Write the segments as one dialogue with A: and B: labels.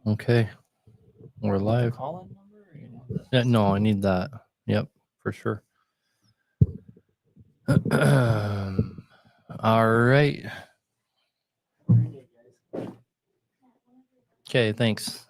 A: Okay, we're live. No, I need that. Yep, for sure. All right. Okay, thanks.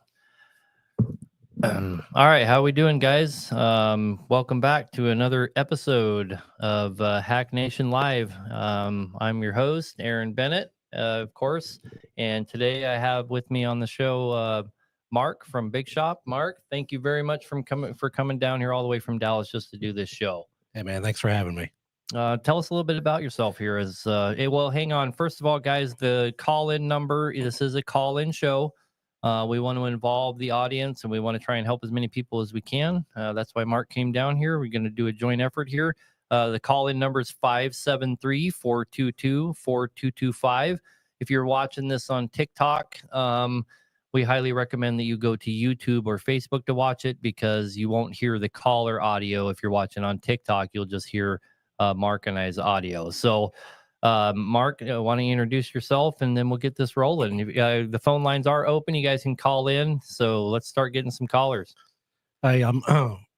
A: All right, how we doing, guys? Welcome back to another episode of Hack Nation Live. I'm your host, Aaron Bennett, of course, and today I have with me on the show Mark from Big Shop. Mark, thank you very much for coming down here all the way from Dallas just to do this show.
B: Hey, man, thanks for having me.
A: Tell us a little bit about yourself here. Well, hang on. First of all, guys, the call-in number. This is a call-in show. We want to involve the audience, and we want to try and help as many people as we can. That's why Mark came down here. We're going to do a joint effort here. The call-in number is 573-422-4225. If you're watching this on TikTok, we highly recommend that you go to YouTube or Facebook to watch it, because you won't hear the caller audio. If you're watching on TikTok, you'll just hear Mark and I's audio. So Mark, why don't you introduce yourself, and then we'll get this rolling. The phone lines are open. You guys can call in. So let's start getting some callers.
B: Hey, I'm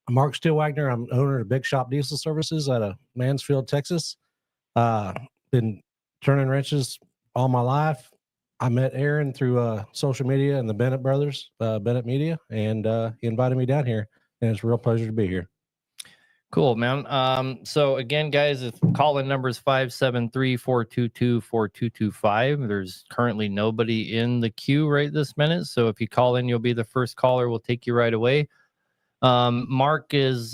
B: Mark Stillwagner. I'm owner of Big Shop Diesel Services out of Mansfield, Texas. Been turning wrenches all my life. I met Aaron through social media and the Bennett brothers, Bennett Media, and he invited me down here, and it's a real pleasure to be here.
A: Cool, man. So again, guys, if call-in number is 573-422-4225. There's currently nobody in the queue right this minute. So if you call in, you'll be the first caller. We'll take you right away. Mark is,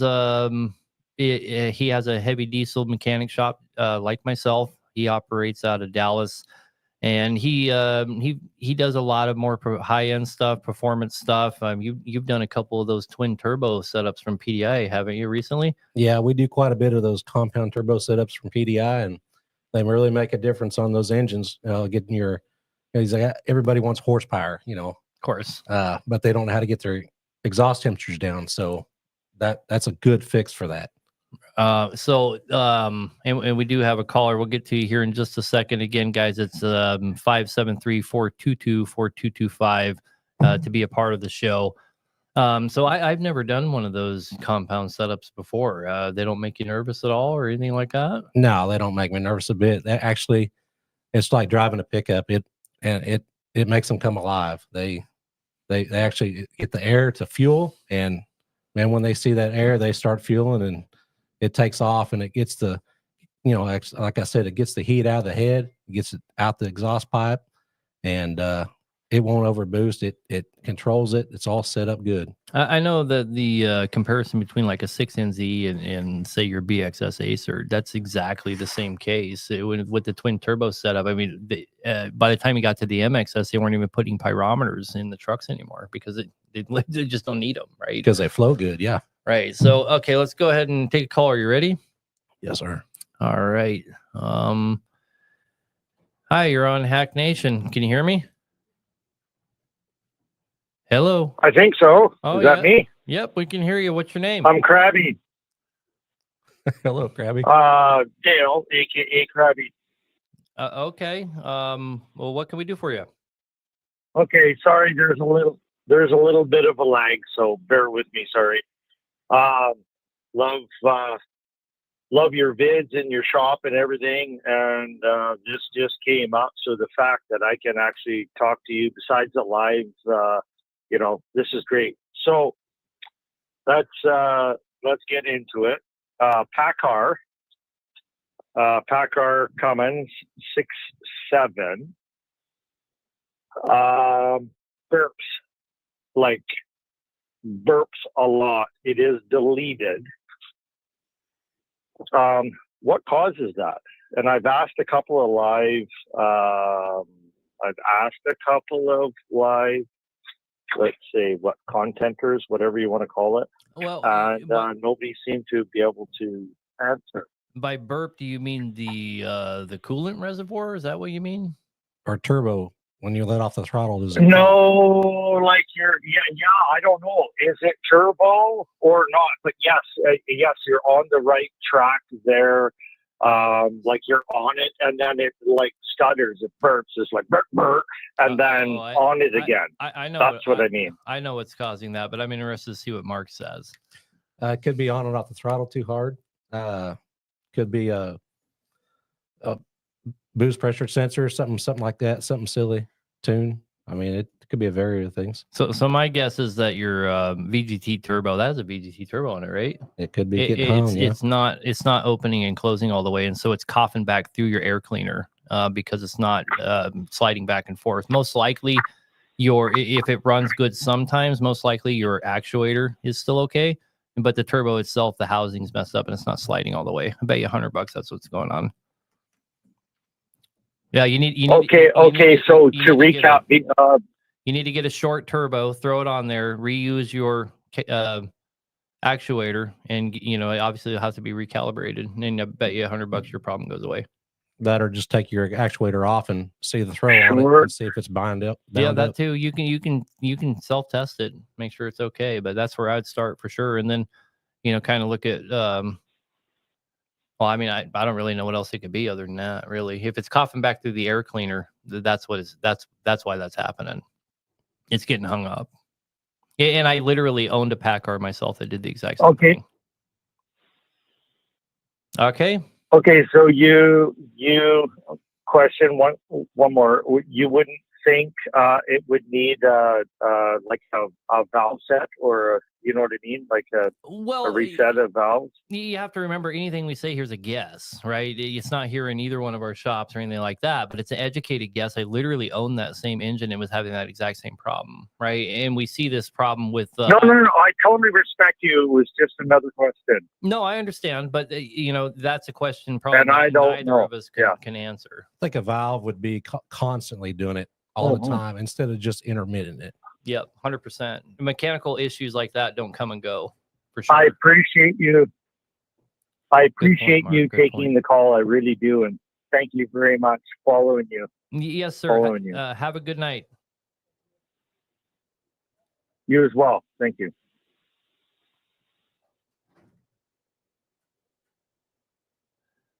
A: he has a heavy diesel mechanic shop, like myself. He operates out of Dallas. And he does a lot of more high-end stuff, performance stuff. You've done a couple of those twin turbo setups from PDI, haven't you, recently?
B: Yeah, we do quite a bit of those compound turbo setups from PDI, and they really make a difference on those engines. Getting your, he's like, everybody wants horsepower,
A: of course,
B: but they don't know how to get their exhaust temperatures down. So that's a good fix for that.
A: And we do have a caller. We'll get to you here in just a second. Again, guys, it's 573-422-4225 to be a part of the show. So I've never done one of those compound setups before. They don't make you nervous at all or anything like that?
B: No, they don't make me nervous a bit. Actually, it's like driving a pickup. It makes them come alive. They actually get the air to fuel, and man, when they see that air, they start fueling, and it takes off, and it gets the, like I said, it gets the heat out of the head, gets it out the exhaust pipe, and it won't overboost. It controls it. It's all set up good.
A: I know that the comparison between like a 6NZ and say your BXS Acer, that's exactly the same case. With the twin turbo setup, I mean, by the time you got to the MXS, they weren't even putting pyrometers in the trucks anymore, because they just don't need them, right?
B: Because they flow good, yeah.
A: Right. So, okay, let's go ahead and take a call. Are you ready?
B: Yes, sir.
A: All right. Hi, you're on Hack Nation. Can you hear me? Hello.
C: I think so.
A: Oh,
C: is that me?
A: Yep, we can hear you. What's your name?
C: I'm Krabby.
B: Hello, Krabby.
C: Dale, aka Krabby.
A: Okay. Well, what can we do for you?
C: Okay, sorry. There's a little bit of a lag, so bear with me. Sorry. Love your vids and your shop and everything, and this just came up. So the fact that I can actually talk to you besides the live, this is great. So let's get into it. Packard Cummins 6.7 burps a lot. It is deleted. What causes that? And I've asked a couple of live, let's say, contenters, whatever you want to call it.
A: Well,
C: and nobody seemed to be able to answer.
A: By burp, do you mean the coolant reservoir? Is that what you mean?
B: Or turbo, when you let off the throttle?
C: No, like I don't know. Is it turbo or not? But yes, you're on the right track there. like you're on it and then it like stutters, it burps, it's like burp, burp, and then on it again.
A: I know
C: that's what I mean.
A: I know what's causing that, but I'm interested to see what Mark says.
B: It could be on and off the throttle too hard. Could be a boost pressure sensor, something like that, something silly tune. I mean, it could be a variety of things.
A: So my guess is that your VGT turbo, that has a VGT turbo on it, right?
B: It could be getting hung,
A: it's not opening and closing all the way, and so it's coughing back through your air cleaner because it's not sliding back and forth. Most likely, if it runs good sometimes, most likely your actuator is still okay, but the turbo itself, the housing's messed up and it's not sliding all the way. I bet you $100 that's what's going on. Yeah, you need.
C: So to recap,
A: you need to get a short turbo, throw it on there, reuse your actuator, and obviously it'll have to be recalibrated. And I bet you $100 your problem goes away.
B: That, or just take your actuator off and see the throw on it and see if it's bound up.
A: Yeah, that too. You can self test it, make sure it's okay. But that's where I'd start for sure, and then kind of look at. Well, I mean, I don't really know what else it could be other than that, really. If it's coughing back through the air cleaner, that's why that's happening. It's getting hung up. And I literally owned a Packard myself that did the exact same thing. Okay.
C: Okay, so you question one more. You wouldn't think it would need like a valve set, or you know what I mean, like a reset of valves?
A: You have to remember, anything we say here is a guess, right? It's not here in either one of our shops or anything like that, but it's an educated guess. I literally owned that same engine and was having that exact same problem, right? And we see this problem with
C: no, I totally respect you. It was just another question.
A: No, I understand, but that's a question probably
C: and I don't
A: neither
C: know.
A: of us can answer.
B: I think a valve would be constantly doing it all the time instead of just intermittent it.
A: Yep, 100%. Mechanical issues like that don't come and go, for sure.
C: I appreciate you. Taking the call. I really do, and thank you very much. Following you.
A: Yes, sir.
C: Following you.
A: Have a good night.
C: You as well. Thank you.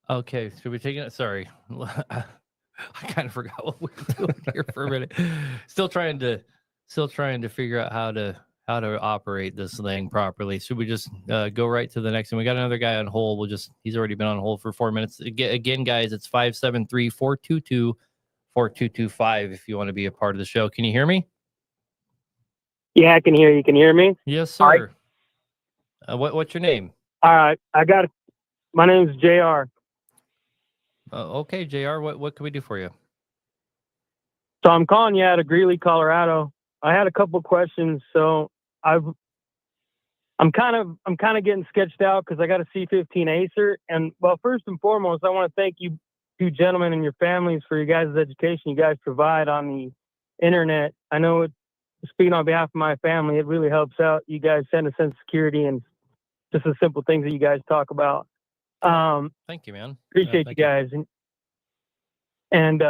A: Okay, should we take it? Sorry. I kind of forgot what we were doing here for a minute. Still trying to figure out how to operate this thing properly. Should we just go right to the next one? We got another guy on hold. He's already been on hold for 4 minutes. Again, guys, it's 573-422-4225 if you want to be a part of the show. Can you hear me?
D: Yeah, I can hear you. Can you hear me?
A: Yes, sir. What's your name?
D: All right, my name is JR.
A: Okay, JR, what can we do for you?
D: So I'm calling you out of Greeley, Colorado. I had a couple of questions. So I'm kind of getting sketched out because I got a C15 Acer. And well, first and foremost, I want to thank you two gentlemen and your families for your guys' education you guys provide on the internet. I know speaking on behalf of my family, it really helps out. You guys send a sense of security and just the simple things that you guys talk about.
A: Thank you, man.
D: Appreciate you guys. And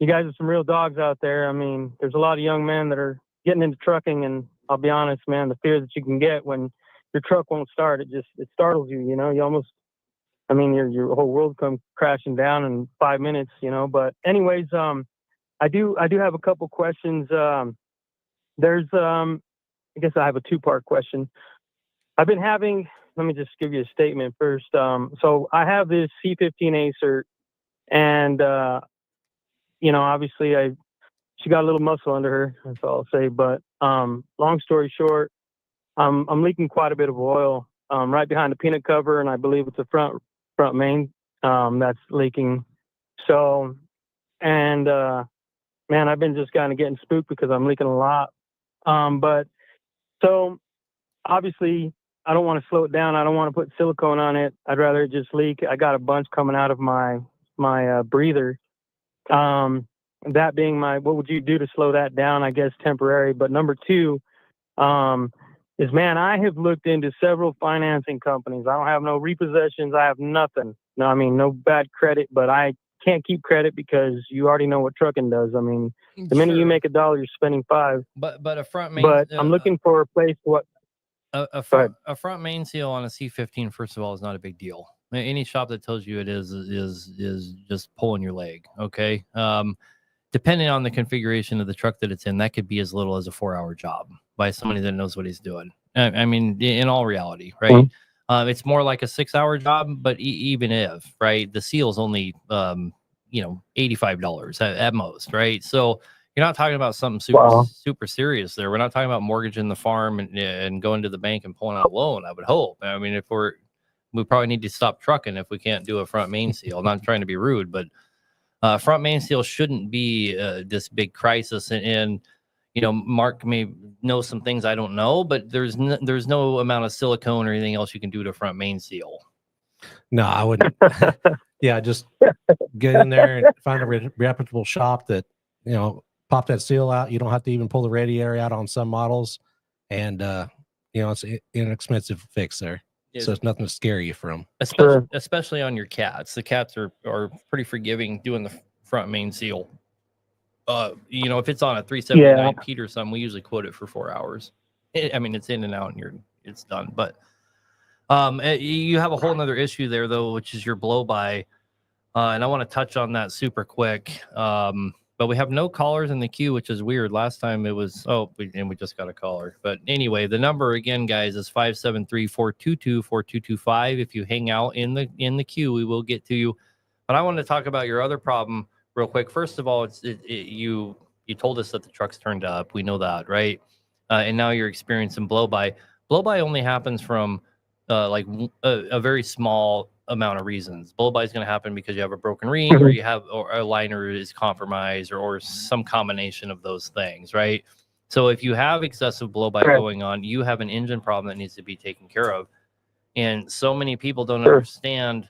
D: you guys are some real dogs out there. I mean, there's a lot of young men that are getting into trucking, and I'll be honest, man, the fear that you can get when your truck won't start, it startles you, you almost, I mean, your whole world comes crashing down in 5 minutes, but anyways, I do have a couple questions. There's, I guess I have a two-part question. Let me just give you a statement first. So I have this C15 Acer, and, obviously she got a little muscle under her, that's all I'll say. But long story short, I'm leaking quite a bit of oil right behind the peanut cover, and I believe it's the front main that's leaking. So, and man, I've been just kind of getting spooked because I'm leaking a lot. But so obviously, I don't want to slow it down. I don't want to put silicone on it. I'd rather it just leak. I got a bunch coming out of my breather. That being what would you do to slow that down? I guess temporary. But number two is, man, I have looked into several financing companies. I don't have no repossessions. I have nothing. No, I mean, no bad credit, but I can't keep credit because you already know what trucking does. I mean, the minute you make $1, you're spending $5.
A: But a front main.
D: But I'm looking for a place.
A: A front main seal on a C15, first of all, is not a big deal. Any shop that tells you it is just pulling your leg. Okay. Depending on the configuration of the truck that it's in, that could be as little as a 4-hour job by somebody that knows what he's doing. I mean, in all reality, right? It's more like a 6-hour job, but even if, right, the seal's only, $85 at most, right? So you're not talking about something super serious there. We're not talking about mortgaging the farm and going to the bank and pulling out a loan, I would hope. I mean, we probably need to stop trucking if we can't do a front main seal. I'm not trying to be rude, but front main seal shouldn't be this big crisis. And Mark may know some things I don't know, but there's no amount of silicone or anything else you can do to front main seal.
B: No, I wouldn't. Yeah, just get in there and find a reputable shop that, pop that seal out. You don't have to even pull the radiator out on some models. And, it's an inexpensive fix there. So it's nothing to scare you from.
A: Especially on your cats. The cats are pretty forgiving doing the front main seal. If it's on a 379 Pete or something, we usually quote it for 4 hours. It's in and out and it's done. But you have a whole nother issue there, though, which is your blow-by. And I want to touch on that super quick. But we have no callers in the queue, which is weird. Last time it was, we just got a caller. But anyway, the number again, guys, is 573-422-4225. If you hang out in the queue, we will get to you. But I wanted to talk about your other problem real quick. First of all, you told us that the truck's turned up. We know that, right? And now you're experiencing blow-by. Blow-by only happens from a very small amount of reasons. Blow-by is going to happen because you have a broken ring, or a liner is compromised, or some combination of those things, right? So if you have excessive blow-by going on, you have an engine problem that needs to be taken care of. And so many people don't understand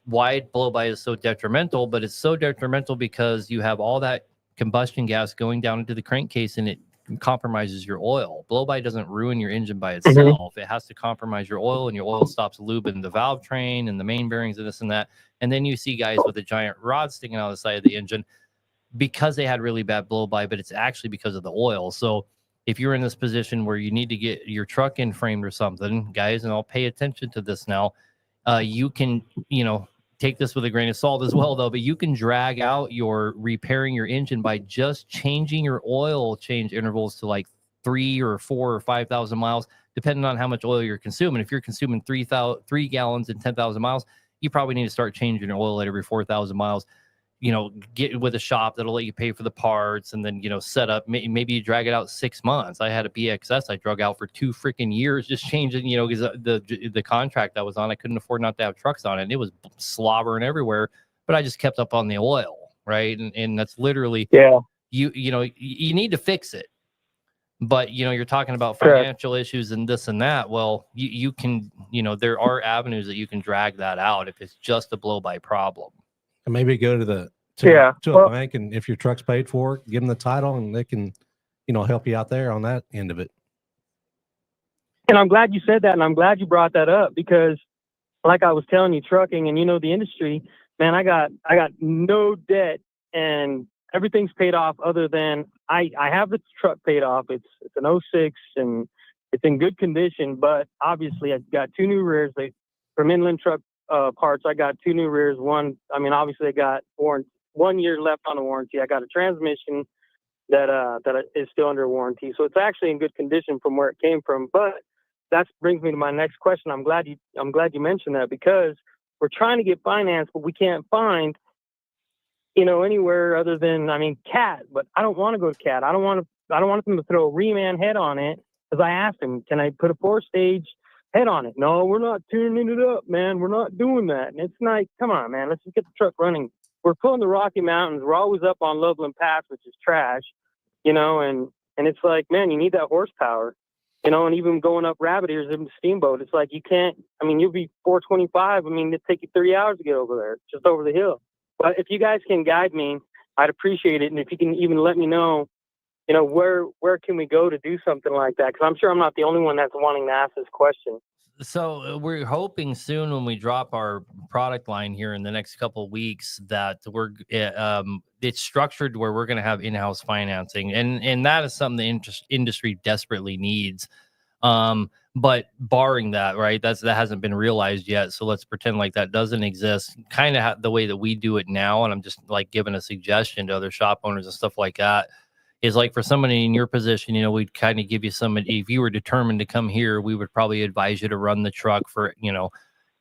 A: why blow-by is so detrimental, but it's so detrimental because you have all that combustion gas going down into the crankcase and it compromises your oil. Blow-by doesn't ruin your engine by itself. It has to compromise your oil, and your oil stops lubing the valve train and the main bearings and this and that. And then you see guys with a giant rod sticking out of the side of the engine because they had really bad blow-by, but it's actually because of the oil. So if you're in this position where you need to get your truck in framed or something, guys, and I'll pay attention to this now, you can, take this with a grain of salt as well, though, but you can drag out your repairing your engine by just changing your oil change intervals to like 3 or 4 or 5,000 miles, depending on how much oil you're consuming. If you're consuming 3 gallons and 10,000 miles, you probably need to start changing your oil at every 4,000 miles. Get with a shop that'll let you pay for the parts, and then, set up. Maybe you drag it out 6 months. I had a BXS I drug out for 2 freaking years, just changing, because the contract I was on, I couldn't afford not to have trucks on it. And it was slobbering everywhere, but I just kept up on the oil, right? And that's literally, you need to fix it. But, you're talking about financial issues and this and that. Well, you can, there are avenues that you can drag that out if it's just a blow-by problem.
B: And maybe go to a bank, and if your truck's paid for, give them the title, and they can, help you out there on that end of it.
D: And I'm glad you said that, and I'm glad you brought that up, because like I was telling you, trucking and the industry, man, I got no debt and everything's paid off, other than I have the truck paid off. It's an 06 and it's in good condition, but obviously I've got 2 new rears. From Inland Truck parts, I got 2 new rears. Obviously I got 1 year left on the warranty. I got a transmission that is still under warranty, so it's actually in good condition from where it came from. But that brings me to my next question. I'm glad you mentioned that, because we're trying to get finance, but we can't find anywhere other than CAT. But I don't want to go to CAT. I don't want them to throw a reman head on it, because I asked them, can I put a 4-stage head on it? No, we're not tuning it up, man. We're not doing that. And it's like, come on, man, let's just get the truck running. We're pulling the Rocky Mountains. We're always up on Loveland Pass, which is trash, and it's like, man, you need that horsepower, and even going up Rabbit Ears in the Steamboat, it's like, you can't, you'll be 425. It'd take you 3 hours to get over there, just over the hill. But if you guys can guide me, I'd appreciate it. And if you can even let me know, where can we go to do something like that? Because I'm sure I'm not the only one that's wanting to ask this question.
A: So we're hoping soon, when we drop our product line here in the next couple of weeks, that it's structured where we're going to have in-house financing, and that is something the industry desperately needs. But barring that, right? That hasn't been realized yet. So let's pretend like that doesn't exist. Kind of the way that we do it now, and I'm just like giving a suggestion to other shop owners and stuff like that. Is like for somebody in your position, we'd kind of give you some. If you were determined to come here, we would probably advise you to run the truck for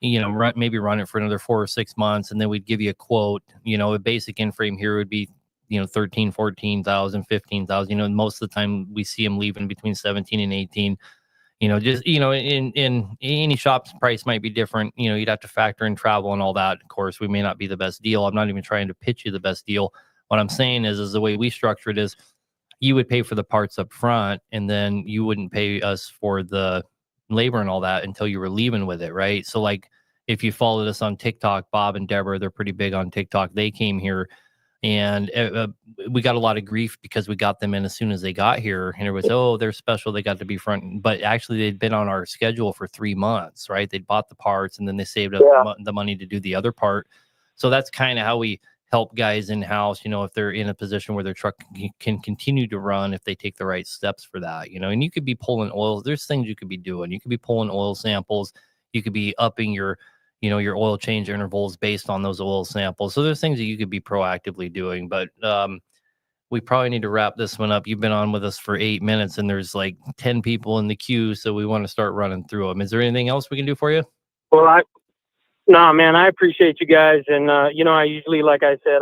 A: maybe run it for another 4 or 6 months, and then we'd give you a quote. A basic in frame here would be 13, 14,000, 15,000. Most of the time we see them leaving between 17 and 18. In any shop's price might be different. You'd have to factor in travel and all that. Of course, we may not be the best deal. I'm not even trying to pitch you the best deal. What I'm saying is the way we structure it is you would pay for the parts up front, and then you wouldn't pay us for the labor and all that until you were leaving with it, right? So like if you followed us on TikTok, Bob and Deborah, they're pretty big on TikTok. They came here, and we got a lot of grief because we got them in as soon as they got here, and it was, oh, they're special, they got to be front. But actually they'd been on our schedule for 3 months, right? They'd bought the parts, and then they saved up the money to do the other part. So that's kind of how we help guys in house, if they're in a position where their truck can continue to run, if they take the right steps for that, and you could be pulling oils. There's things you could be doing. You could be pulling oil samples. You could be upping your oil change intervals based on those oil samples. So there's things that you could be proactively doing, but we probably need to wrap this one up. You've been on with us for 8 minutes, and there's like 10 people in the queue. So we want to start running through them. Is there anything else we can do for you?
D: Well, no, man, I appreciate you guys. And, I usually, like I said,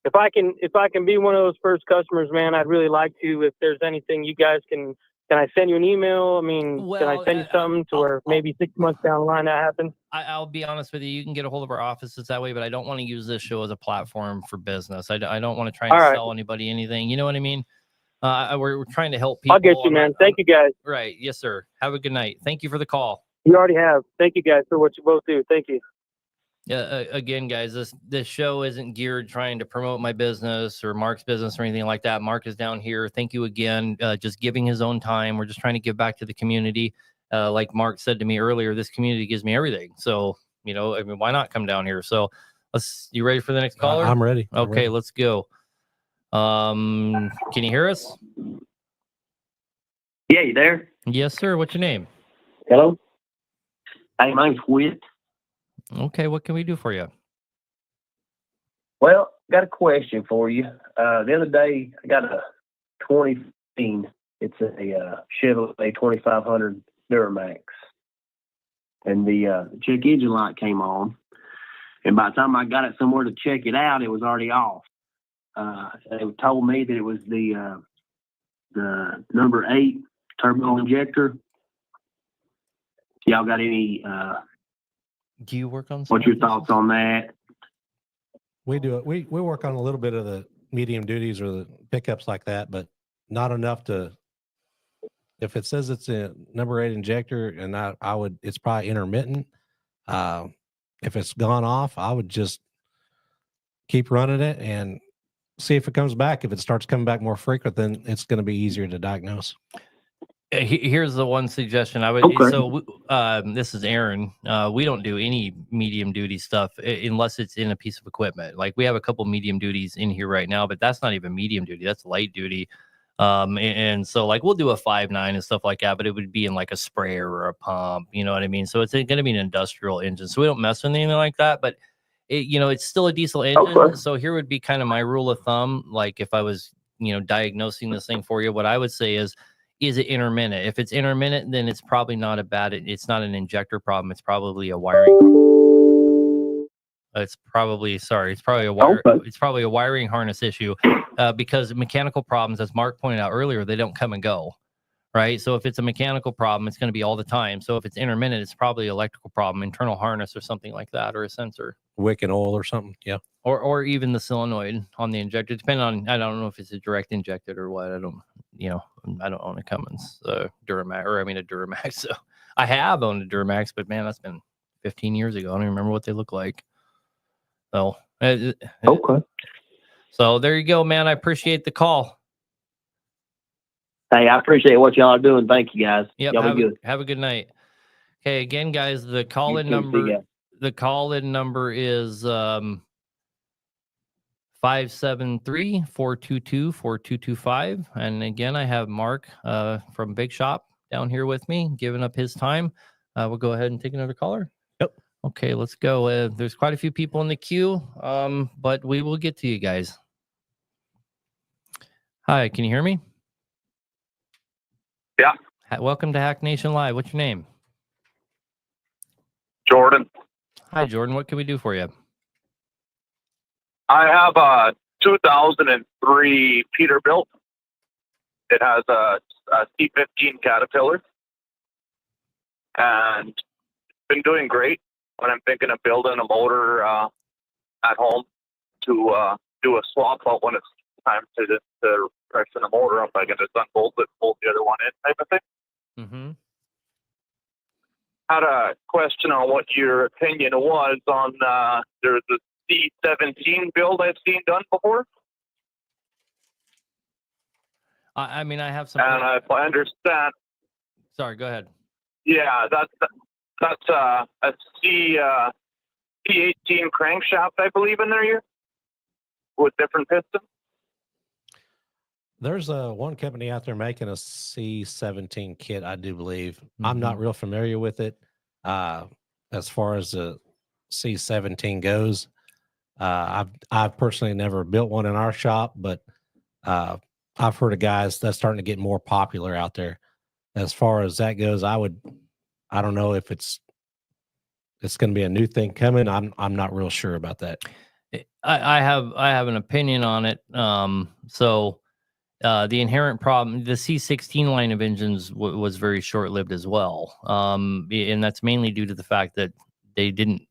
D: if I can be one of those first customers, man, I'd really like to. If there's anything you guys can I send you an email? I mean, can I send you something to where maybe 6 months down the line that happens?
A: I'll be honest with you. You can get a hold of our offices that way, but I don't want to use this show as a platform for business. I don't want to try and sell anybody anything. You know what I mean? We're trying to help people.
D: I'll get you, man. Thank you, guys.
A: Right. Yes, sir. Have a good night. Thank you for the call.
D: You already have. Thank you, guys, for what you both do. Thank you.
A: Yeah. Again, guys, this show isn't geared trying to promote my business or Mark's business or anything like that. Mark is down here. Thank you again. Just giving his own time. We're just trying to give back to the community. Like Mark said to me earlier, this community gives me everything. So, why not come down here? So you ready for the next caller?
B: I'm ready.
A: Okay, let's go. Can you hear us?
E: Yeah, you there?
A: Yes, sir. What's your name?
E: Hello? Hey, my name's Whit.
A: Okay, what can we do for you?
E: Well, got a question for you. The other day, I got a 2015. It's a Chevrolet 2500 Duramax. And the check engine light came on. And by the time I got it somewhere to check it out, it was already off. They told me that it was the number 8 turbo injector. Y'all got any...
A: do you work on?
E: What's your thoughts on that?
B: We do it. We work on a little bit of the medium duties or the pickups like that, but not enough to. If it says it's a number 8 injector, and I would, it's probably intermittent. If it's gone off, I would just keep running it and see if it comes back. If it starts coming back more frequent, then it's going to be easier to diagnose.
A: Here's the one suggestion I would. Okay. So this is Aaron. We don't do any medium duty stuff unless it's in a piece of equipment. Like we have a couple medium duties in here right now, but that's not even medium duty. That's light duty. And so like we'll do a 5.9 and stuff like that, but it would be in like a sprayer or a pump. You know what I mean? So it's going to be an industrial engine. So we don't mess with anything like that. But it's still a diesel engine. Okay. So here would be kind of my rule of thumb. Like if I was diagnosing this thing for you, what I would say is it intermittent? If it's intermittent, then it's probably not it's not an injector problem. It's probably a wiring. It's probably a wiring harness issue because mechanical problems, as Mark pointed out earlier, they don't come and go, right? So if it's a mechanical problem, it's going to be all the time. So if it's intermittent, it's probably an electrical problem, internal harness or something like that, or a sensor.
B: Wick and oil or something, yeah.
A: Or even the solenoid on the injector, depending on, I don't know if it's a direct injected or what. I don't own a Cummins Duramax, or I mean a Duramax. So I have owned a Duramax, but man, that's been 15 years ago. I don't even remember what they look like. So
E: okay.
A: So there you go, man. I appreciate the call.
E: Hey, I appreciate what y'all are doing. Thank you, guys.
A: Yep,
E: y'all be good.
A: Have a good night. Okay, again, guys, the call-in number. The call-in number is 573-422-4225. And again, I have Mark from Big Shop down here with me, giving up his time. We'll go ahead and take another caller.
B: Yep.
A: Okay, let's go. There's quite a few people in the queue, but we will get to you guys. Hi, can you hear me?
F: Yeah.
A: Welcome to Hack Nation Live. What's your name?
F: Jordan.
A: Hi, Jordan. What can we do for you?
F: I have a 2003 Peterbilt. It has a C15 Caterpillar, and it's been doing great. But I'm thinking of building a motor at home to do a swap out when it's time to freshen the motor up. I can just unbolt it, bolt the other one in, type of thing.
A: Mm-hmm.
F: Had a question on what your opinion was on there's a C17 build I've seen done before.
A: I mean, I have some.
F: And if I understand,
A: Sorry, go ahead.
F: yeah, that's a C18 crankshaft, I believe, in there with different pistons.
B: There's one company out there making a C17 kit, I do believe. I'm not real familiar with it. As far as the C17 goes, I've personally never built one in our shop, but I've heard of guys that's starting to get more popular out there. As far as that goes, I don't know if it's going to be a new thing coming. I'm not real sure about that.
A: I have an opinion on it. The inherent problem, the C16 line of engines was very short-lived as well. And that's mainly due to the fact that they didn't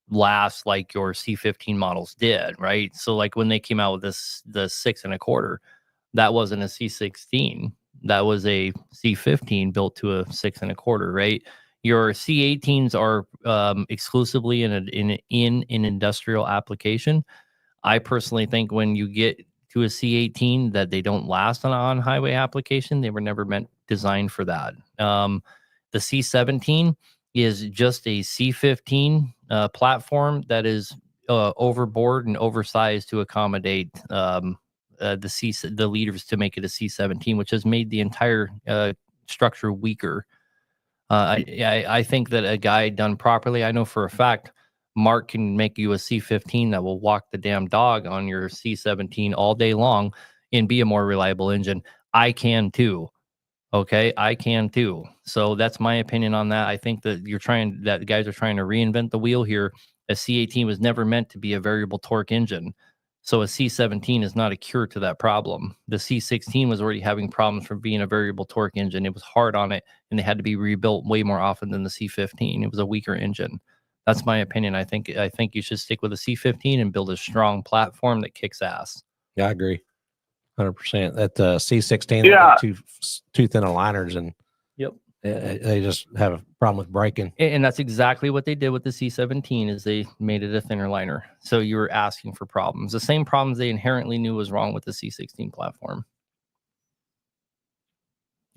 A: last like your C15 models did, right? So like when they came out with the 6 1/4, that wasn't a C16. That was a C15 built to a 6 1/4, right? Your C18s are exclusively in an industrial application. I personally think when you get to a C18 that they don't last on an on-highway application. They were never designed for that. The C17 is just a C15 platform that is overboard and oversized to accommodate the leaders to make it a C17, which has made the entire structure weaker. I think that a guy done properly, I know for a fact, Mark can make you a C15 that will walk the damn dog on your C17 all day long and be a more reliable engine. I can too. Okay, I can too. So that's my opinion on that. I think that the guys are trying to reinvent the wheel here. A C18 was never meant to be a variable torque engine. So a C17 is not a cure to that problem. The C16 was already having problems from being a variable torque engine. It was hard on it, and they had to be rebuilt way more often than the C15. It was a weaker engine. That's my opinion. I think you should stick with a C15 and build a strong platform that kicks ass.
B: Yeah, I agree. 100%. That C16,
F: Yeah,
B: too thin aligners, and
A: Yep.
B: they just have a problem with braking.
A: And that's exactly what they did with the C17 is they made it a thinner liner. So you were asking for problems. The same problems they inherently knew was wrong with the C16 platform.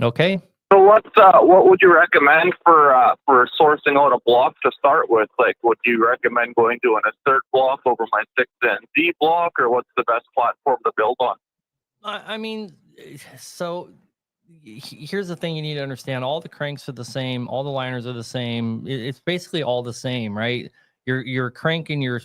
A: Okay.
F: So what would you recommend for sourcing out a block to start with? Like, would you recommend going to an assert block over my 6NZ block, or what's the best platform to build on?
A: I mean, so here's the thing you need to understand. All the cranks are the same. All the liners are the same. It's basically all the same, right? Your crank in your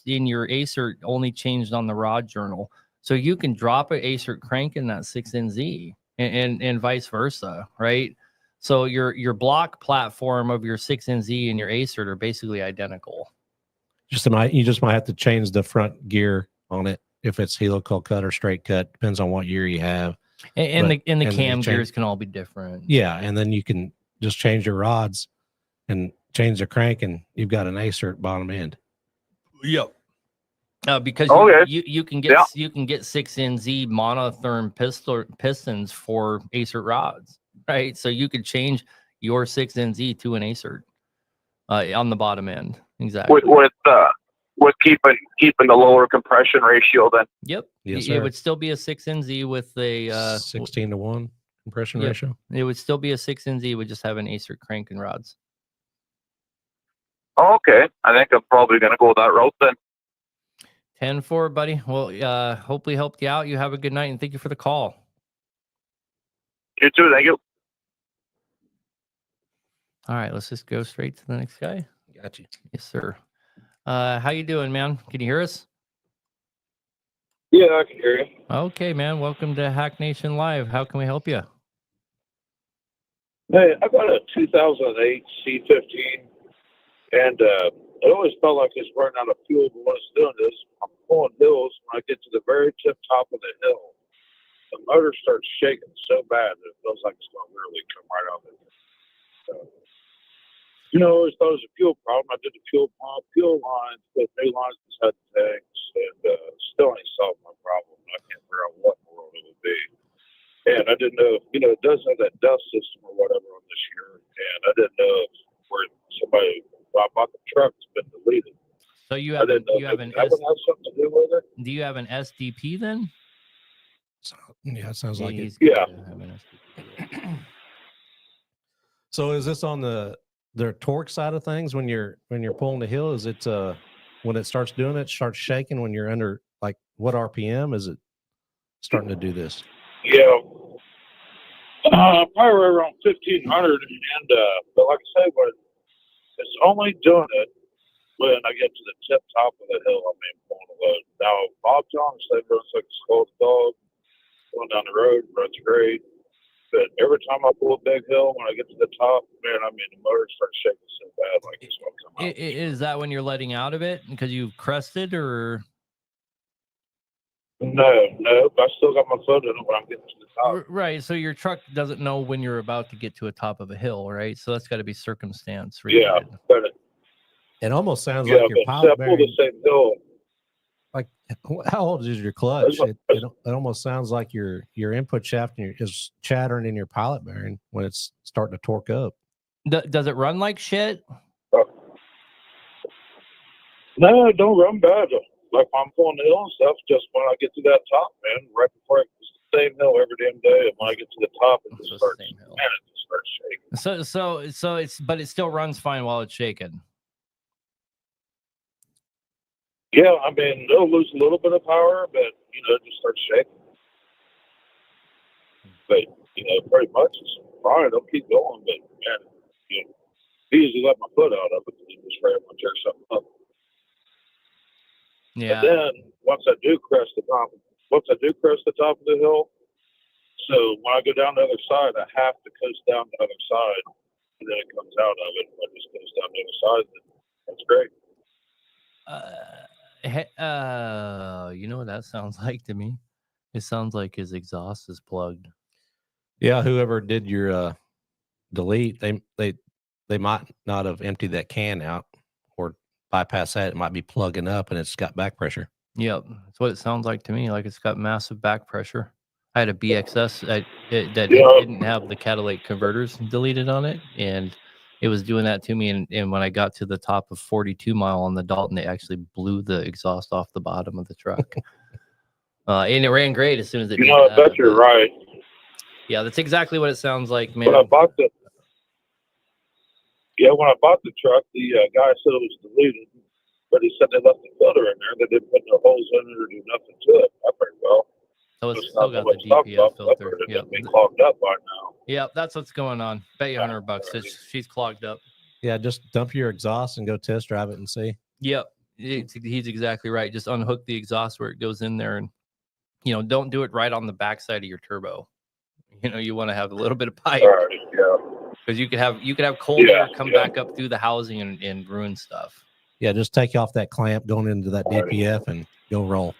A: ACERT only changed on the rod journal. So you can drop an ACERT crank in that 6NZ and vice versa, right? So your block platform of your 6NZ and your ACERT are basically identical.
B: You just might have to change the front gear on it if it's helical cut or straight cut. Depends on what year you have.
A: And the cam gears can all be different.
B: Yeah, and then you can just change your rods and change the crank, and you've got an ACERT bottom end.
A: Yep. Because you can get 6NZ monotherm pistons for ACERT rods, right? So you could change your 6NZ to an ACERT on the bottom end. Exactly.
F: With keeping the lower compression ratio, then.
A: Yep.
B: Yes,
A: it would still be a 6NZ with a
B: 16-to-1 compression ratio.
A: It would still be a 6NZ. Would just have an ACERT crank and rods.
F: Okay, I think I'm probably going to go that route then.
A: 10-4, buddy. Well, hopefully helped you out. You have a good night, and thank you for the call.
F: You too. Thank you.
A: All right, let's just go straight to the next guy.
B: Got you.
A: Yes, sir. How you doing, man? Can you hear us?
G: Yeah, I can hear you.
A: Okay, man. Welcome to Hack Nation Live. How can we help you?
G: Hey, I got a 2008 C15, and it always felt like it's running out of fuel. But when it's doing this, I'm pulling hills. When I get to the very tip top of the hill, the motor starts shaking so bad that it feels like it's going to literally come right out of it. So, I always thought it was a fuel problem. I did the fuel pump, fuel lines, put new lines inside the tanks, and still ain't solved my problem. I can't figure out what in the world it would be. And I didn't know, it does have that dust system or whatever on this year. And I didn't know if where somebody bought the truck, it's been deleted.
A: So you
G: I
A: have
G: didn't know
A: you
G: if
A: have an
G: that would have something to do with it.
A: do you have an SDP then?
B: So, yeah, it sounds like it.
A: He's good
G: Yeah.
A: to have an SDP.
B: So is this on the torque side of things when you're pulling the hill? Is it when it starts doing it, starts shaking when you're under, like, what RPM is it starting to do this?
G: Yeah. Probably around 1,500. And, but like I say, when it's only doing it when I get to the tip top of the hill, pulling the load. Now, Bob Johnson said runs like a scolded dog. Going down the road, runs great. But every time I pull a big hill, when I get to the top, man, the motor starts shaking so bad, like it's going to come out.
A: Is that when you're letting out of it because you've crested, or?
G: No, but I still got my foot in it when I'm getting to the top.
A: Right. So your truck doesn't know when you're about to get to a top of a hill, right? So that's got to be circumstance related.
G: Yeah, but
B: It almost sounds like your
G: I
B: pilot
G: pull
B: bearing.
G: the same hill.
B: Like, how old is your clutch? It almost sounds like your input shaft is chattering in your pilot bearing when it's starting to torque up.
A: Does it run like shit?
G: No, it don't run bad. Like when I'm pulling the hill and stuff, just when I get to that top, man, right before it's the same hill every damn day, and when I get to the top, it just starts, it just starts shaking.
A: So but it still runs fine while it's shaking.
G: Yeah, it'll lose a little bit of power, but it just starts shaking. But pretty much it's fine. It'll keep going, but man, I usually let my foot out of it and just very much tear something up.
A: Yeah.
G: And then once I do crest the top of the hill, so when I go down the other side, I have to coast down the other side, and then it comes out of it. I just goes down the other side. That's great.
A: You know what that sounds like to me? It sounds like his exhaust is plugged.
B: Yeah, whoever did your delete, they might not have emptied that can out or bypass that. It might be plugging up and it's got back pressure.
A: Yep, that's what it sounds like to me. Like it's got massive back pressure. I had a BXS that didn't have the catalytic converters deleted on it, and it was doing that to me. And when I got to the top of 42 Mile on the Dalton, it actually blew the exhaust off the bottom of the truck. And it ran great as soon as it did
G: I
A: that,
G: bet you're right.
A: Yeah, that's exactly what it sounds like, man.
G: When I bought the truck, the guy said it was deleted, but he said they left the filter in there. They didn't put no holes in it or do nothing to it. I pretty well.
A: So it's still got the DPF filter.
G: Yep. It's clogged up by now.
A: Yep, that's what's going on. Bet you $100. She's clogged up.
B: Yeah, just dump your exhaust and go test drive it and see.
A: Yep, he's exactly right. Just unhook the exhaust where it goes in there, and don't do it right on the backside of your turbo. You want to have a little bit of pipe.
G: Yeah.
A: Because you could have cold air come back up through the housing and ruin stuff.
B: Yeah, just take off that clamp going into that DPF and go roll.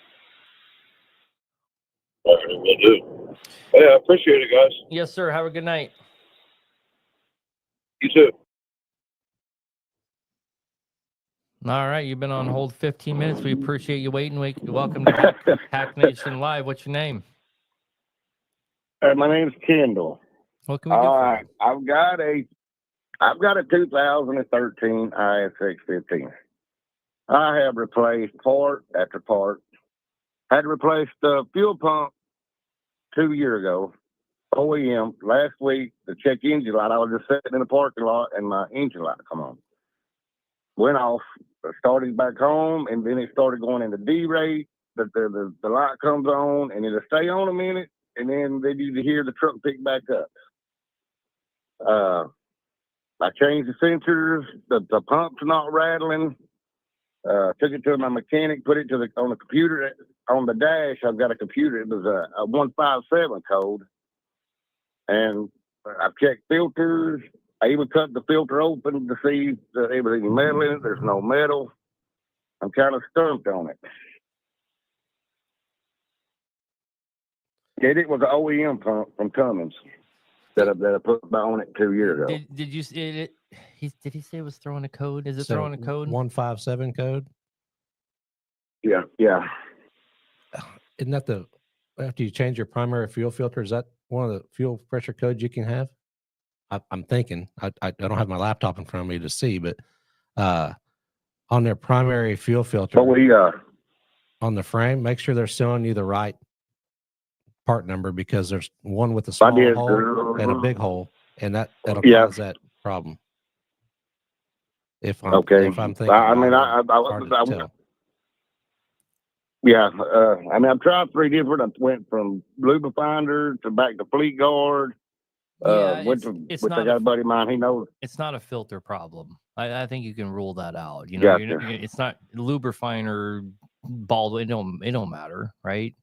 G: All right, will do. Hey, I appreciate it, guys.
A: Yes, sir. Have a good night.
G: You too.
A: All right, you've been on hold 15 minutes. We appreciate you waiting. Welcome to Hack Nation Live. What's your name?
H: My name's Kendall.
A: What can we do for you?
H: I've got a 2013 IS615. I have replaced part after part. Had to replace the fuel pump 2 years ago. OEM. Last week, the check engine light, I was just sitting in the parking lot and my engine light come on. Went off, started back home, and then it started going into D-rate. The light comes on, and it'll stay on a minute, and then you hear the truck pick back up. I changed the sensors. The pump's not rattling. Took it to my mechanic, put it on the computer on the dash. I've got a computer. It was a 157 code, and I've checked filters. I even cut the filter open to see that there was any metal in it. There's no metal. I'm kind of stumped on it. It was an OEM pump from Cummins that I put on it 2 years ago.
A: Did you see it? Did he say it was throwing a code? Is it
B: So,
A: throwing a code?
B: 157 code.
H: Yeah.
B: Isn't that after you change your primary fuel filter? Is that one of the fuel pressure codes you can have? I'm thinking. I don't have my laptop in front of me to see, but on their primary fuel filter,
H: But we
B: on the frame, make sure they're showing you the right part number, because there's one with a small hole and a big hole, and that'll cause that problem. If I'm thinking,
H: I mean, yeah. I mean, I've tried 3 different. I went from lubrifinder to back to Fleet Guard. Went to I got a buddy of mine. He knows
A: it's not a filter problem. I think you can rule that out. You
H: know,
A: gotcha. It's not lubrifiner, ball. It don't matter, right?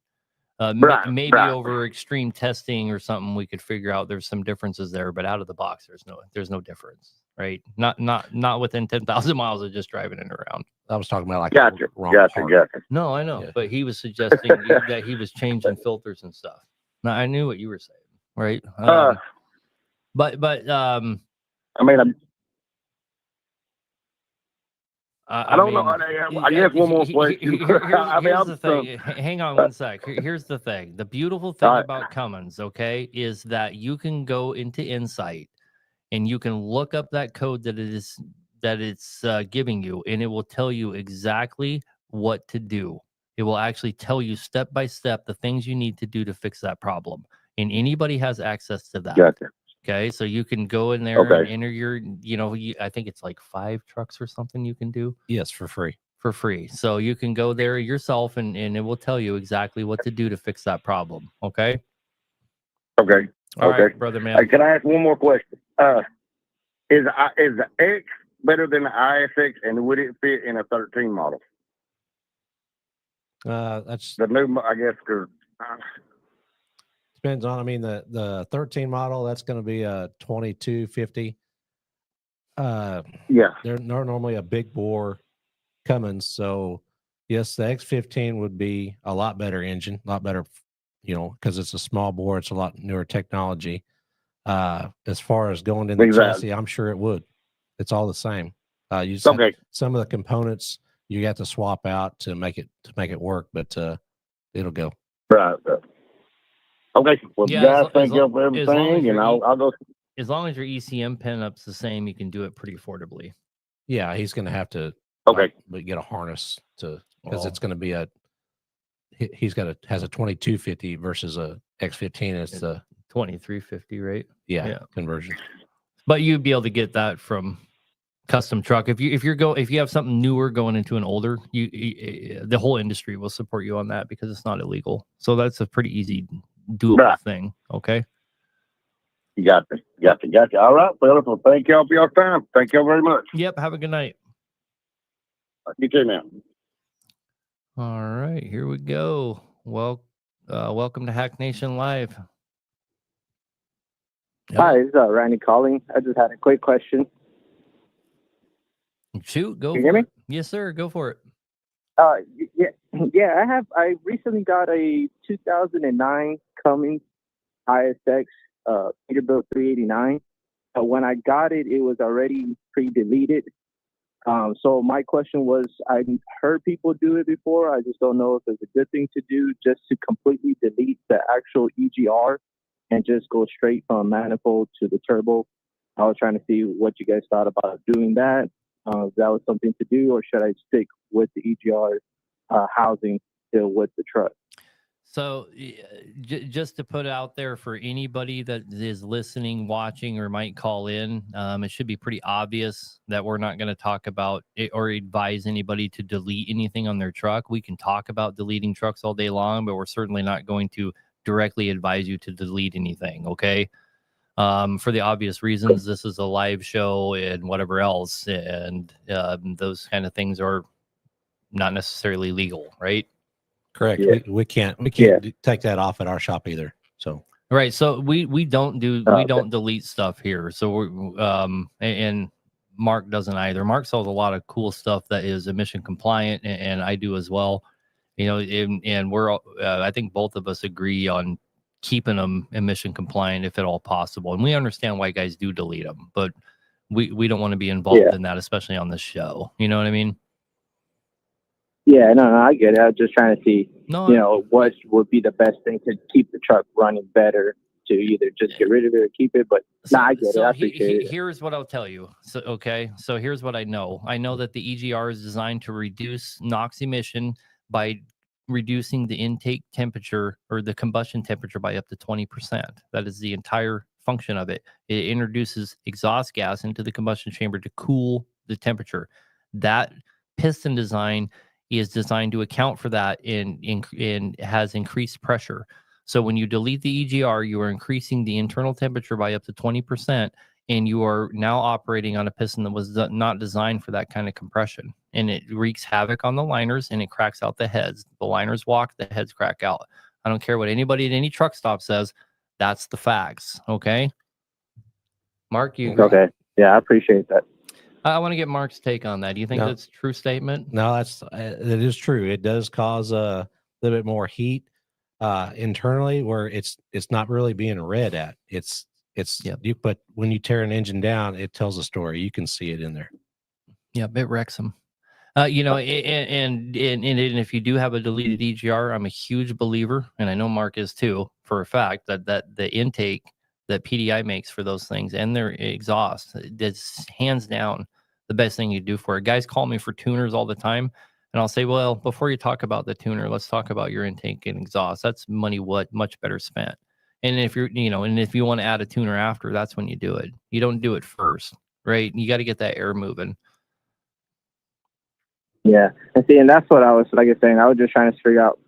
A: Maybe over extreme testing or something, we could figure out there's some differences there, but out of the box, there's no difference, right? Not within 10,000 miles of just driving it around.
B: I was talking about like
H: gotcha.
A: No, I know, but he was suggesting that he was changing filters and stuff. Now I knew what you were saying, right? But I mean,
H: I don't know. I guess one more question.
A: Here's the thing. Hang on one sec. Here's the thing. The beautiful thing about Cummins, okay, is that you can go into Insight and you can look up that code that it's giving you, and it will tell you exactly what to do. It will actually tell you step by step the things you need to do to fix that problem, and anybody has access to that.
H: Gotcha.
A: Okay, so you can go in there and enter your, I think it's like 5 trucks or something you can do.
B: Yes, for free.
A: For free. So you can go there yourself and it will tell you exactly what to do to fix that problem. Okay?
H: Okay.
A: All right, brother, man.
H: Can I ask one more question? Is the X better than the ISX, and would it fit in a 13 model?
B: That's
H: the new, I guess,
B: depends on, I mean, the 13 model, that's going to be a 2250. They're normally a big bore Cummins. So yes, the X15 would be a lot better engine, a lot better, because it's a small bore. It's a lot newer technology. As far as going in the chassis, I'm sure it would. It's all the same. You just have some of the components you got to swap out to make it work, but it'll go.
H: Right. Okay. Well, guys, thank you for everything, and I'll go.
A: As long as your ECM pin up's the same, you can do it pretty affordably.
B: Yeah, he's going to have to get a harness because it's going to be has a 2250 versus a X15. It's a
A: 2350, right?
B: Yeah, conversion.
A: But you'd be able to get that from custom truck. If you have something newer going into an older, the whole industry will support you on that because it's not illegal. So that's a pretty easy doable thing. Okay.
H: You got it. All right, fellas. Well, thank y'all for your time. Thank y'all very much.
A: Yep. Have a good night.
H: You too now.
A: All right, here we go. Well, welcome to Hack Nation Live.
I: Yep. Hi, this is Randy calling. I just had a quick question.
A: Shoot, go.
I: Can you hear me?
A: Yes, sir. Go for it.
I: Yeah. I recently got a 2009 Cummins ISX Peterbilt 389. When I got it, it was already pre-deleted. So my question was, I heard people do it before. I just don't know if it's a good thing to do, just to completely delete the actual EGR and just go straight from manifold to the turbo. I was trying to see what you guys thought about doing that. If that was something to do, or should I stick with the EGR housing still with the truck?
A: So just to put out there for anybody that is listening, watching, or might call in, it should be pretty obvious that we're not going to talk about it or advise anybody to delete anything on their truck. We can talk about deleting trucks all day long, but we're certainly not going to directly advise you to delete anything. Okay. For the obvious reasons. This is a live show and whatever else, and those kind of things are not necessarily legal, right?
B: Correct.
I: Yeah.
B: We can't
I: Yeah.
B: take that off at our shop either. So
A: Right. So we don't do
I: Oh,
A: we
I: okay.
A: don't delete stuff here. So we're and Mark doesn't either. Mark sells a lot of cool stuff that is emission compliant, and I do as well. You know, and we're I think both of us agree on keeping them emission compliant if at all possible. And we understand why guys do delete them, but we don't want to be involved in that, especially on this show. You know what I mean?
I: Yeah, no, I get it. I was just trying to see,
A: No,
I: you know, what would be the best thing to keep the truck running better, to either just get rid of it or keep it. But I get it. I appreciate it.
A: Here's what I'll tell you. So, okay. So here's what I know. I know that the EGR is designed to reduce NOx emission by reducing the intake temperature or the combustion temperature by up to 20%. That is the entire function of it. It introduces exhaust gas into the combustion chamber to cool the temperature. That piston design is designed to account for that and has increased pressure. So when you delete the EGR, you are increasing the internal temperature by up to 20%, and you are now operating on a piston that was not designed for that kind of compression. And it wreaks havoc on the liners, and it cracks out the heads. The liners walk, the heads crack out. I don't care what anybody at any truck stop says. That's the facts, okay? Mark, you agree?
I: Okay. Yeah, I appreciate that.
A: I want to get Mark's take on that. Do you think
B: No.
A: that's a true statement?
B: no, it is true. It does cause a little bit more heat internally where it's not really being read at. It's
A: Yep.
B: but when you tear an engine down, it tells a story. You can see it in there.
A: Yeah, it wrecks them. You know, and if you do have a deleted EGR, I'm a huge believer, and I know Mark is too, for a fact, that the intake that PDI makes for those things and their exhaust, that's hands down the best thing you do for it. Guys call me for tuners all the time, and I'll say, well, before you talk about the tuner, let's talk about your intake and exhaust. That's money much better spent. And if you're, you know, and if you want to add a tuner after, that's when you do it. You don't do it first, right? You got to get that air moving.
I: Yeah. And see, and that's what I was, like I was saying, I was just trying to figure out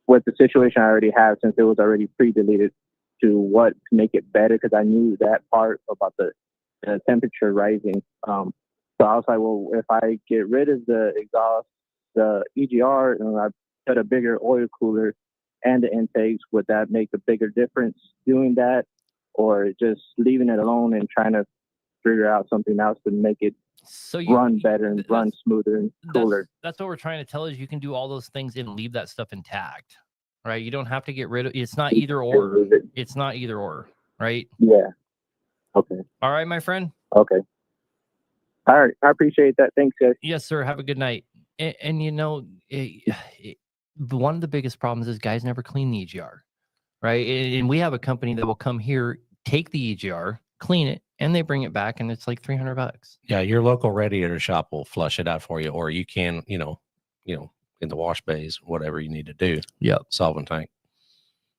I: what the situation I already have, since it was already pre-deleted, to what to make it better, because I knew that part about the temperature rising. So I was like, well, if I get rid of the exhaust, the EGR, and I put a bigger oil cooler and the intakes, would that make a bigger difference doing that, or just leaving it alone and trying to figure out something else to make it run better and run smoother and cooler?
A: That's what we're trying to tell is you can do all those things and leave that stuff intact, right? You don't have to get rid of. It's not either or. It's not either or, right?
I: Yeah. Okay.
A: All right, my friend.
I: Okay. All right. I appreciate that. Thanks, guys.
A: Yes, sir. Have a good night. And you know, one of the biggest problems is guys never clean the EGR, right? And we have a company that will come here, take the EGR, clean it, and they bring it back, and it's like $300.
B: Yeah, your local radiator shop will flush it out for you, or you can, you know, in the wash bays, whatever you need to do.
A: Yep.
B: Solvent tank.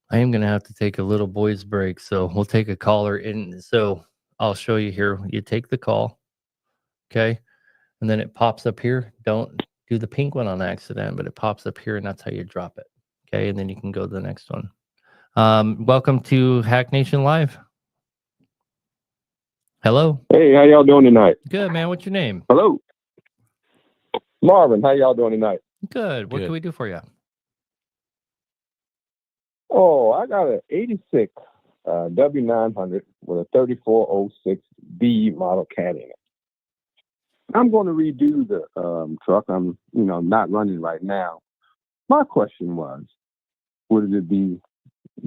A: I am going to have to take a little boys break, so we'll take a caller. And so I'll show you here. You take the call, okay? And then it pops up here. Don't do the pink one on accident, but it pops up here, and that's how you drop it, okay? And then you can go to the next one. Welcome to Hack Nation Live. Hello.
J: Hey, how y'all doing tonight?
A: Good, man. What's your name?
J: Hello. Marvin, how y'all doing tonight?
A: Good. What can we do for you?
J: Oh, I got an 86 W900 with a 3406B model cat in it. I'm going to redo the truck. I'm, not running right now. My question was, would it be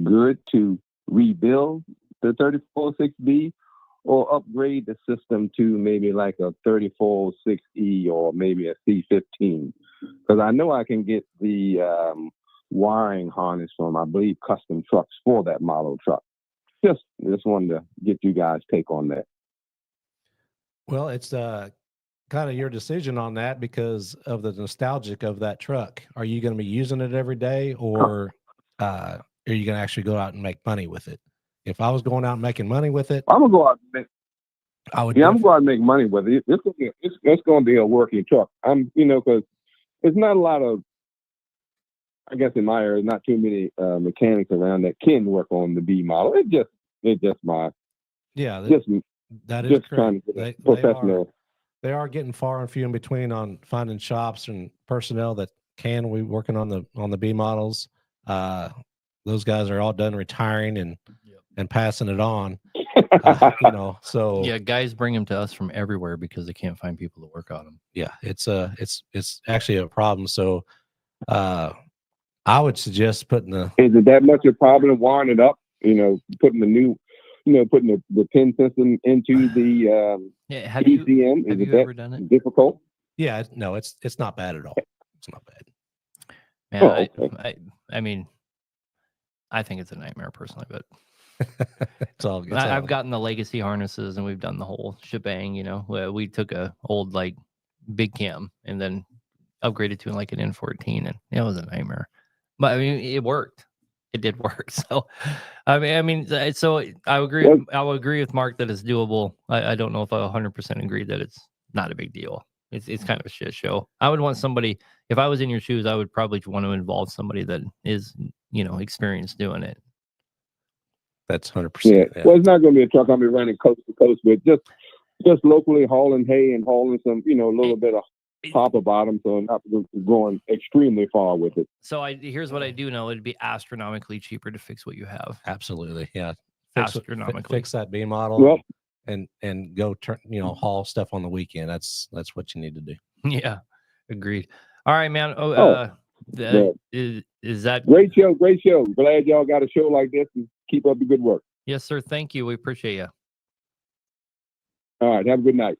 J: good to rebuild the 3406B or upgrade the system to maybe like a 3406E or maybe a C15? Because I know I can get the wiring harness from, I believe, Custom Trucks for that model truck. Just wanted to get you guys' take on that.
B: Well, it's kind of your decision on that because of the nostalgic of that truck. Are you going to be using it every day, or are you going to actually go out and make money with it? If I was going out and making money with it,
J: I'm gonna go out and make.
B: I'm
J: gonna go out and make money with it. It's gonna be a working truck. Because there's not a lot of, I guess in my area, not too many mechanics around that can work on the B model. It's just my
B: Yeah,
J: Just
B: that is
J: just
B: correct.
J: trying to get
B: They
J: professional.
B: they are getting far and few in between on finding shops and personnel that can be working on the B models. Those guys are all done retiring and passing it on. So
A: Yeah, guys bring them to us from everywhere because they can't find people to work on them.
B: yeah, it's actually a problem. So I would suggest putting the
J: Is it that much a problem wiring it up? Putting the new, putting the pin system into the
A: Yeah, have
J: ECM. Is
A: you
J: it
A: ever
J: that
A: done it?
J: difficult?
B: yeah, no, it's not bad at all. It's not bad.
A: Yeah,
J: okay.
A: I mean, I think it's a nightmare personally, but
B: I've
A: I've gotten the legacy harnesses and we've done the whole shebang. We took a old like big cam and then upgraded to like an N14, and it was a nightmare. But I mean, it worked. It did work. So, so I agree.
J: Well,
A: I would agree with Mark that it's doable. I don't know if I 100% agree that it's not a big deal. It's kind of a shit show. I would want somebody. If I was in your shoes, I would probably want to involve somebody that is experienced doing it.
B: That's 100%.
J: yeah. Well, it's not going to be a truck I'll be running coast to coast with. Just locally hauling hay and hauling some, a little bit of top or bottom, so not going extremely far with it.
A: So here's what I do know: it'd be astronomically cheaper to fix what you have.
B: Absolutely, yeah.
A: Astronomically.
B: Fix that B model.
J: Well,
B: and go turn haul stuff on the weekend. That's what you need to do.
A: Yeah, agreed. All right, man. Is that
J: great show? Great show. Glad y'all got a show like this and keep up the good work.
A: Yes, sir. Thank you. We appreciate you.
J: All right. Have a good night.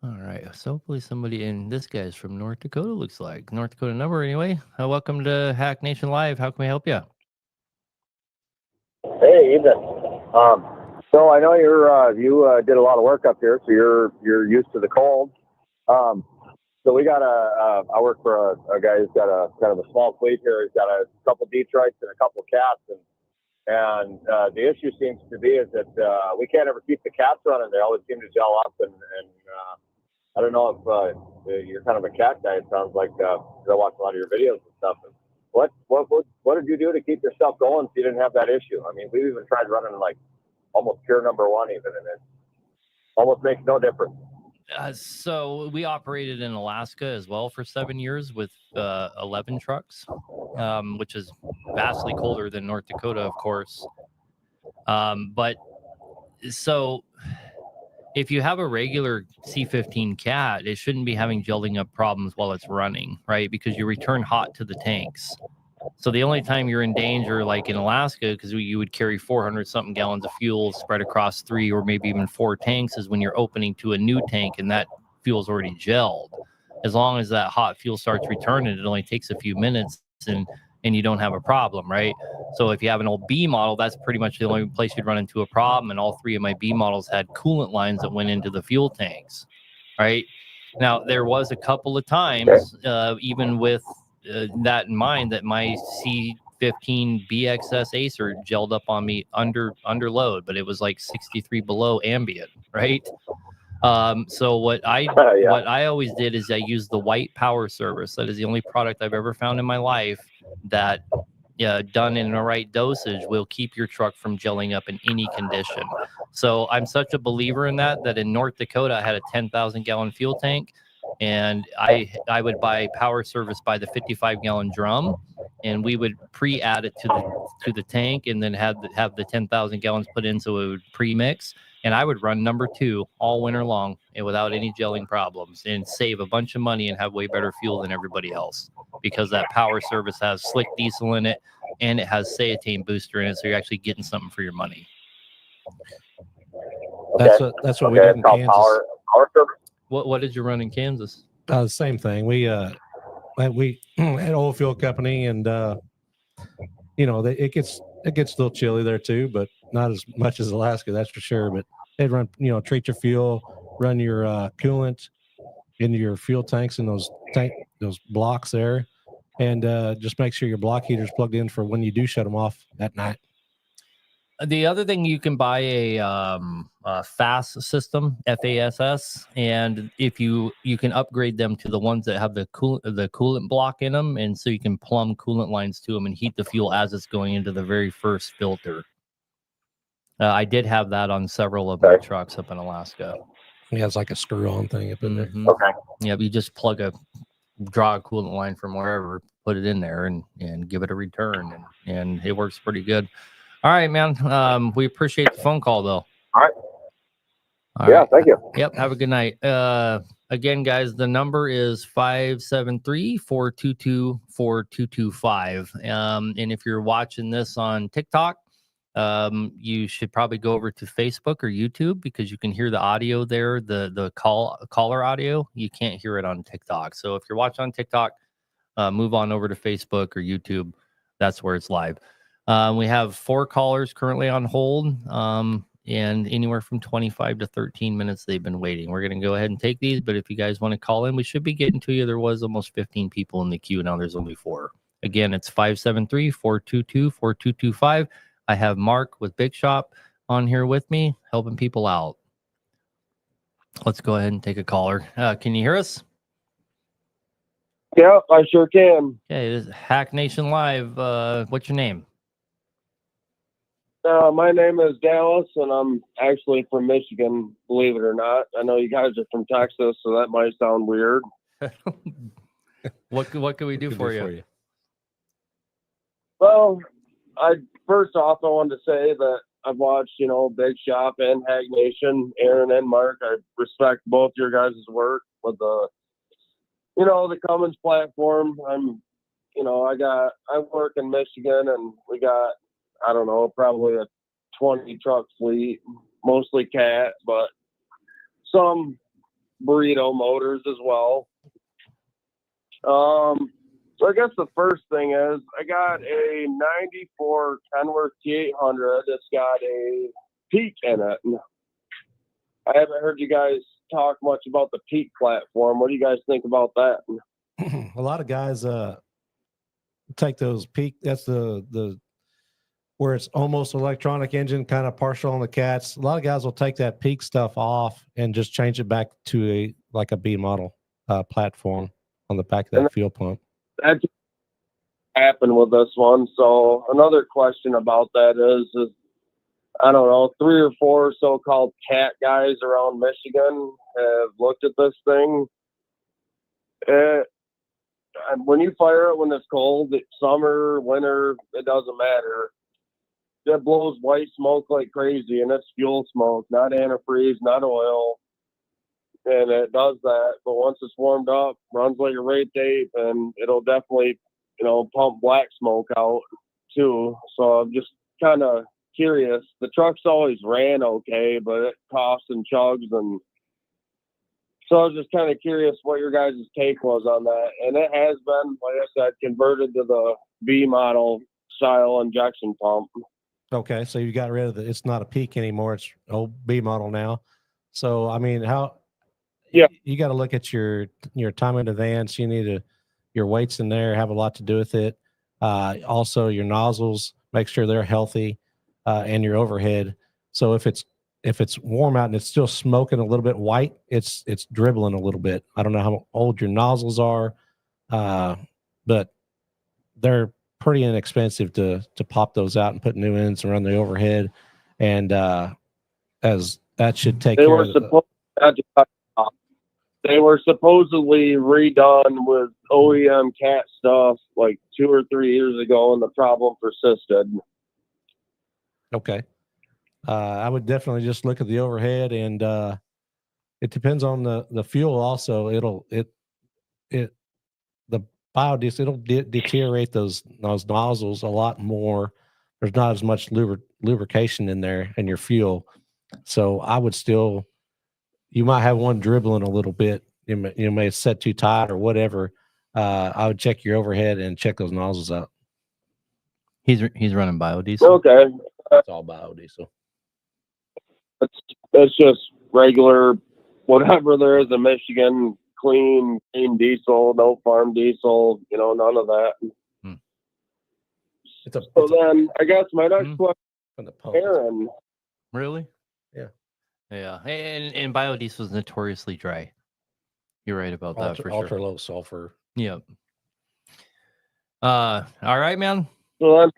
A: All right. So hopefully somebody in this guy's from North Dakota, looks like. North Dakota number anyway. Welcome to Hack Nation Live. How can we help you?
K: Hey, evening. So I know you did a lot of work up here, so you're used to the cold. So we got I work for a guy who's got a kind of a small fleet here. He's got a couple Detroits and a couple cats, and the issue seems to be is that we can't ever keep the cats running. They always seem to gel up, and I don't know if you're kind of a cat guy. It sounds like I watch a lot of your videos and stuff. And what did you do to keep your stuff going if you didn't have that issue? I mean, we even tried running like almost pure number one even, and it almost makes no difference.
A: So we operated in Alaska as well for 7 years with 11 trucks, which is vastly colder than North Dakota, of course. But so if you have a regular C15 cat, it shouldn't be having gelling up problems while it's running, right? Because you return hot to the tanks. So the only time you're in danger, like in Alaska, because you would carry 400 something gallons of fuel spread across 3 or maybe even 4 tanks, is when you're opening to a new tank and that fuel's already gelled. As long as that hot fuel starts returning, it only takes a few minutes and you don't have a problem, right? So if you have an old B model, that's pretty much the only place you'd run into a problem. And all 3 of my B models had coolant lines that went into the fuel tanks, right? Now, there was a couple of times, even with that in mind, that my C15 BXS Acer gelled up on me under load, but it was like 63 below ambient, right? So what I always did is I used the white power service. That is the only product I've ever found in my life that done in the right dosage will keep your truck from gelling up in any condition. So I'm such a believer in that in North Dakota I had a 10,000 gallon fuel tank, and I would buy power service by the 55 gallon drum, and we would pre-add it to the tank and then have the 10,000 gallons put in, so it would pre-mix. And I would run number 2 all winter long and without any gelling problems, and save a bunch of money and have way better fuel than everybody else, because that power service has slick diesel in it and it has Ceatane booster in it, so you're actually getting something for your money.
B: Okay. That's what we did in Kansas.
K: Power service.
A: What did you run in Kansas?
B: The same thing. We had oil field company, and it gets a little chilly there too, but not as much as Alaska, that's for sure. But they'd run, treat your fuel, run your coolant into your fuel tanks in those blocks there, and just make sure your block heater's plugged in for when you do shut them off at night.
A: The other thing, you can buy a FASS system, FASS, and if you can upgrade them to the ones that have the coolant block in them, and so you can plumb coolant lines to them and heat the fuel as it's going into the very first filter. I did have that on several of my trucks up in Alaska.
B: He has like a screw-on thing up in there.
K: Okay.
A: Yeah, you just draw a coolant line from wherever, put it in there, and give it a return, and it works pretty good. All right, man. We appreciate the phone call, though.
K: All right.
A: All
K: Yeah,
A: right.
K: thank you.
A: Yep. Have a good night. Again, guys, the number is 573-422-4225. And if you're watching this on TikTok, you should probably go over to Facebook or YouTube because you can hear the audio there, the caller audio. You can't hear it on TikTok. So if you're watching on TikTok, move on over to Facebook or YouTube. That's where it's live. We have 4 callers currently on hold, and anywhere from 25 to 13 minutes they've been waiting. We're going to go ahead and take these, but if you guys want to call in, we should be getting to you. There was almost 15 people in the queue. Now there's only 4. Again, it's 573-422-4225. I have Mark with Big Shop on here with me, helping people out. Let's go ahead and take a caller. Can you hear us?
L: Yeah, I sure can.
A: Okay, this is Hack Nation Live. What's your name?
L: My name is Dallas, and I'm actually from Michigan, believe it or not. I know you guys are from Texas, so that might sound weird.
A: What can we do for you?
L: Well, first off, I wanted to say that I've watched, Big Shop and Hack Nation, Aaron and Mark. I respect both your guys' work with the Cummins platform. I work in Michigan, and we got, I don't know, probably a 20 truck fleet, mostly cat, but some burrito motors as well. So I guess the first thing is I got a 94 Kenworth T800. It's got a peak in it. I haven't heard you guys talk much about the peak platform. What do you guys think about that?
B: A lot of guys take those peak. That's the where it's almost electronic engine, kind of partial on the cats. A lot of guys will take that peak stuff off and just change it back to a B model platform on the back of that fuel pump.
L: That just happened with this one. So another question about that is I don't know, 3 or 4 so-called cat guys around Michigan have looked at this thing. When you fire it when it's cold, it's summer, winter, it doesn't matter. It blows white smoke like crazy, and it's fuel smoke, not antifreeze, not oil. And it does that. But once it's warmed up, runs like a rate tape, and it'll definitely, pump black smoke out too. So I'm just kind of curious. The truck's always ran okay, but it coughs and chugs, and so I was just kind of curious what your guys' take was on that. And it has been, like I said, converted to the B model style injection pump.
B: Okay, so you got rid of it's not a peak anymore. It's old B model now. So I mean, you got to look at your time in advance. You need your weights in there have a lot to do with it. Also your nozzles, make sure they're healthy, and your overhead. So if it's warm out and it's still smoking a little bit white, it's dribbling a little bit. I don't know how old your nozzles are, but they're pretty inexpensive to pop those out and put new ends around the overhead, and as that should take care of
L: they were supposedly redone with OEM cat stuff like 2 or 3 years ago, and the problem persisted.
B: Okay. I would definitely just look at the overhead, and it depends on the fuel also. The biodiesel, it'll deteriorate those nozzles a lot more. There's not as much lubrication in there in your fuel. So I would you might have one dribbling a little bit. You may set too tight or whatever. I would check your overhead and check those nozzles out.
A: He's running biodiesel.
L: Okay.
B: It's all biodiesel.
L: It's just regular, whatever there is in Michigan, clean diesel, no farm diesel, none of that. Then I guess my next question, Aaron.
A: Really?
B: Yeah.
A: Yeah. And biodiesel is notoriously dry. You're right about that for sure.
B: Ultra low sulfur.
A: Yep. All right, man.
L: So then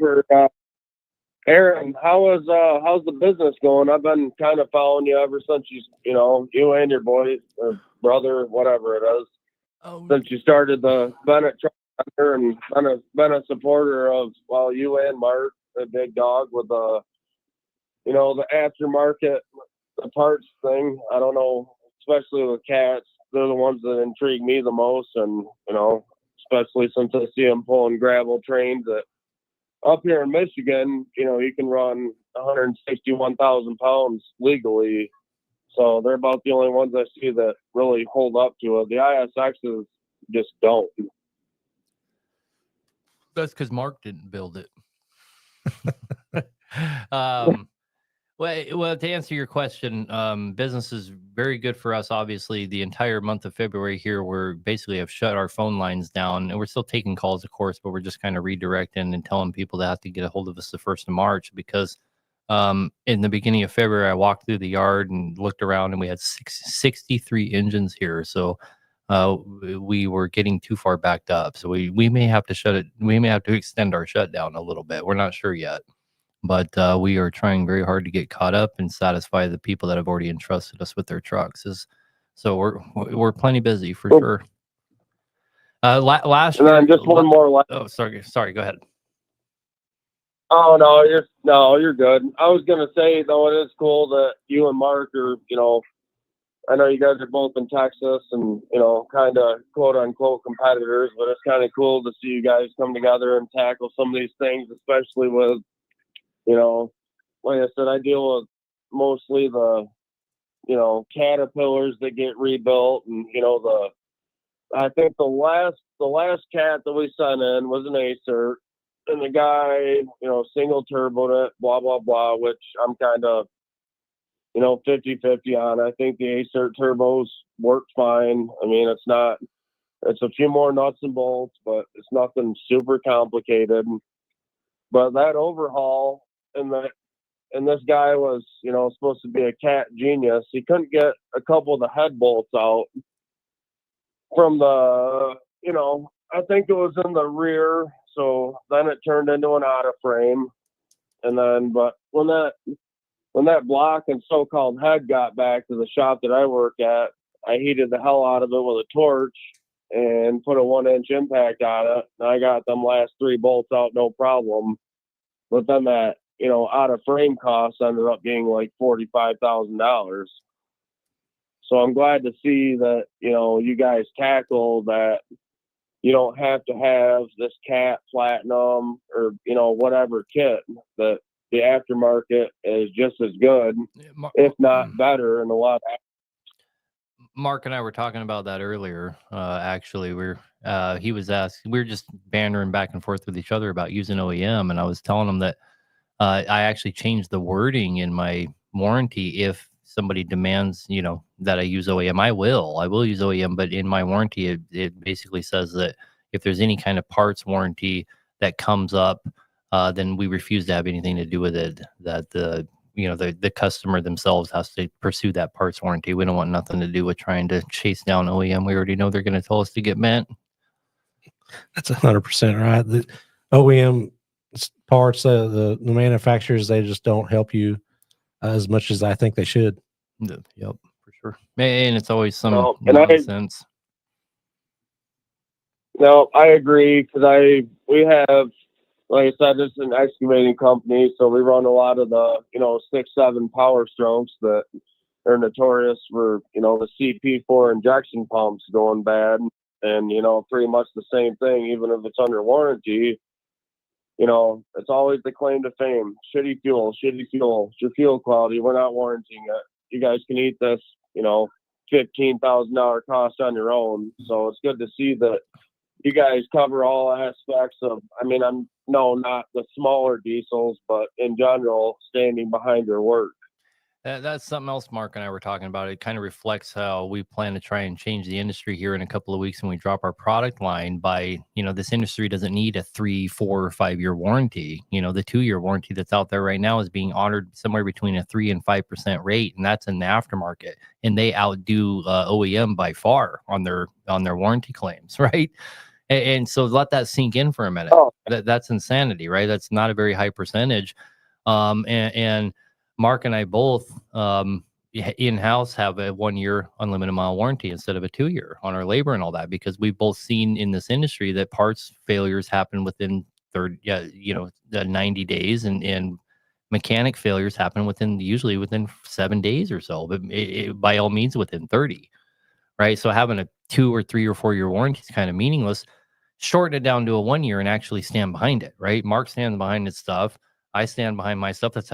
L: Aaron, how's the business going? I've been kind of following you ever since you and your boy or brother, whatever it is, since you started the Bennett Truck Center, and been a supporter of, well, you and Mark, the big dog, with the aftermarket, the parts thing. I don't know, especially with cats, they're the ones that intrigue me the most, and especially since I see them pulling gravel trains that up here in Michigan, you can run 161,000 pounds legally. So they're about the only ones I see that really hold up to it. The ISXs just don't.
A: That's because Mark didn't build it. Well, to answer your question, business is very good for us. Obviously, the entire month of February here, we're basically have shut our phone lines down, and we're still taking calls, of course, but we're just kind of redirecting and telling people to have to get a hold of us the 1st of March, because in the beginning of February, I walked through the yard and looked around, and we had 63 engines here. So we were getting too far backed up. So we may have to shut it. We may have to extend our shutdown a little bit. We're not sure yet. But we are trying very hard to get caught up and satisfy the people that have already entrusted us with their trucks. So we're plenty busy for sure. Last
L: And
A: year,
L: then just one more.
A: Oh, sorry. Go ahead.
L: Oh no, you're good. I was gonna say though, it is cool that you and Mark are, I know you guys are both in Texas and kind of quote unquote competitors, but it's kind of cool to see you guys come together and tackle some of these things, especially with, like I said, I deal with mostly the, Caterpillars that get rebuilt, and I think the last cat that we sent in was an Acer, and the guy, single turboed it, blah blah blah, which I'm kind of 50-50 on. I think the Acer turbos work fine. I mean, it's a few more nuts and bolts, but it's nothing super complicated. But that overhaul, and this guy was, supposed to be a cat genius. He couldn't get a couple of the head bolts out from the, I think it was in the rear. So then it turned into an auto frame. And then, but when that block and so-called head got back to the shop that I work at, I heated the hell out of it with a torch and put a 1-inch impact on it. And I got them last 3 bolts out, no problem. But then that, out of frame cost ended up being like $45,000. So I'm glad to see that, you guys tackle that. You don't have to have this cat platinum or, whatever kit. That the aftermarket is just as good, if not better, in a lot of.
A: Mark and I were talking about that earlier. Actually, he was asking, we were just bantering back and forth with each other about using OEM, and I was telling him that I actually changed the wording in my warranty. If somebody demands, that I use OEM, I will use OEM, but in my warranty, it basically says that if there's any kind of parts warranty that comes up, then we refuse to have anything to do with it. That the customer themselves has to pursue that parts warranty. We don't want nothing to do with trying to chase down OEM. We already know they're going to tell us to get bent.
B: That's 100% right. The OEM parts, the manufacturers, they just don't help you as much as I think they should.
A: Yep, for sure. And it's always some nonsense.
L: No, I agree, because we have, like I said, it's an excavating company, so we run a lot of the 6-7 power strokes that are notorious for the CP4 injection pumps going bad, and pretty much the same thing. Even if it's under warranty, it's always the claim to fame: shitty fuel, it's your fuel quality. We're not warranting it. You guys can eat this, $15,000 cost on your own. So it's good to see that you guys cover all aspects of, not the smaller diesels, but in general, standing behind your work.
A: That's something else Mark and I were talking about. It kind of reflects how we plan to try and change the industry here in a couple of weeks when we drop our product line. By, this industry doesn't need a 3, 4, or 5 year warranty. The 2-year warranty that's out there right now is being honored somewhere between a 3 and 5% rate, and that's in the aftermarket. And they outdo OEM by far on their warranty claims, right? And so let that sink in for a minute. That's insanity, right? That's not a very high percentage. And Mark and I both in-house have a 1-year unlimited mile warranty instead of a 2-year on our labor and all that, because we've both seen in this industry that parts failures happen within 90 days, and mechanic failures happen usually within 7 days or so, but by all means within 30, right? So having a 2 or 3 or 4 year warranty is kind of meaningless. Shorten it down to a 1 year and actually stand behind it, right? Mark stands behind his stuff. I stand behind my stuff. That's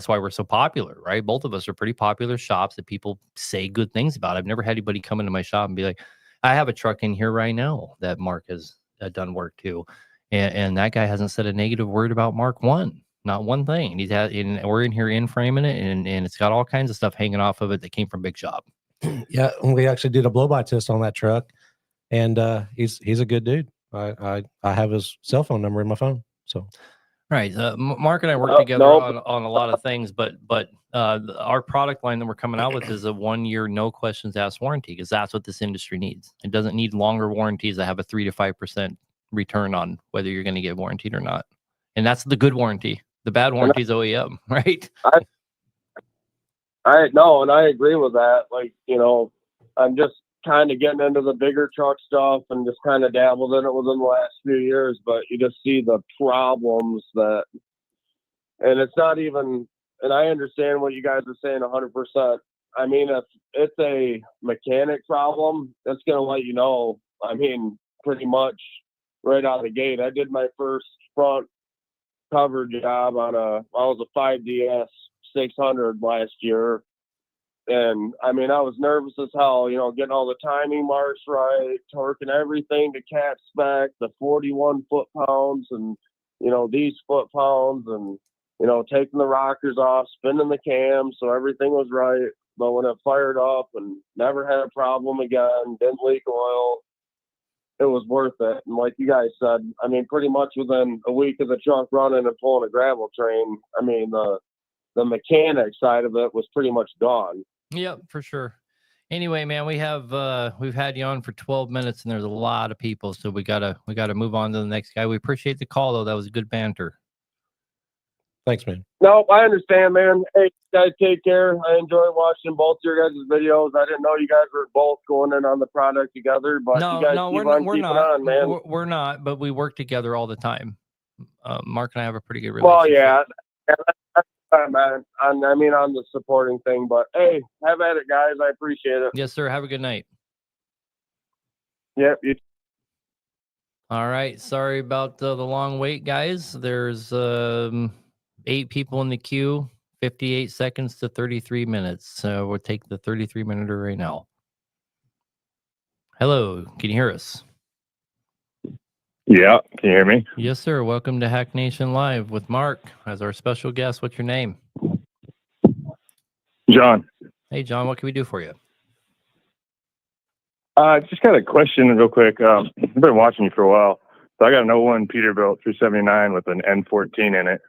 A: why we're so popular, right? Both of us are pretty popular shops that people say good things about. I've never had anybody come into my shop and be like, I have a truck in here right now that Mark has done work to. And that guy hasn't said a negative word about Mark not one thing. We're in here in framing it, and it's got all kinds of stuff hanging off of it that came from Big Shop.
B: Yeah, we actually did a blow-by test on that truck, and he's a good dude. I have his cell phone number in my phone. So,
A: right, Mark and I work together on a lot of things, but our product line that we're coming out with is a 1 year no questions asked warranty, because that's what this industry needs. It doesn't need longer warranties that have a 3 to 5% return on whether you're going to get warranted or not, and that's the good warranty. The bad warranty is OEM, right?
L: I know, and I agree with that. Like, I'm just kind of getting into the bigger truck stuff and just kind of dabbled in it within the last few years, but you just see the problems and it's not even, and I understand what you guys are saying 100%. I mean, if it's a mechanic problem, that's going to let you know, pretty much right out of the gate. I did my first front cover job on I was a 5DS 600 last year, and I was nervous as hell, getting all the timing marks right, torquing everything to cat spec, the 41 foot-pounds and these foot-pounds, and taking the rockers off, spinning the cam so everything was right. But when it fired up and never had a problem again, didn't leak oil, it was worth it. And like you guys said, pretty much within a week of the truck running and pulling a gravel train, the mechanic side of it was pretty much gone.
A: Yep, for sure. Anyway, man, we've had you on for 12 minutes, and there's a lot of people, so we gotta move on to the next guy. We appreciate the call, though. That was good banter.
B: Thanks, man.
L: No, I understand, man. Hey, guys, take care. I enjoy watching both your guys' videos. I didn't know you guys were both going in on the product together, but you guys keep
A: we're
L: keeping
A: not.
L: on, man.
A: We're not, but we work together all the time. Mark and I have a pretty good relationship.
L: Well, yeah, that's man. On the supporting thing, but hey, have at it, guys. I appreciate it.
A: Yes, sir. Have a good night.
L: Yep. You
A: all right. Sorry about the long wait, guys. There's 8 people in the queue, 58 seconds to 33 minutes. So we'll take the 33-minute right now. Hello. Can you hear us?
M: Yeah. Can you hear me?
A: Yes, sir. Welcome to Hack Nation Live with Mark as our special guest. What's your name?
M: John.
A: Hey, John. What can we do for you?
M: Just got a question real quick. I've been watching you for a while. So I got an 01 Peterbilt 379 with an N14 in it.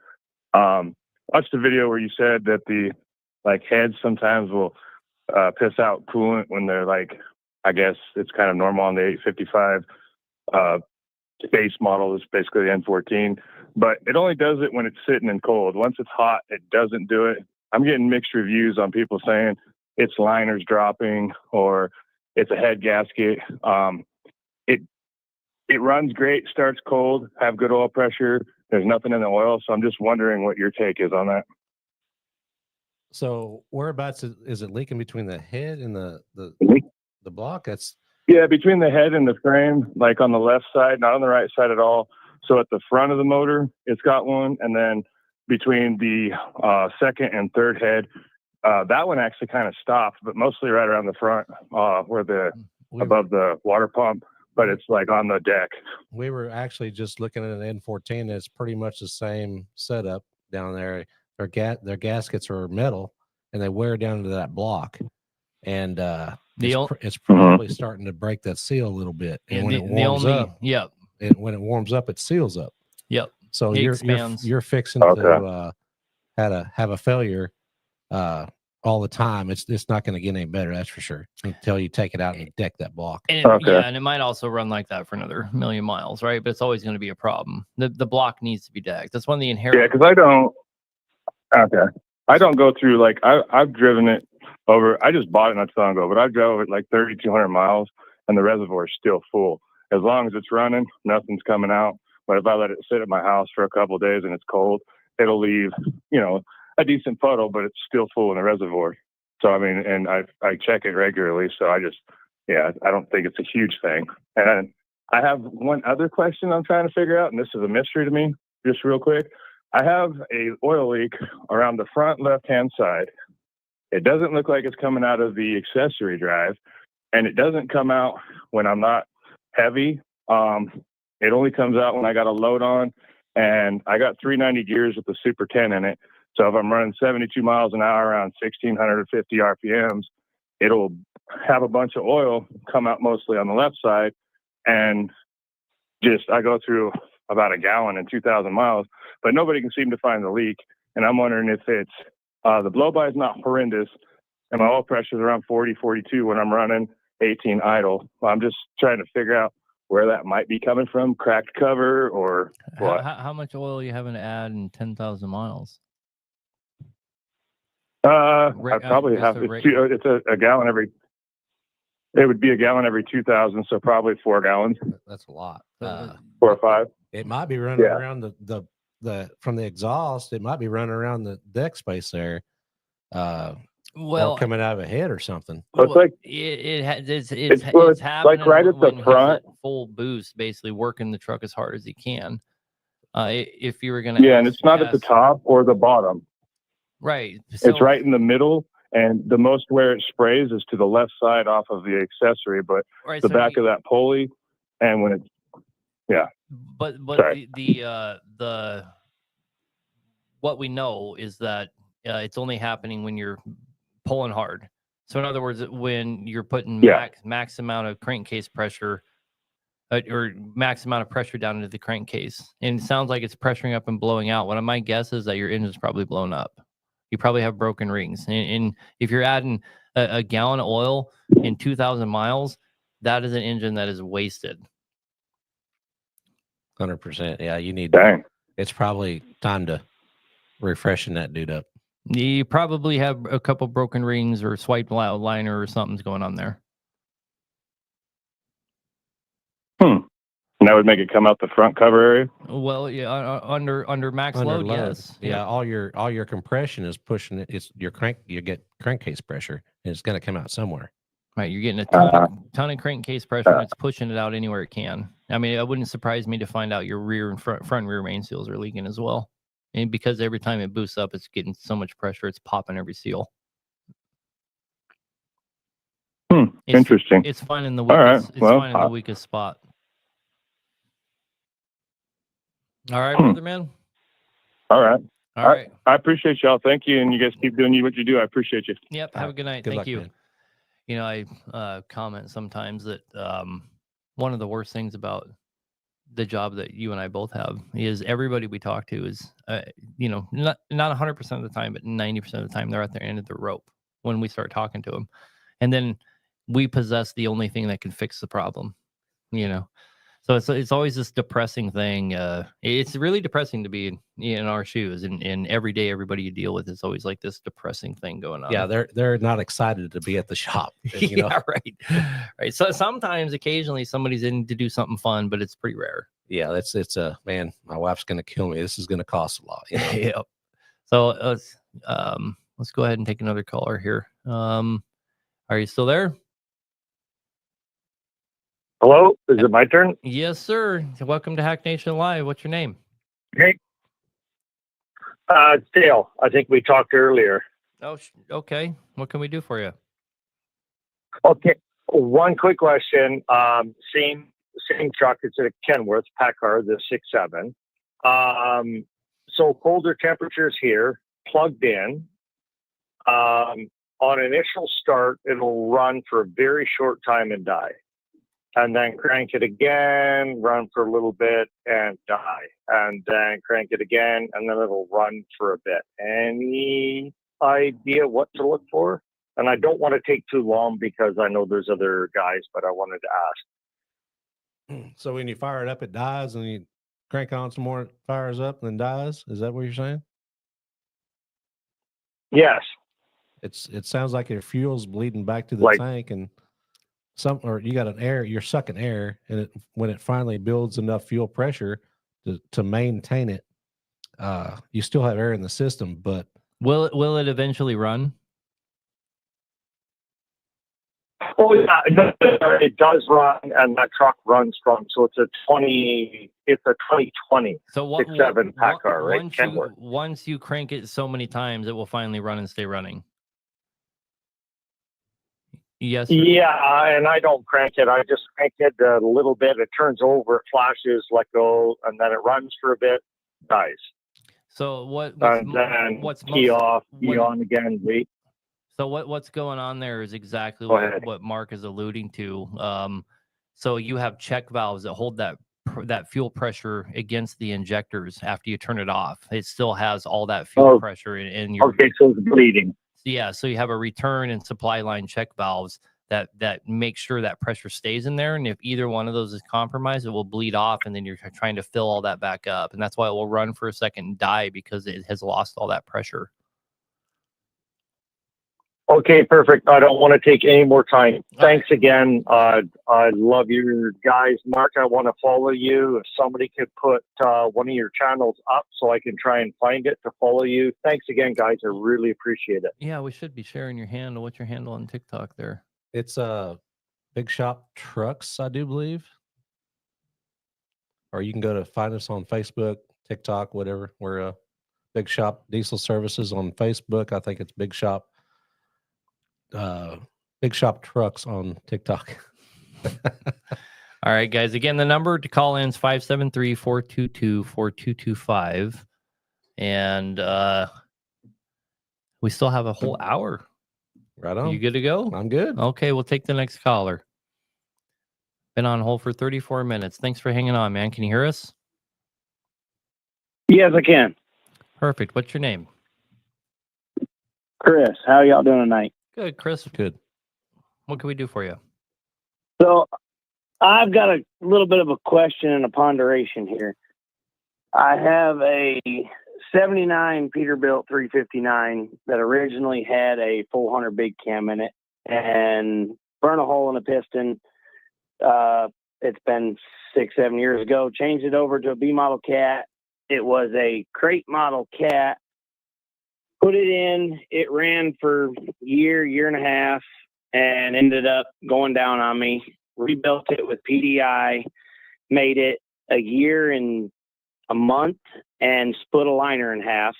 M: Watched the video where you said that the heads sometimes will piss out coolant when they're I guess it's kind of normal on the 855 base model is basically the N14, but it only does it when it's sitting and cold. Once it's hot, it doesn't do it. I'm getting mixed reviews on people saying it's liners dropping or it's a head gasket. It runs great, starts cold, have good oil pressure. There's nothing in the oil, so I'm just wondering what your take is on that.
B: So whereabouts is it leaking between the head and the block?
M: Yeah, between the head and the frame, on the left side, not on the right side at all. So at the front of the motor, it's got one, and then between the second and third head, that one actually kind of stopped, but mostly right around the front, where above the water pump. But it's on the deck.
B: We were actually just looking at an N14. It's pretty much the same setup down there. Their gaskets are metal, and they wear down into that block. And it's probably starting to break that seal a little bit. And when it warms up, when it warms up, it seals up.
A: Yep.
B: So you're fixing to have a failure all the time. It's not going to get any better, that's for sure, until you take it out and deck that block.
A: And and it might also run like that for another 1,000,000 miles, right? But it's always going to be a problem. The block needs to be decked. That's one of the inherent.
M: Yeah, because I don't. Okay. I don't go through like I've driven it over. I just bought it not so long ago, but I drove it like 3,200 miles, and the reservoir is still full. As long as it's running, nothing's coming out. But if I let it sit at my house for a couple of days and it's cold, it'll leave, a decent puddle, but it's still full in the reservoir. So I mean, and I check it regularly. So I don't think it's a huge thing. And I have one other question I'm trying to figure out, and this is a mystery to me. Just real quick. I have a oil leak around the front left-hand side. It doesn't look like it's coming out of the accessory drive, and it doesn't come out when I'm not heavy. It only comes out when I got a load on, and I got 390 gears with the Super 10 in it. So if I'm running 72 miles an hour around 1,650 RPMs, it'll have a bunch of oil come out mostly on the left side, and I go through about a gallon in 2,000 miles, but nobody can seem to find the leak. And I'm wondering if it's the blow-by is not horrendous, and my oil pressure is around 40, 42 when I'm running 18 idle. I'm just trying to figure out where that might be coming from, cracked cover or what.
A: How much oil are you having to add in 10,000 miles?
M: I probably have it's a gallon every. It would be a gallon every 2,000, so probably 4 gallons.
B: That's a lot.
M: 4 or 5.
B: It might be running around the from the exhaust. It might be running around the deck space there. Or coming out of a head or something.
M: It's like
A: it's happening
M: like right at the front,
A: full boost, basically working the truck as hard as he can. If you were going to,
M: and it's not at the top or the bottom.
A: Right.
M: It's right in the middle, and the most where it sprays is to the left side off of the accessory, but the back of that pulley, and when it's
A: But the what we know is that it's only happening when you're pulling hard. So in other words, when you're putting max amount of crankcase pressure or max amount of pressure down into the crankcase, and it sounds like it's pressuring up and blowing out. One of my guesses is that your engine's probably blown up. You probably have broken rings, and if you're adding a gallon of oil in 2,000 miles, that is an engine that is wasted.
B: 100%. Yeah, you need.
M: Dang.
B: It's probably time to refreshen that dude up.
A: You probably have a couple broken rings or swipe liner or something's going on there.
M: And that would make it come out the front cover area.
A: Well, yeah, under max load, yes.
B: Yeah, all your compression is pushing it. It's your you get crankcase pressure, and it's going to come out somewhere.
A: Right, you're getting a ton of crankcase pressure, and it's pushing it out anywhere it can. I mean, it wouldn't surprise me to find out your rear and front and rear main seals are leaking as well. And because every time it boosts up, it's getting so much pressure, it's popping every seal.
M: Interesting.
A: It's finding the weakest. It's finding the weakest spot. All right, brother man.
M: All right. I appreciate y'all. Thank you, and you guys keep doing what you do. I appreciate you.
A: Yep. Have a good night. Thank you. Man. I comment sometimes that one of the worst things about the job that you and I both have is everybody we talk to is, not 100% of the time, but 90% of the time they're at the end of the rope when we start talking to them, and then we possess the only thing that can fix the problem. So it's always this depressing thing. It's really depressing to be in our shoes, and every day everybody you deal with is always like this depressing thing going on.
B: Yeah, they're not excited to be at the shop.
A: Yeah, right. So sometimes, occasionally, somebody's in to do something fun, but it's pretty rare.
B: Yeah, it's a man. My wife's gonna kill me. This is gonna cost a lot.
A: Yep. So let's go ahead and take another caller here. Are you still there?
C: Hello, is it my turn?
A: Yes, sir. Welcome to Hack Nation Live. What's your name?
C: Hey. Dale. I think we talked earlier.
A: Oh, okay. What can we do for you?
C: Okay. One quick question. Same truck. It's a Kenworth Packard, the 6.7. So colder temperatures here, plugged in. On initial start, it'll run for a very short time and die. And then crank it again, run for a little bit and die. And then crank it again, and then it'll run for a bit. Any idea what to look for? And I don't want to take too long because I know there's other guys, but I wanted to ask.
B: So when you fire it up, it dies, and you crank on some more, it fires up, and then dies? Is that what you're saying?
C: Yes.
B: It sounds like your fuel's bleeding back to the
C: Like-
B: tank, and or you got you're sucking air, and when it finally builds enough fuel pressure to maintain it, you still have air in the system, but
A: Will it eventually run?
C: Oh yeah, it does run, and that truck runs strong. So it's a 2020
A: So what?
C: 6.7 pack car, right?
A: Once you crank it so many times, it will finally run and stay running. Yes.
C: Yeah, and I don't crank it. I just crank it a little bit. It turns over, it flashes, let go, and then it runs for a bit, dies.
A: So what's
C: key off, key on again, wait.
A: So what's going on there is exactly
C: Go ahead.
A: what Mark is alluding to. So you have check valves that hold that fuel pressure against the injectors after you turn it off. It still has all that fuel pressure in your.
C: Okay, so it's bleeding.
A: Yeah, so you have a return and supply line check valves that make sure that pressure stays in there. And if either one of those is compromised, it will bleed off, and then you're trying to fill all that back up. And that's why it will run for a second and die, because it has lost all that pressure.
C: Okay, perfect. I don't want to take any more time. Thanks again. I love you guys. Mark, I want to follow you. If somebody could put one of your channels up so I can try and find it to follow you. Thanks again, guys. I really appreciate it.
A: Yeah, we should be sharing your handle. What's your handle on TikTok there?
B: it's Big Shop Trucks, I do believe. Or you can go to find us on Facebook, TikTok, whatever. We're Big Shop Diesel Services on Facebook. I think it's Big Shop Trucks on TikTok.
A: All right, guys. Again, the number to call in is 573-422-4225. And we still have a whole hour.
B: Right on.
A: You good to go?
B: I'm good.
A: Okay, we'll take the next caller. Been on hold for 34 minutes. Thanks for hanging on, man. Can you hear us?
N: Yes, I can.
A: Perfect. What's your name?
N: Chris, how y'all doing tonight?
A: Good, Chris.
B: Good.
A: What can we do for you?
N: So I've got a little bit of a question and a ponderation here. I have a 79 Peterbilt 359 that originally had a 400 big cam in it and burned a hole in the piston. It's been 6-7 years ago. Changed it over to a B model cat. It was a crate model cat. Put it in. It ran for a year and a half, and ended up going down on me. Rebuilt it with PDI. Made it a year and a month, and split a liner in half.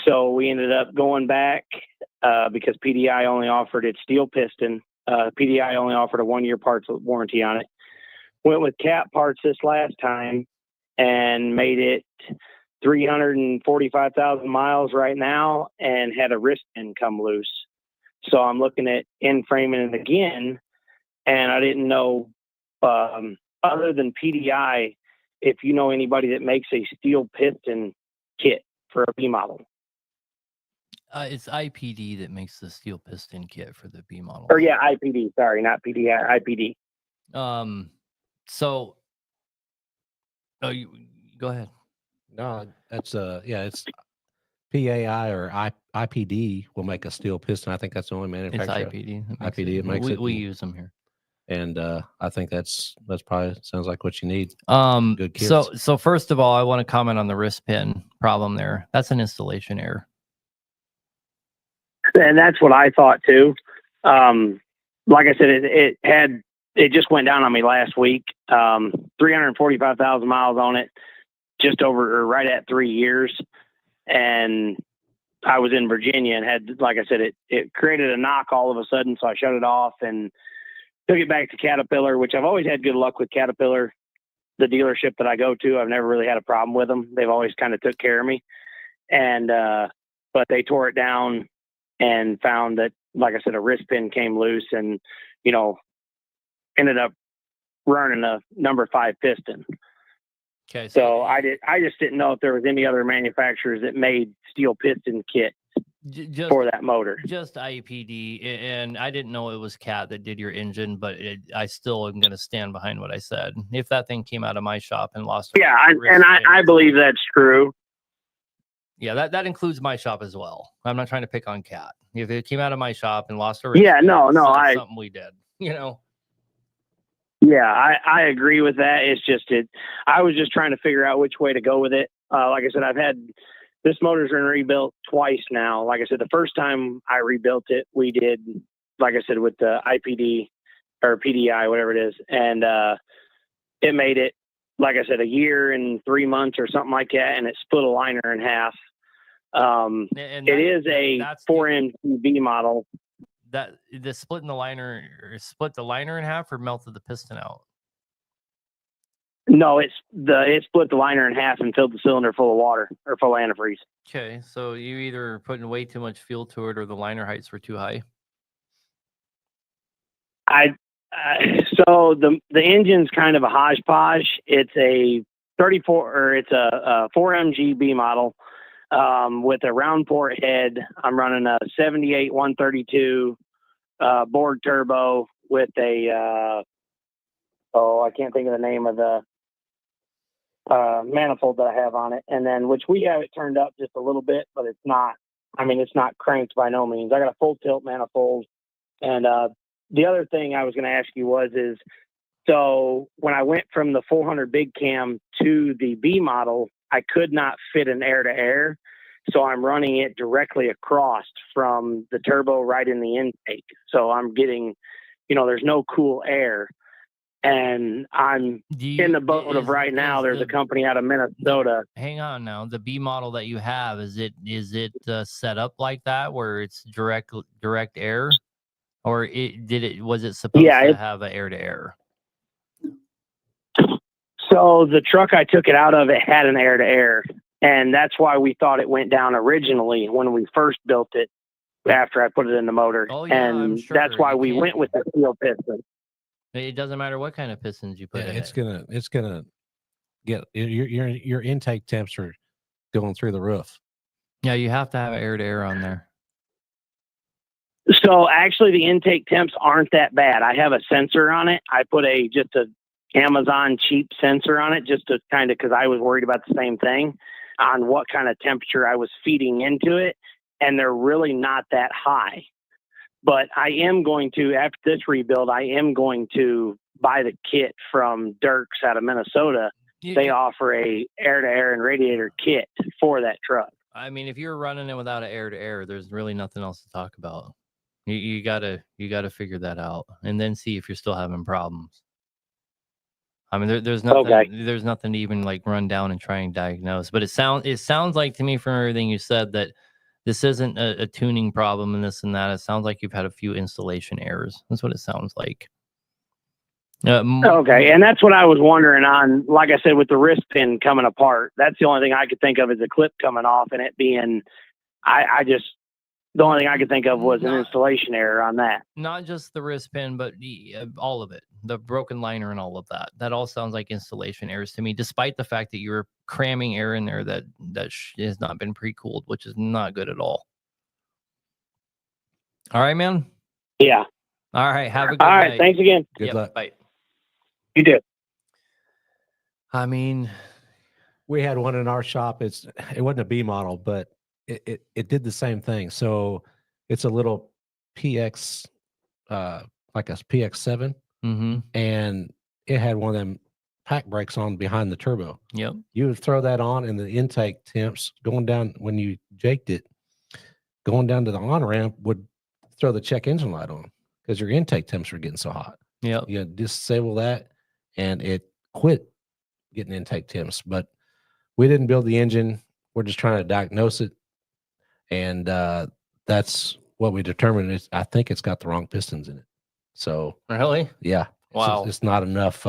N: So we ended up going back because PDI only offered its steel piston. PDI only offered a 1-year parts warranty on it. Went with cat parts this last time and made it 345,000 miles right now, and had a wrist pin come loose. So I'm looking at in framing it again, and I didn't know, other than PDI, if you know anybody that makes a steel piston kit for a B model.
A: It's IPD that makes the steel piston kit for the B model.
N: Or yeah, IPD. Sorry, not PDI. IPD.
A: So, you go ahead.
B: No, that's it's PAI or IPD will make a steel piston. I think that's the only manufacturer.
A: It's IPD.
B: IPD it makes it.
A: We use them here.
B: And I think that's probably sounds like what you need.
A: Good kits. So first of all, I want to comment on the wrist pin problem there. That's an installation error.
N: And that's what I thought too. Like I said, it just went down on me last week. 345,000 miles on it, just over or right at 3 years. And I was in Virginia and had, like I said, it created a knock all of a sudden. So I shut it off and took it back to Caterpillar, which I've always had good luck with Caterpillar. The dealership that I go to, I've never really had a problem with them. They've always kind of took care of me. And, but they tore it down and found that, like I said, a wrist pin came loose and, ended up running a number 5 piston.
A: Okay.
N: So I just didn't know if there was any other manufacturers that made steel piston kits for that motor.
A: Just IPD, and I didn't know it was Cat that did your engine, but I still am going to stand behind what I said. If that thing came out of my shop and lost,
N: I believe that's true.
A: Yeah, that includes my shop as well. I'm not trying to pick on Cat. If it came out of my shop and lost a race,
N: Yeah, no,
A: it's
N: I
A: something we did. You know.
N: Yeah, I agree with that. It's just I was just trying to figure out which way to go with it. Like I said, I've had this motor's been rebuilt twice now. Like I said, the first time I rebuilt it, we did, like I said, with the IPD or PDI, whatever it is, and it made it, like I said, a year and 3 months or something like that, and it split a liner in half. It is a 4MTB model.
A: That the split the liner in half or melted the piston out.
N: No, it split the liner in half and filled the cylinder full of water or full of antifreeze.
A: Okay, so you either putting way too much fuel to it or the liner heights were too high.
N: So the engine's kind of a hodgepodge. It's a 34 or it's a 4MGB model with a round port head. I'm running a 78 132 board turbo with a I can't think of the name of the manifold that I have on it, and then which we have it turned up just a little bit, but it's not. I mean, it's not cranked by no means. I got a full tilt manifold, and the other thing I was going to ask you is so when I went from the 400 big cam to the B model, I could not fit an air to air, so I'm running it directly across from the turbo right in the intake. So I'm getting, there's no cool air. And I'm in the boat of right now. There's a company out of Minnesota.
A: Hang on now. The B model that you have, is it set up like that where it's direct air, or was it supposed to have an air to air?
N: So the truck I took it out of, it had an air to air, and that's why we thought it went down originally when we first built it. After I put it in the motor, and that's why we went with the steel piston.
A: It doesn't matter what kind of pistons you put in.
B: It's gonna get your intake temps are going through the roof.
A: Yeah, you have to have air to air on there.
N: So actually, the intake temps aren't that bad. I have a sensor on it. I put just a Amazon cheap sensor on it just to kind of because I was worried about the same thing on what kind of temperature I was feeding into it, and they're really not that high. But I am going to, after this rebuild, I am going to buy the kit from Dirks out of Minnesota. They offer a air-to-air and radiator kit for that truck.
A: I mean, if you're running it without an air-to-air, there's really nothing else to talk about. You gotta figure that out, and then see if you're still having problems. I mean, there's nothing to even like run down and try and diagnose. But it sounds like to me from everything you said that this isn't a tuning problem and this and that. It sounds like you've had a few installation errors. That's what it sounds like.
N: Okay, and that's what I was wondering on. Like I said, with the wrist pin coming apart, that's the only thing I could think of is a clip coming off and it being. The only thing I could think of was an installation error on that.
A: Not just the wrist pin, but all of it. The broken liner and all of that. That all sounds like installation errors to me, despite the fact that you're cramming air in there that has not been pre-cooled, which is not good at all. All right, man?
N: Yeah.
A: All right, have a good night.
N: All right, thanks again.
B: Good luck.
A: Bye.
N: You do.
A: I mean,
B: we had one in our shop. It wasn't a B model, but it did the same thing. So it's a little PX, like a PX7, and it had one of them pack brakes on behind the turbo.
A: Yep.
B: You would throw that on, and the intake temps going down when you jaked it, going down to the on ramp would throw the check engine light on because your intake temps were getting so hot.
A: Yep.
B: You disable that, and it quit getting intake temps. But we didn't build the engine. We're just trying to diagnose it. And that's what we determined is I think it's got the wrong pistons in it. So
A: really?
B: Yeah.
A: Wow.
B: It's not enough.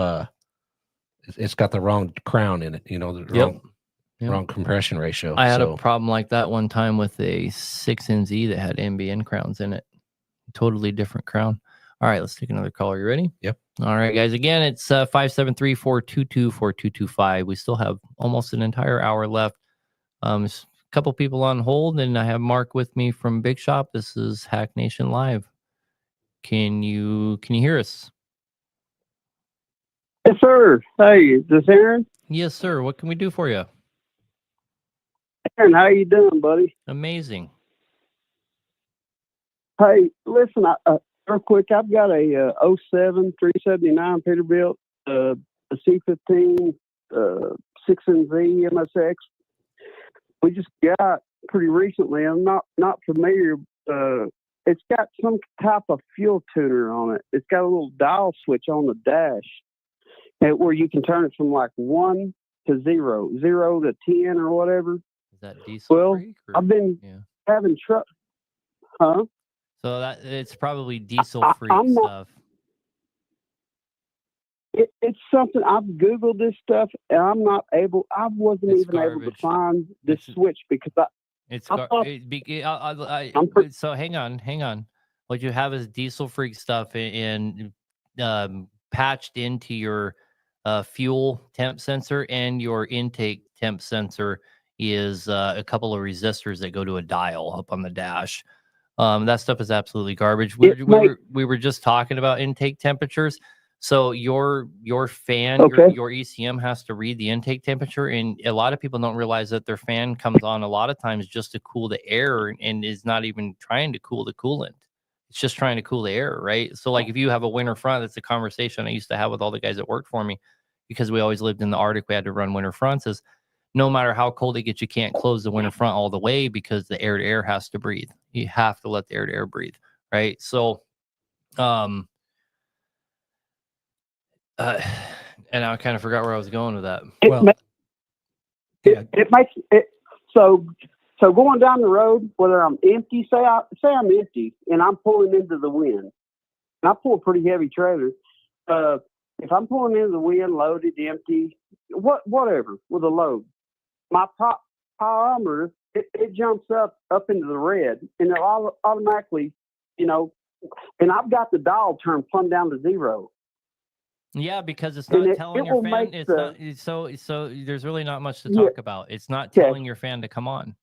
B: It's got the wrong crown in it, the wrong compression ratio.
A: I had a problem like that one time with a 6NZ that had NBN crowns in it. Totally different crown. All right, let's take another caller. You ready?
B: Yep.
A: All right, guys. Again, it's 573-422-4225. We still have almost an entire hour left. Couple people on hold, and I have Mark with me from Big Shop. This is Hack Nation Live. Can you hear us?
O: Yes, sir. Hey, is this Aaron?
A: Yes, sir. What can we do for you?
O: Aaron, how you doing, buddy?
A: Amazing.
O: Hey, listen, real quick, I've got a 07 379 Peterbilt, a C15, 6NZ MSX. We just got pretty recently. I'm not familiar. It's got some type of fuel tuner on it. It's got a little dial switch on the dash, where you can turn it from like 1 to 0, 0 to 10 or whatever.
A: Is that diesel freak? Or,
O: I've been having trouble. Huh?
A: So that it's probably diesel freak stuff.
O: It's something I've Googled this stuff, and I wasn't even able to find this switch because
A: so hang on. What you have is diesel freak stuff and patched into your fuel temp sensor, and your intake temp sensor is a couple of resistors that go to a dial up on the dash. That stuff is absolutely garbage. We were just talking about intake temperatures. So your fan, your ECM has to read the intake temperature, and a lot of people don't realize that their fan comes on a lot of times just to cool the air and is not even trying to cool the coolant. It's just trying to cool the air, right? So like if you have a winter front, that's a conversation I used to have with all the guys that worked for me, because we always lived in the Arctic. We had to run winter fronts. Is no matter how cold it gets, you can't close the winter front all the way because the air to air has to breathe. You have to let the air to air breathe, right? So, and I kind of forgot where I was going with that.
O: It makes it so going down the road, whether I'm empty, say I'm empty and I'm pulling into the wind, and I pull a pretty heavy trailer. If I'm pulling into the wind, loaded, empty, whatever with a load, my top pyrometer it jumps up into the red, and it automatically, and I've got the dial turned plumb down to 0.
A: Yeah, because it's not telling your fan. It's not so. There's really not much to talk about. It's not telling your fan to come on,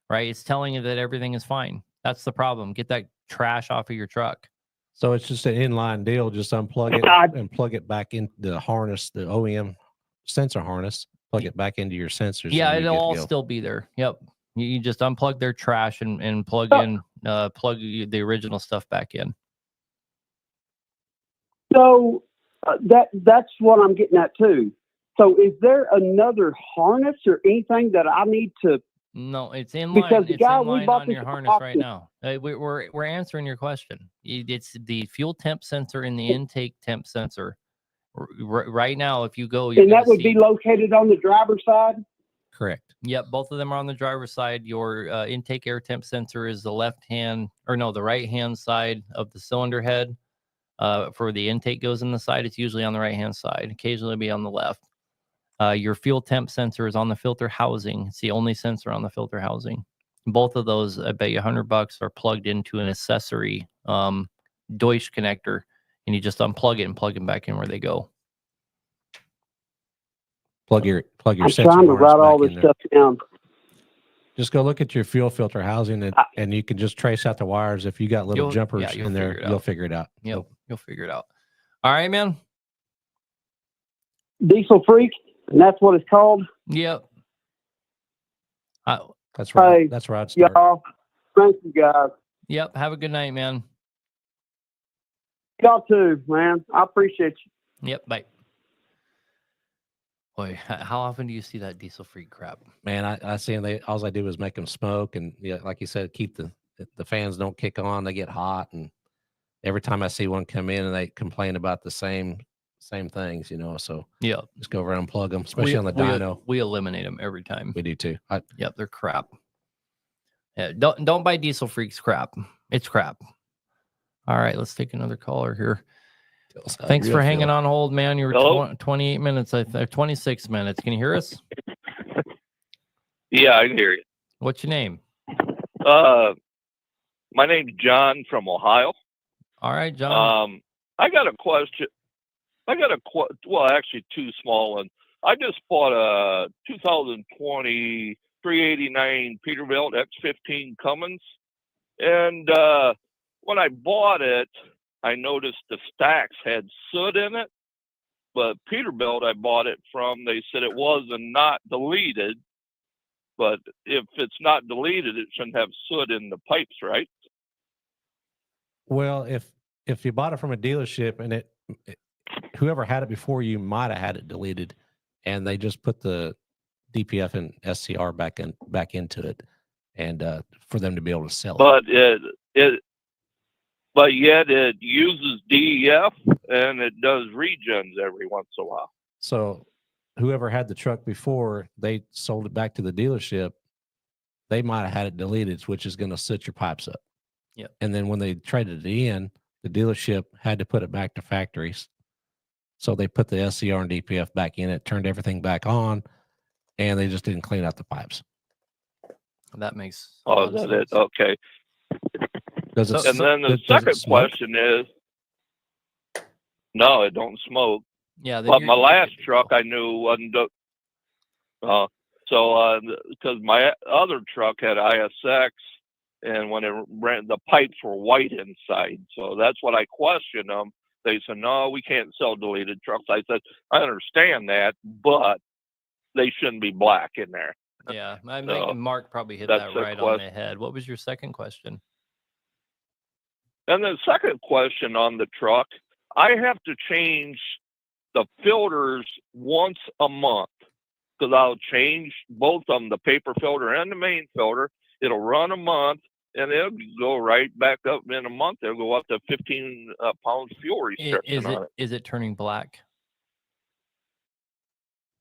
A: right? It's telling you that everything is fine. That's the problem. Get that trash off of your truck.
B: So it's just an inline deal. Just unplug it and plug it back in the harness, the OEM sensor harness. Plug it back into your sensors.
A: Yeah, it'll all still be there. Yep. You just unplug their trash and plug in the original stuff back in.
O: So that's what I'm getting at too. So is there another harness or anything that I need to?
A: No, it's in line.
O: Because the guy we bought
A: on your harness right now. We're answering your question. It's the fuel temp sensor and the intake temp sensor. Right now, if you go,
O: and that would be located on the driver's side.
B: Correct.
A: Yep, both of them are on the driver's side. Your intake air temp sensor is the the right hand side of the cylinder head. For the intake goes in the side, it's usually on the right hand side. Occasionally it'll be on the left. Your fuel temp sensor is on the filter housing. It's the only sensor on the filter housing. Both of those, I bet you $100, are plugged into an accessory Deutsch connector, and you just unplug it and plug them back in where they go.
B: Plug your
O: I'm
B: sensor
O: trying to
B: harness
O: write
B: back
O: all this
B: in there.
O: stuff down.
B: Just go look at your fuel filter housing, and you can just trace out the wires. If you got little jumpers in there, you'll figure it out.
A: Yep, you'll figure it out. All right, man.
O: Diesel freak, and that's what it's called.
A: Yep.
B: That's right.
O: Hey,
B: that's right.
O: Y'all, thank you guys.
A: Yep. Have a good night, man.
O: Y'all too, man. I appreciate you.
A: Yep. Bye. Boy, how often do you see that diesel freak crap?
B: Man, I see them. All I do is make them smoke, and like you said, keep the fans don't kick on. They get hot, and every time I see one come in, and they complain about the same things, So
A: yeah,
B: just go over and unplug them, especially on the dyno.
A: We eliminate them every time.
B: We do too.
A: Yep, they're crap. Yeah, don't buy diesel freaks crap. It's crap. All right, let's take another caller here. Thanks for hanging on hold, man. You were 28 minutes, 26 minutes. Can you hear us?
F: Yeah, I can hear you.
A: What's your name?
F: My name's John from Ohio.
A: All right, John.
F: I got a question. Well, actually, two small ones. I just bought a 2020 389 Peterbilt X15 Cummins, and when I bought it, I noticed the stacks had soot in it, but Peterbilt I bought it from, they said it was and not deleted.
L: but if it's not deleted, it shouldn't have soot in the pipes, right?
B: Well, if you bought it from a dealership and whoever had it before you might have had it deleted, and they just put the DPF and SCR back into it, and for them to be able to sell it.
L: But yet it uses DEF and it does regens every once in a while.
B: So whoever had the truck before, they sold it back to the dealership. They might have had it deleted, which is going to soot your pipes up.
A: Yep.
B: And then when they traded it in, the dealership had to put it back to factories. So they put the SCR and DPF back in it, turned everything back on, and they just didn't clean out the pipes.
A: That makes
L: a lot of sense. Okay.
B: Does it?
L: And then the second question is, no, it don't smoke.
A: Yeah.
L: But my last truck I knew wasn't. Because my other truck had ISX, and when it ran, the pipes were white inside. So that's what I questioned them. They said, no, we can't sell deleted trucks. I said, I understand that, but they shouldn't be black in there.
A: Yeah. Mark probably hit that right on the head. What was your second question?
L: And the second question on the truck, I have to change the filters once a month, because I'll change both of them, the paper filter and the main filter. It'll run a month, and it'll go right back up in a month. It'll go up to 15 pounds fuel restriction on it.
A: Is it turning black?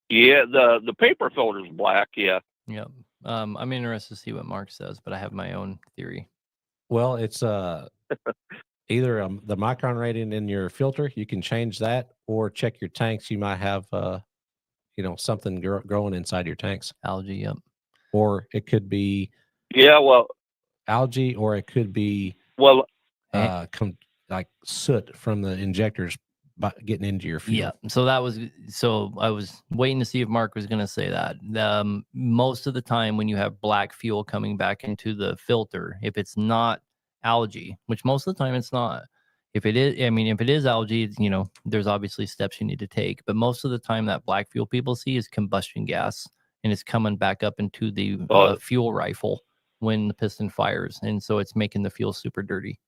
L: Yeah, the paper filter's black, yeah.
A: Yep. I'm interested to see what Mark says, but I have my own theory.
B: Well, it's either the micron rating in your filter, you can change that, or check your tanks. You might have something growing inside your tanks.
A: Algae, yep.
B: Or it could be
A: algae,
B: or it could be like soot from the injectors getting into your fuel.
A: Yeah. So I was waiting to see if Mark was going to say that. Most of the time when you have black fuel coming back into the filter, if it's not algae, which most of the time it's not, if it is algae, there's obviously steps you need to take, but most of the time that black fuel people see is combustion gas, and it's coming back up into the fuel rifle when the piston fires, and so it's making the fuel super dirty.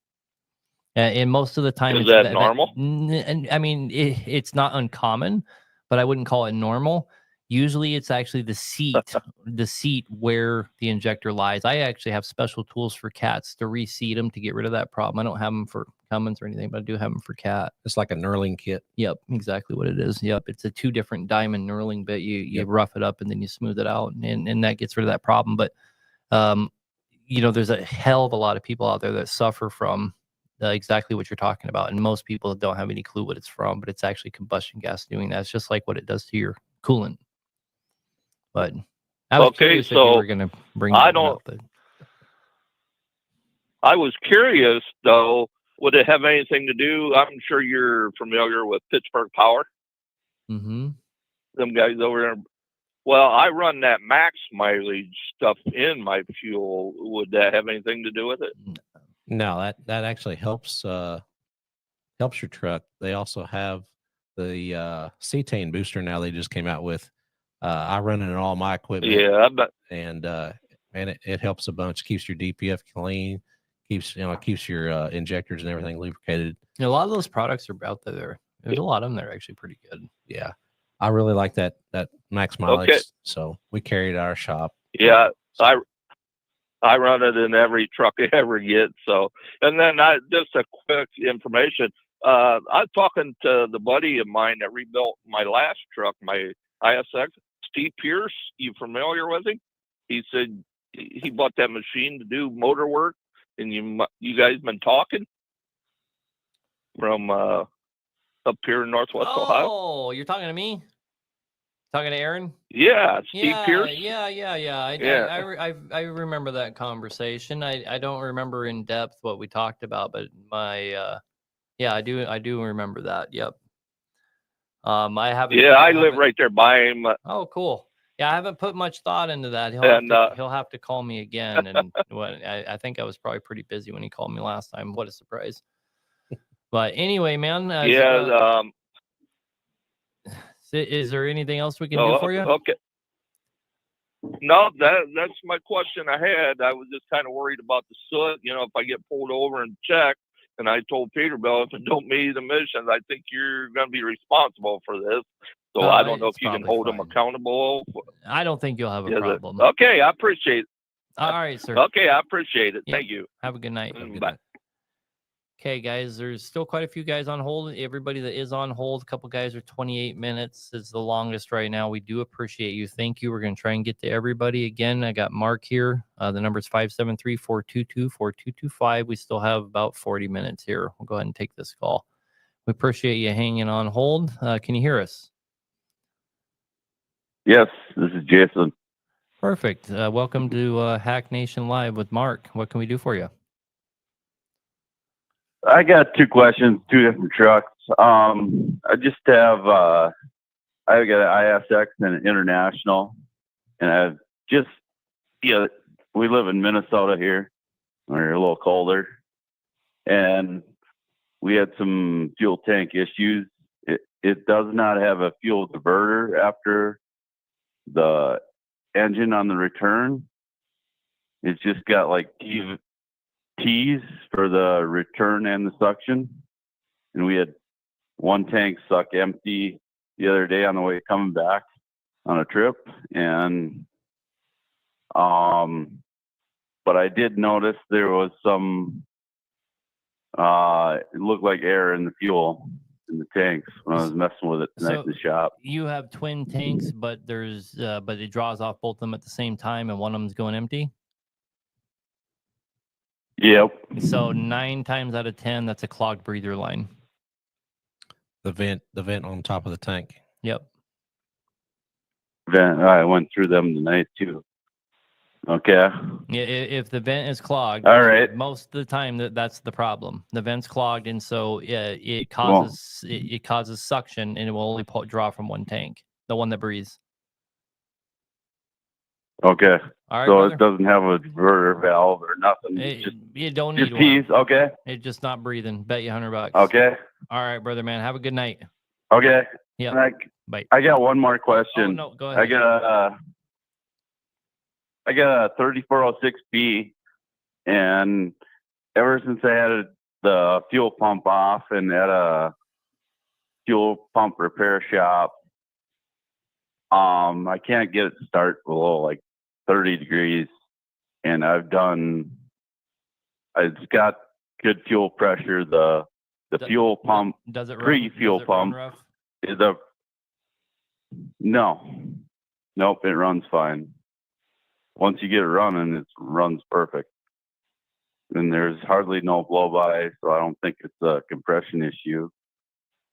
A: And most of the time,
L: is that normal?
A: It's not uncommon, but I wouldn't call it normal. Usually, it's actually the seat where the injector lies. I actually have special tools for cats to reseat them to get rid of that problem. I don't have them for Cummins or anything, but I do have them for cat.
B: It's like a knurling kit.
A: Yep, exactly what it is. Yep, it's a 2 different diamond knurling bit. You rough it up and then you smooth it out, and that gets rid of that problem. But there's a hell of a lot of people out there that suffer from exactly what you're talking about, and most people don't have any clue what it's from, but it's actually combustion gas doing that. It's just like what it does to your coolant. But I was curious if you were going to bring that up. But
L: I was curious though, would it have anything to do? I'm sure you're familiar with Pittsburgh Power.
A: Mm-hmm.
L: Them guys over there. Well, I run that max mileage stuff in my fuel. Would that have anything to do with it?
B: No, that actually helps your truck. They also have the cetane booster now they just came out with. I run it in all my equipment.
L: Yeah, I bet.
B: And it helps a bunch. Keeps your DPF clean. Keeps your injectors and everything lubricated.
A: A lot of those products are out there. There's a lot of them that are actually pretty good.
B: Yeah, I really like that max mileage.
L: Okay.
B: So we carry it at our shop.
L: Yeah, I run it in every truck I ever get. So, and then just a quick information. I was talking to the buddy of mine that rebuilt my last truck, my ISX, Steve Pierce. You familiar with him? He said he bought that machine to do motor work, and you guys been talking from up here in Northwest Ohio.
A: Oh, you're talking to me? Talking to Aaron?
L: Yeah, Steve Pierce.
A: Yeah. I remember that conversation. I don't remember in depth what we talked about, but I do remember that. Yep. I haven't.
L: Yeah, I live right there by him.
A: Oh, cool. Yeah, I haven't put much thought into that. He'll have to call me again. And I think I was probably pretty busy when he called me last time. What a surprise. But anyway, man.
L: Is Okay.
G: No, that's my question I had. I was just kind of worried about the soot. You know, if I get pulled over and checked, and I told Peterbilt, if it don't meet the emissions, I think you're going to be responsible for this. So I don't know if you can hold them accountable.
A: I don't think you'll have a problem.
G: Okay, I appreciate it.
A: All right, sir.
G: Okay, I appreciate it.
A: Yeah.
G: Thank you.
A: Have a good night.
G: Bye.
A: Okay, guys, there's still quite a few guys on hold. Everybody that is on hold, a couple guys are 28 minutes is the longest right now. We do appreciate you. Thank you. We're going to try and get to everybody. Again, I got Mark here. The number is 573-422-4225. We still have about 40 minutes here. We'll go ahead and take this call. We appreciate you hanging on hold. Can you hear us?
P: Yes, this is Jason.
A: Perfect. Welcome to Hack Nation Live with Mark. What can we do for you?
P: I got two questions, two different trucks. I just have, I've got an ISX and an International, and I've just, we live in Minnesota here. We're a little colder, and we had some fuel tank issues. It does not have a fuel diverter after the engine on the return. It's just got like T's for the return and the suction, and we had one tank suck empty the other day on the way coming back on a trip, and but I did notice there was some it looked like air in the fuel in the tanks when I was messing with it tonight in the shop.
A: You have twin tanks, but there's but it draws off both of them at the same time, and one of them's going empty.
P: Yep.
A: So 9 times out of 10, that's a clogged breather line.
B: The vent on top of the tank.
A: Yep.
P: Vent. I went through them tonight too. Okay.
A: Yeah, if the vent is clogged,
P: all right.
A: Most of the time that's the problem. The vent's clogged, and so it causes it causes suction, and it will only draw from one tank, the one that breathes.
P: Okay.
A: All right,
P: so
A: brother.
P: It doesn't have a diverter valve or nothing.
A: You don't need
P: just T's.
A: one.
P: Okay.
A: It's just not breathing. Bet you $100.
P: Okay.
A: All right, brother, man. Have a good night.
P: Okay.
A: Yeah. Bye.
P: I got one more question.
A: Oh, no, go ahead.
P: I got a 3406B, and ever since I had the fuel pump off and at a fuel pump repair shop, I can't get it to start below like 30 degrees, and it's got good fuel pressure. The fuel pump,
A: does it
P: pre-fuel pump is nope, it runs fine. Once you get it running, it runs perfect. And there's hardly no blow by, so I don't think it's a compression issue.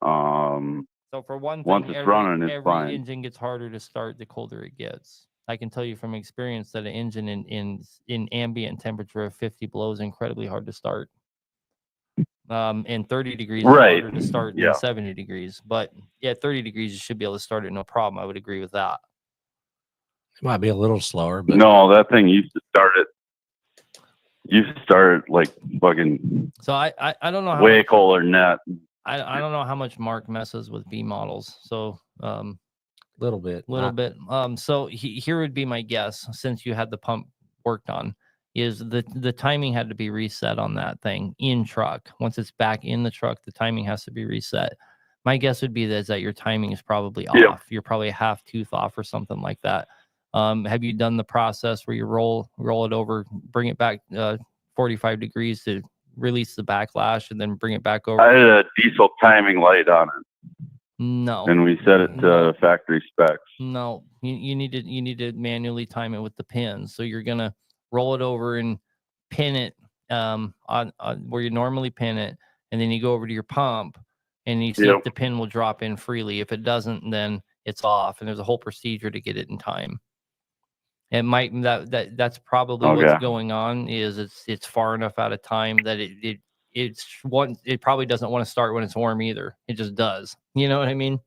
A: So for one thing,
P: once it's running, it's
A: every
P: fine.
A: engine gets harder to start the colder it gets. I can tell you from experience that an engine in ambient temperature of 50 below is incredibly hard to start. And 30 degrees is harder to start than 70 degrees. But yeah, 30 degrees you should be able to start it no problem. I would agree with that.
B: It might be a little slower, but
P: no, that thing used to start it. Used to start it like fucking.
A: So I don't know how
P: way colder than that.
A: I don't know how much Mark messes with B models. So
B: little bit.
A: So here would be my guess, since you had the pump worked on, is the timing had to be reset on that thing in truck. Once it's back in the truck, the timing has to be reset. My guess would be that your timing is probably off. You're probably a half tooth off or something like that. Have you done the process where you roll it over, bring it back 45 degrees to release the backlash, and then bring it back over?
P: I had a diesel timing light on it.
A: No.
P: And we set it to factory specs.
A: No, you need to manually time it with the pins. So you're gonna roll it over and pin it on where you normally pin it, and then you go over to your pump and you see if the pin will drop in freely. If it doesn't, then it's off, and there's a whole procedure to get it in time. It might that's probably what's going on. Is it's far enough out of time that it probably doesn't want to start when it's warm either. It just does. You know what I mean?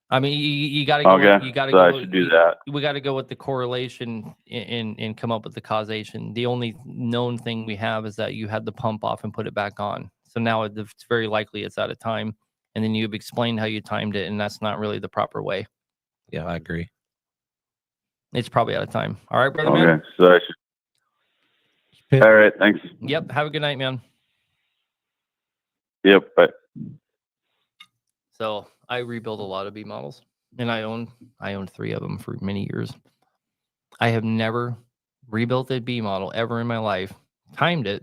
A: I mean, you got to go. You got to go.
P: I should do that.
A: We got to go with the correlation and come up with the causation. The only known thing we have is that you had the pump off and put it back on. So now it's very likely it's out of time. And then you've explained how you timed it, and that's not really the proper way.
B: Yeah, I agree.
A: It's probably out of time. All right, brother, man.
P: Okay, so I should. All right, thanks.
A: Yep. Have a good night, man.
P: Yep. Bye.
A: So I rebuild a lot of B models, and I own 3 of them for many years. I have never rebuilt a B model ever in my life, timed it,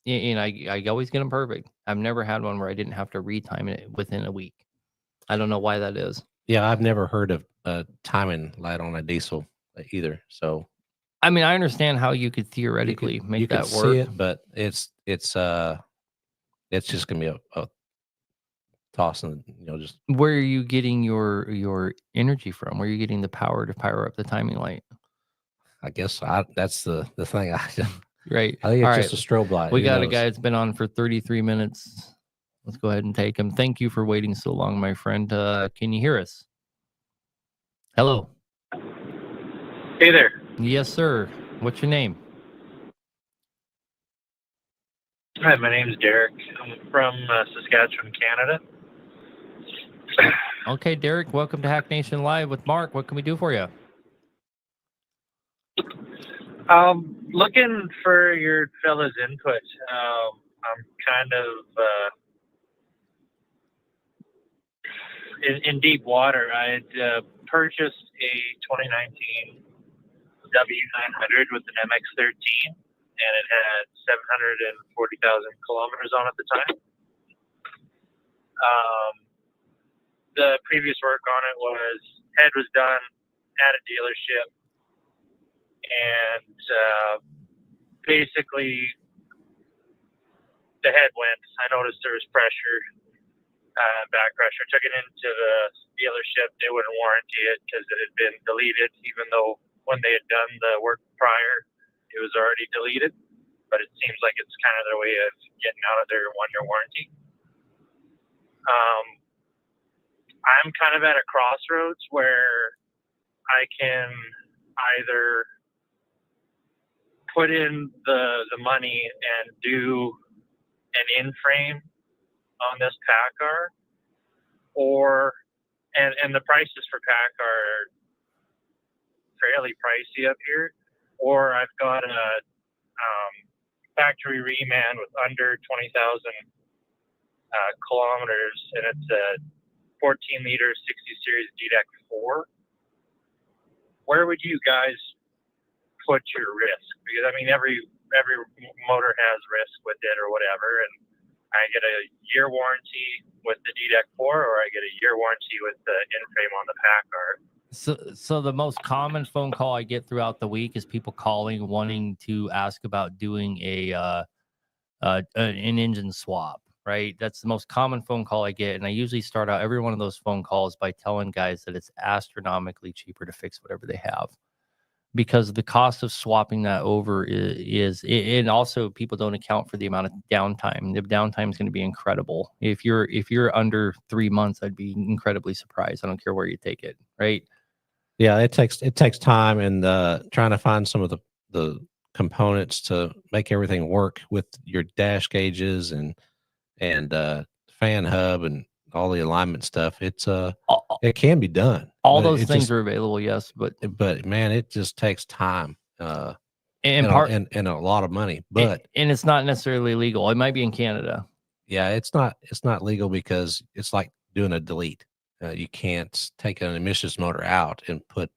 A: and I always get them perfect. I've never had one where I didn't have to retime it within a week. I don't know why that is.
B: Yeah, I've never heard of a timing light on a diesel either. So,
A: I mean, I understand how you could theoretically make that work.
B: See it, but it's just gonna be a toss, and just
A: Where are you getting your energy from? Where are you getting the power to power up the timing light?
B: I guess that's the thing.
A: Right.
B: I think it's
A: All
B: just a strobe light.
A: We
B: Who
A: got a
B: knows?
A: guy that's been on for 33 minutes. Let's go ahead and take him. Thank you for waiting so long, my friend. Can you hear us? Hello.
Q: Hey there.
A: Yes, sir. What's your name?
Q: Hi, my name is Derek. I'm from Saskatchewan, Canada.
A: Okay, Derek, welcome to Hack Nation Live with Mark. What can we do for you?
Q: Looking for your fellas' input. I'm kind of in deep water. I had purchased a 2019 W900 with an MX-13, and it had 740,000 kilometers on at the time. The previous work on it was, head was done at a dealership, and basically the head went. I noticed there was pressure, back pressure. Took it into the dealership. They wouldn't warranty it because it had been deleted, even though when they had done the work prior, it was already deleted. But it seems like it's kind of their way of getting out of their 1-year warranty. I'm kind of at a crossroads where I can either put in the money and do an in-frame on this PACCAR, or and the prices for PACCAR are fairly pricey up here, or I've got a factory reman with under 20,000 kilometers, and it's a 14-liter 60 series DDEC 4. Where would you guys put your risk? Because I mean, every motor has risk with it or whatever, and I get a year warranty with the DDEC 4, or I get a year warranty with the in-frame on the PACCAR.
A: So the most common phone call I get throughout the week is people calling, wanting to ask about doing an engine swap. Right, that's the most common phone call I get, and I usually start out every one of those phone calls by telling guys that it's astronomically cheaper to fix whatever they have, because the cost of swapping that over is and also people don't account for the amount of downtime. The downtime is going to be incredible. If you're under 3 months, I'd be incredibly surprised. I don't care where you take it, right?
B: Yeah, it takes time, and trying to find some of the components to make everything work with your dash gauges and fan hub and all the alignment stuff. It's it can be done.
A: All those things are available, yes, but
B: man, it just takes time and a lot of money. But
A: and it's not necessarily legal. It might be in Canada.
B: Yeah, it's not legal because it's like doing a delete. You can't take an emissions motor out and put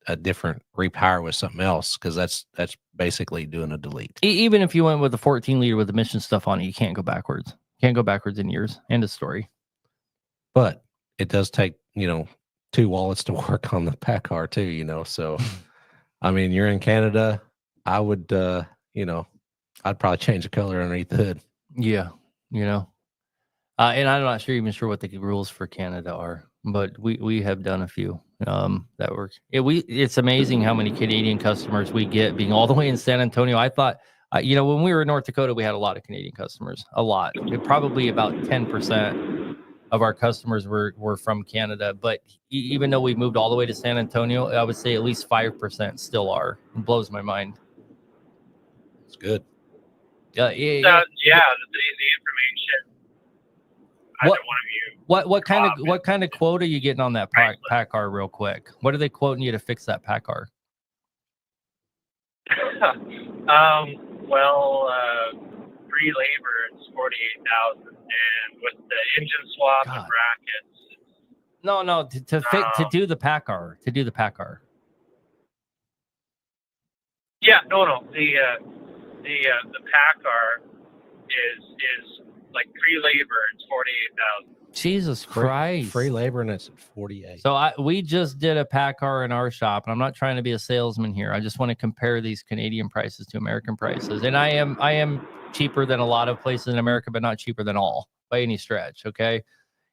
B: a different repower with something else, because that's basically doing a delete.
A: Even if you went with a 14-liter with emission stuff on it, you can't go backwards. Can't go backwards in years. End of story.
B: But it does take 2 wallets to work on the PACCAR too. So I mean, you're in Canada, I would I'd probably change the color underneath the hood.
A: Yeah, and I'm not even sure what the rules for Canada are, but we have done a few that work. It's amazing how many Canadian customers we get being all the way in San Antonio. I thought, when we were in North Dakota, we had a lot of Canadian customers, a lot. Probably about 10% of our customers were from Canada. But even though we moved all the way to San Antonio, I would say at least 5% still are. It blows my mind.
B: It's good.
Q: The information either one of you.
A: What kind of quote are you getting on that pack car real quick? What are they quoting you to fix that pack car?
Q: Free labor, it's 48,000, and with the engine swap and brackets.
A: No, to do the pack car,
Q: Yeah, no. The pack car is like free labor. It's 48,000.
A: Jesus Christ!
B: Free labor, and it's 48.
A: So we just did a pack car in our shop, and I'm not trying to be a salesman here. I just want to compare these Canadian prices to American prices, and I am cheaper than a lot of places in America, but not cheaper than all by any stretch. Okay,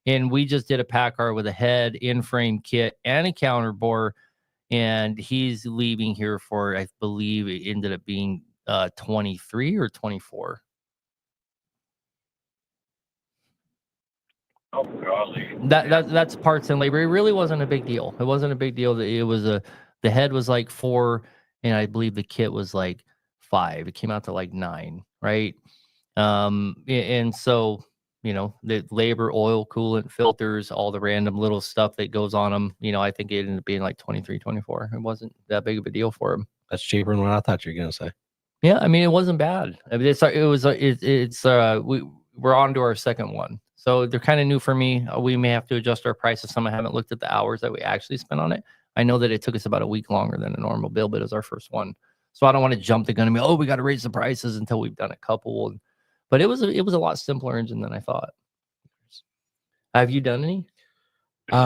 A: and we just did a pack car with a head, in-frame kit, and a counter bore, and he's leaving here for, I believe it ended up being 23 or 24.
Q: Oh, golly.
A: That's parts and labor. It really wasn't a big deal. It wasn't a big deal. It was the head was like 4, and I believe the kit was like 5. It came out to like 9, right? And so, the labor, oil, coolant, filters, all the random little stuff that goes on them, I think it ended up being like 23, 24. It wasn't that big of a deal for him.
B: That's cheaper than what I thought you were going to say.
A: Yeah, I mean, it wasn't bad. I mean, we're on to our second one. So they're kind of new for me. We may have to adjust our prices. Some I haven't looked at the hours that we actually spent on it. I know that it took us about a week longer than a normal build, but it was our first one. So I don't want to jump the gun and be, we got to raise the prices until we've done a couple. But it was a lot simpler engine than I thought. Have you done any?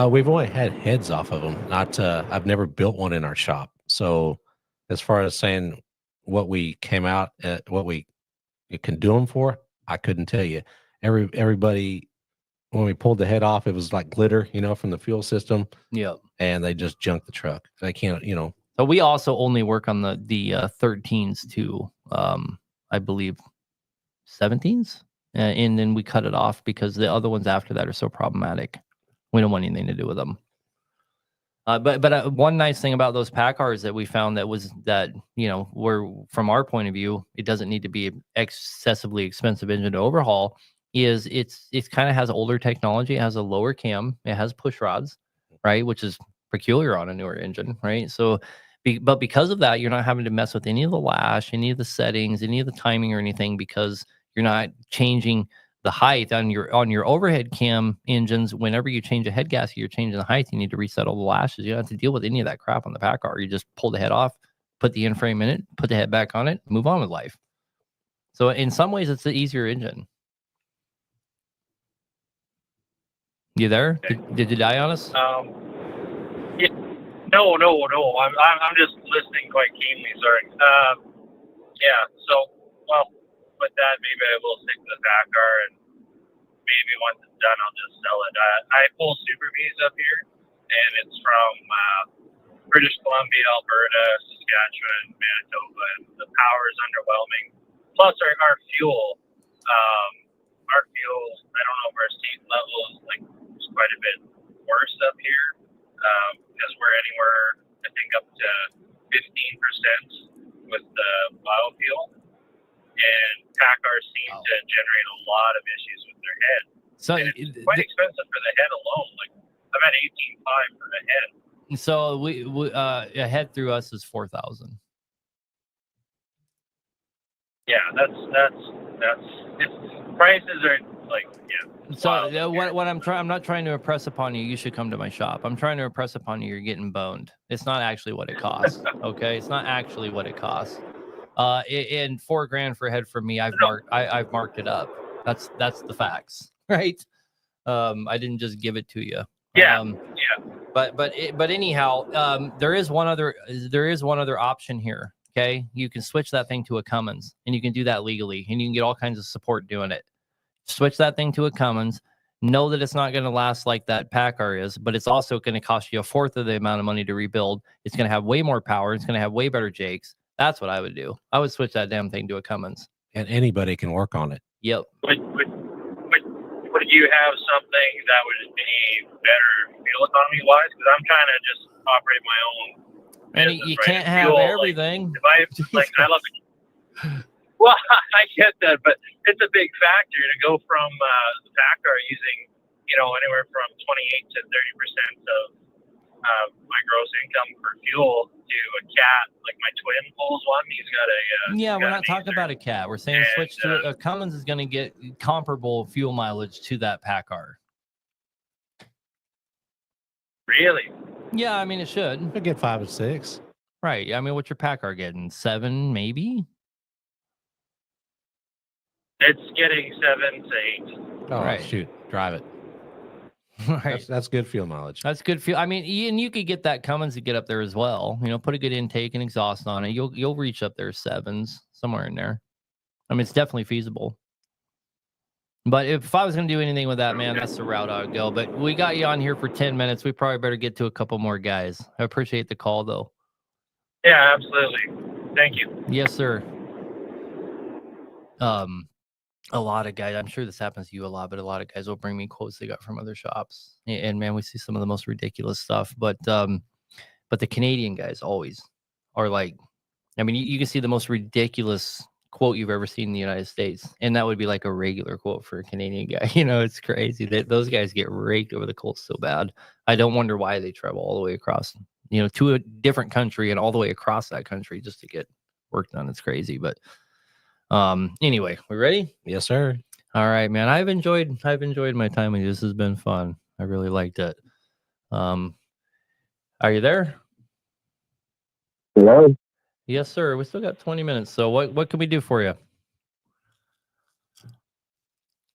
B: We've only had heads off of them. I've never built one in our shop. So as far as saying what we came out at, what we can do them for, I couldn't tell you. Everybody, when we pulled the head off, it was like glitter, from the fuel system.
A: Yep.
B: And they just junked the truck. They can't,
A: So we also only work on the 13s to, I believe, 17s. And then we cut it off because the other ones after that are so problematic. We don't want anything to do with them. But one nice thing about those pack cars that we found where from our point of view, it doesn't need to be an excessively expensive engine to overhaul. Is it kind of has older technology. It has a lower cam. It has push rods, right, which is peculiar on a newer engine, right? So, but because of that, you're not having to mess with any of the lash, any of the settings, any of the timing or anything, because you're not changing the height on your overhead cam engines. Whenever you change a head gasket, you're changing the height. You need to reset all the lashes. You don't have to deal with any of that crap on the pack car. You just pull the head off, put the in-frame in it, put the head back on it, move on with life. So in some ways, it's the easier engine. You there? Did you die on us?
Q: Yeah, no. I'm just listening quite keenly. Sorry. Yeah. So, with that, maybe I will stick to the pack car, and maybe once it's done, I'll just sell it. I pull Super Bs up here, and it's from British Columbia, Alberta, Saskatchewan, Manitoba, and the power is underwhelming. Plus, our fuel, I don't know if our seat level is quite a bit worse up here, because we're anywhere, I think, up to 15% with the biofuel. And pack cars seem to generate a lot of issues with their head. So it's quite expensive for the head alone. Like I'm at $18,500 for the head.
A: So we a head through us is $4,000.
Q: Yeah, that's prices are like, yeah.
A: So what I'm not trying to impress upon you. You should come to my shop. I'm trying to impress upon you. You're getting boned. It's not actually what it costs. Okay, it's not actually what it costs. And $4,000 for a head from me, I've marked it up. That's the facts, right? I didn't just give it to you.
Q: Yeah.
A: But anyhow, there is one other option here. Okay, you can switch that thing to a Cummins, and you can do that legally, and you can get all kinds of support doing it. Switch that thing to a Cummins. Know that it's not going to last like that pack car is, but it's also going to cost you a fourth of the amount of money to rebuild. It's going to have way more power. It's going to have way better jakes. That's what I would do. I would switch that damn thing to a Cummins.
B: And anybody can work on it.
A: Yep.
Q: Would you have something that would be better fuel economy wise? Because I'm trying to just operate my own.
A: And you can't have everything.
Q: If I love it. Well, I get that, but it's a big factor to go from the PACCAR using, anywhere from 28 to 30% of my gross income for fuel to a cat like my twin pulls one. He's got a
A: Yeah,
Q: he's
A: we're
Q: got
A: not
Q: an
A: talking about a cat. We're saying switch to a Cummins is going to get comparable fuel mileage to that PACCAR.
Q: Really?
A: Yeah, I mean it should.
B: You'll get 5 and 6.
A: Right. I mean, what's your PACCAR getting? 7, maybe?
Q: It's getting 7 to 8.
B: Oh,
A: Right.
B: shoot. Drive it.
A: Right.
B: That's good fuel mileage.
A: That's good fuel. I mean, and you could get that Cummins to get up there as well. Put a good intake and exhaust on it. You'll reach up there 7s, somewhere in there. I mean, it's definitely feasible. But if I was going to do anything with that, man, that's the route I would go. But we got you on here for 10 minutes. We probably better get to a couple more guys. I appreciate the call, though.
Q: Yeah, absolutely. Thank you.
A: Yes, sir. A lot of guys, I'm sure this happens to you a lot, but a lot of guys will bring me quotes they got from other shops. And man, we see some of the most ridiculous stuff. But the Canadian guys always are like, I mean, you can see the most ridiculous quote you've ever seen in the United States, and that would be like a regular quote for a Canadian guy. It's crazy that those guys get raked over the coals so bad. I don't wonder why they travel all the way across, to a different country and all the way across that country just to get work done. It's crazy. But anyway, we ready?
B: Yes, sir.
A: All right, man. I've enjoyed my time with you. This has been fun. I really liked it. Are you there?
H: Hello?
A: Yes, sir. We still got 20 minutes. So what can we do for you?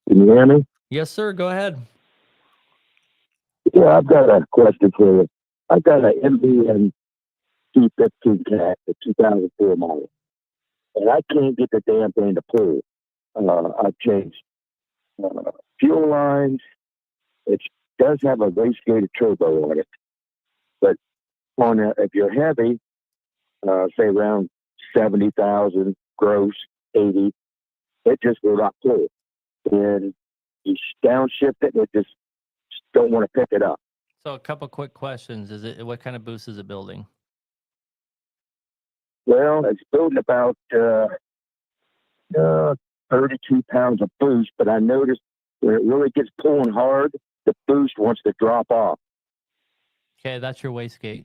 H: Can you hear me?
A: Yes, sir. Go ahead.
H: Yeah, I've got a question for you. I've got an MBN C15 cat, the 2004 model, and I can't get the damn thing to pull. I've changed fuel lines. It does have a race-gated turbo on it, but if you're heavy, say around 70,000 gross, 80, it just will not pull. And you downshift it, it just don't want to pick it up.
A: So a couple quick questions. What kind of boost is it building?
H: Well, it's building about 32 pounds of boost, but I noticed when it really gets pulling hard, the boost wants to drop off.
A: Okay, that's your wastegate.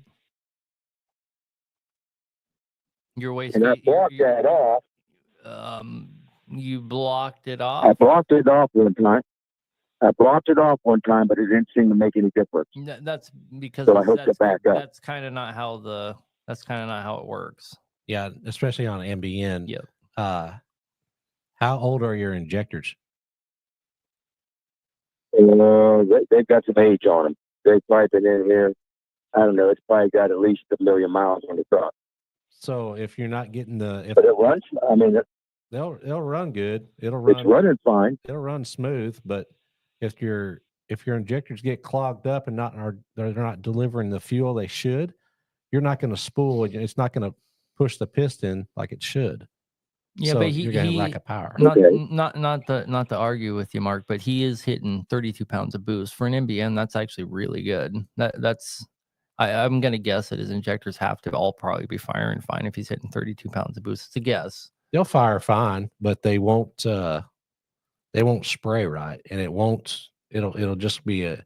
A: Your wastegate.
H: And I blocked that off.
A: You blocked it off?
H: I blocked it off one time. But it didn't seem to make any difference.
A: That's because
H: so I hooked it back up.
A: That's kind of not how it works.
B: Yeah, especially on NBN.
A: Yep.
B: How old are your injectors?
H: They've got some age on them. They've probably been in here. I don't know. It's probably got at least 1 million miles on the truck.
B: So if you're not getting but
H: it runs. I mean,
B: they'll run good. It'll run.
H: It's running fine.
B: It'll run smooth. But if your injectors get clogged up and they're not delivering the fuel they should, you're not going to spool. It's not going to push the piston like it should.
A: Yeah,
B: so
A: but
B: you're going to lack a power.
A: Not to argue with you, Mark, but he is hitting 32 pounds of boost for an NBN. That's actually really good. I'm going to guess that his injectors have to all probably be firing fine if he's hitting 32 pounds of boost. It's a guess.
B: They'll fire fine, but they won't spray right, and it'll just be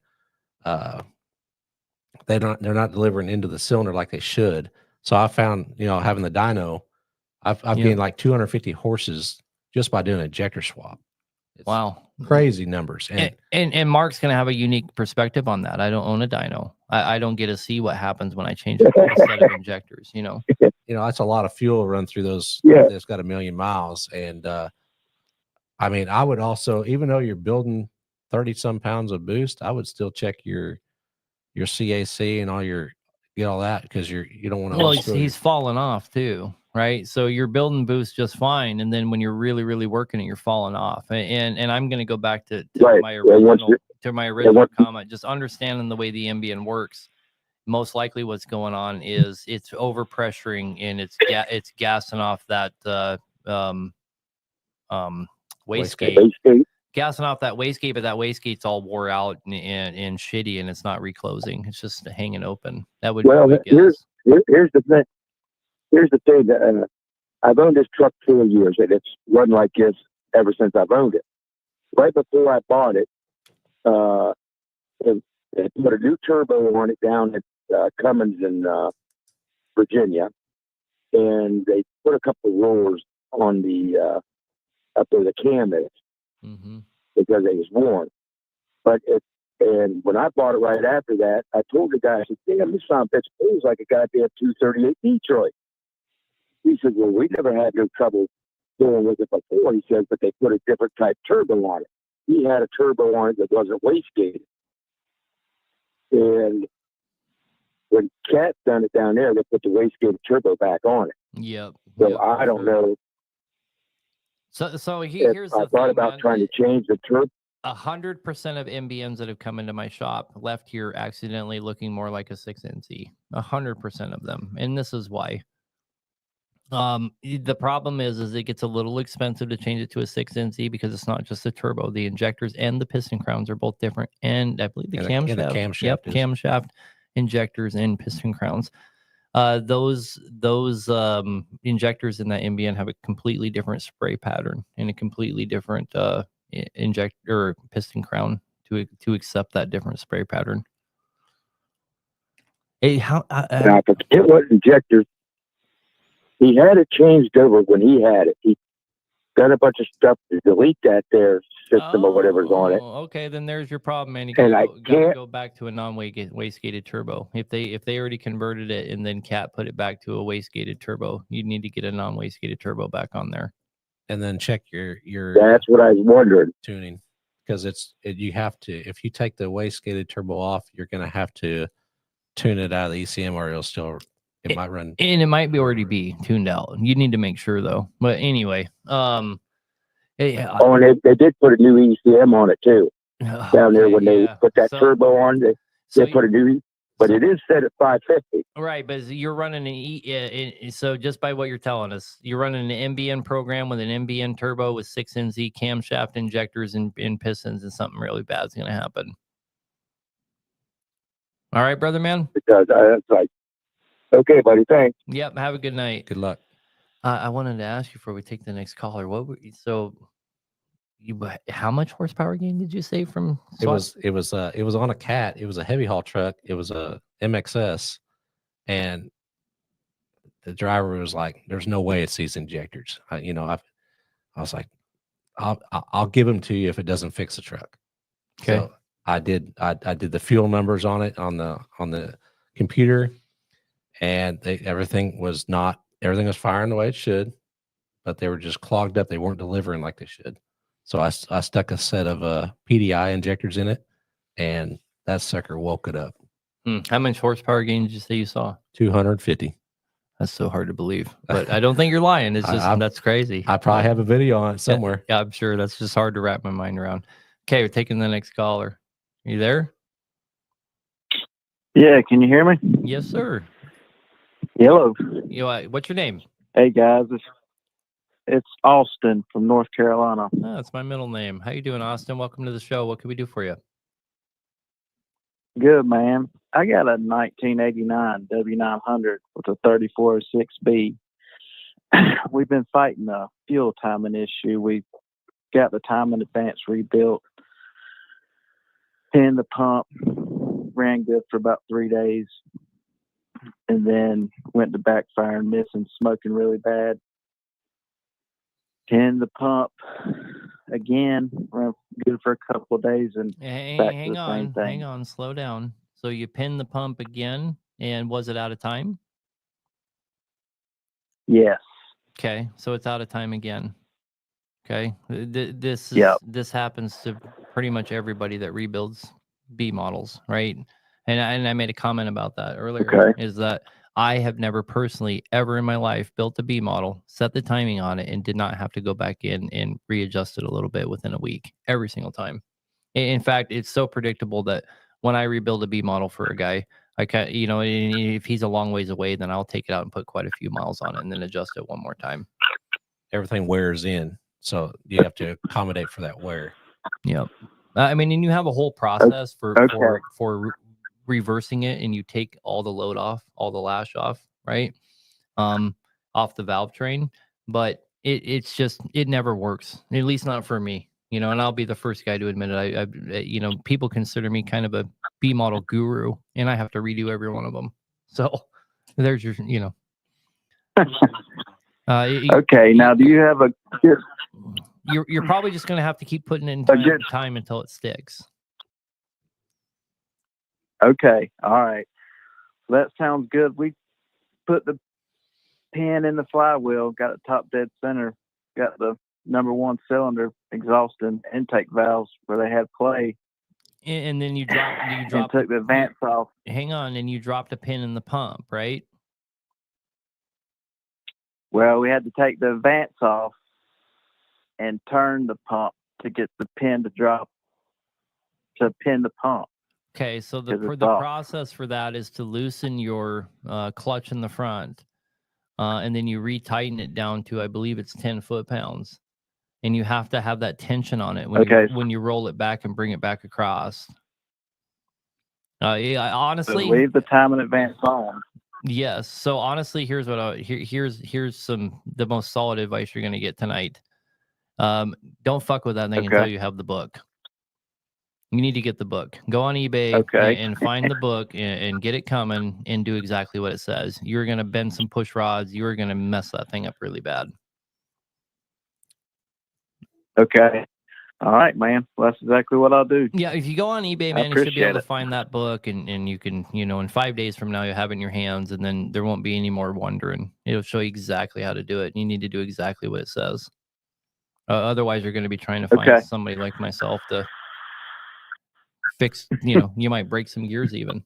B: they're not delivering into the cylinder like they should. So I found, having the dyno, I've gained like 250 horses just by doing an injector swap. It's
A: wow.
B: Crazy numbers.
A: And Mark's going to have a unique perspective on that. I don't own a dyno. I don't get to see what happens when I change a set of injectors,
B: that's a lot of fuel run through those. Yeah. That's got 1 million miles. And, I mean, I would also, even though you're building 30 some pounds of boost, I would still check your CAC and get all that, because you don't want to.
A: Well, he's falling off too, right? So you're building boost just fine, and then when you're really, really working it, you're falling off. And I'm going to go back to my original comment. Just understanding the way the NBN works. Most likely, what's going on is it's overpressuring and it's gassing off that wastegate. Gassing off that wastegate, but that wastegate's all wore out and shitty, and it's not reclosing. It's just hanging open. That would
H: here's the thing. Here's the thing that
J: I've owned this truck 4 years, and it's run like this ever since I've owned it. Right before I bought it, they put a new turbo on it down at Cummins in Virginia, and they put a couple of rollers on the up where the cam is because it was worn. But and when I bought it right after that, I told the guy, I said, "Damn, this son of a bitch feels like a goddamn 238 Detroit." He said, "Well, we never had no trouble dealing with it before." He said, "But they put a different type turbo on it." He had a turbo on it that wasn't wastegated. And when Cat done it down there, they put the wastegated turbo back on it.
A: Yep.
J: So I don't know.
A: So here's the
J: I thought about
A: man.
J: trying to change the turbo.
A: 100% of MBMs that have come into my shop left here accidentally looking more like a 6NC. 100% of them, and this is why. The problem is it gets a little expensive to change it to a 6NC because it's not just the turbo. The injectors and the piston crowns are both different, and I believe the camshaft. Yep, camshaft injectors and piston crowns. Those injectors in that MBN have a completely different spray pattern and a completely different injector piston crown to accept that different spray pattern. Hey,
J: I forget what injectors. He had it changed over when he had it. He got a bunch of stuff to delete that there system or whatever's on it.
A: Okay, then there's your problem, man. You
J: And
A: gotta go back to a non-wastegated turbo. If they already converted it and then Cat put it back to a wastegated turbo, you need to get a non-wastegated turbo back on there.
B: And then check your
J: That's what I was wondering.
B: Tuning, because you have to, if you take the wastegated turbo off, you're going to have to tune it out of the ECM, or it might run.
A: And it might already be tuned out. You need to make sure though. But anyway,
J: and they did put a new ECM on it too. Down there when they put that turbo on, they put a new, but it is set at 550.
A: Right, but you're running so just by what you're telling us, you're running an MBN program with an MBN turbo with 6NZ camshaft injectors and pistons, and something really bad's going to happen. All right, brother man.
J: Because that's like, okay, buddy, thanks.
A: Yep, have a good night.
B: Good luck.
A: I wanted to ask you before we take the next caller. How much horsepower gain did you say from
B: swap? It was on a Cat. It was a heavy haul truck. It was a MXS, and the driver was like, "There's no way it's these injectors." I was like, "I'll give them to you if it doesn't fix the truck."
A: Okay.
B: So I did the fuel numbers on it on the computer, and everything was firing the way it should, but they were just clogged up. They weren't delivering like they should. So I stuck a set of PDI injectors in it, and that sucker woke it up.
A: How much horsepower gain did you say you saw?
B: 250.
A: That's so hard to believe, but I don't think you're lying. It's just that's crazy.
B: I probably have a video on it somewhere.
A: Yeah, I'm sure. That's just hard to wrap my mind around. Okay, we're taking the next caller. Are you there?
R: Yeah, can you hear me?
A: Yes, sir.
R: Hello.
A: What's your name?
R: Hey guys, it's Austin from North Carolina.
A: Oh, that's my middle name. How you doing, Austin? Welcome to the show. What can we do for you?
R: Good, man. I got a 1989 W900 with a 3406B. We've been fighting a fuel timing issue. We got the timing advance rebuilt, pinned the pump, ran good for about 3 days, and then went to backfire, missing, smoking really bad. Pinned the pump again, ran good for a couple of days, and
A: hang on, slow down. So you pinned the pump again, and was it out of time?
R: Yes.
A: Okay, so it's out of time again. Okay, this happens to pretty much everybody that rebuilds B models, right? And I made a comment about that earlier.
R: Okay.
A: Is that I have never personally ever in my life built a B model, set the timing on it, and did not have to go back in and readjust it a little bit within a week every single time. In fact, it's so predictable that when I rebuild a B model for a guy, I can, if he's a long ways away, then I'll take it out and put quite a few miles on it and then adjust it one more time.
B: Everything wears in, so you have to accommodate for that wear.
A: Yep. I mean, and you have a whole process for reversing it, and you take all the load off, all the lash off, right? Off the valve train. but it's just, it never works, at least not for me, you know, and I'll be the first guy to admit it. You know, people consider me kind of a B model guru, and I have to redo every one of them. So there's your, you know.
R: Okay, now do you have a?
A: You're probably just going to have to keep putting in time until it sticks.
R: Okay, all right. That sounds good. We put the pin in the flywheel, got it top dead center, got the number 1 cylinder exhaust and intake valves where they had play.
A: And then you dropped
R: and took the vents off.
A: Hang on, and you dropped a pin in the pump, right?
R: Well, we had to take the vents off and turn the pump to get the pin to drop, to pin the pump.
A: Okay, so the process for that is to loosen your clutch in the front, and then you retighten it down to, I believe it's 10 foot-pounds, and you have to have that tension on it when you roll it back and bring it back across. Yeah, honestly,
R: so leave the timing advance on.
A: Yes. So honestly, here's what here's the most solid advice you're going to get tonight. Don't fuck with that thing until you have the book. You need to get the book. Go on eBay and find the book and get it coming and do exactly what it says. You're going to bend some push rods. You're going to mess that thing up really bad.
R: Okay. All right, man. Well, that's exactly what I'll do.
A: Yeah, if you go on eBay, man, you should be able to find that book, and you can, you know, in 5 days from now, you'll have it in your hands, and then there won't be any more wondering. It'll show you exactly how to do it. You need to do exactly what it says. Otherwise, you're going to be trying to find somebody like myself to fix, you know, you might break some gears even.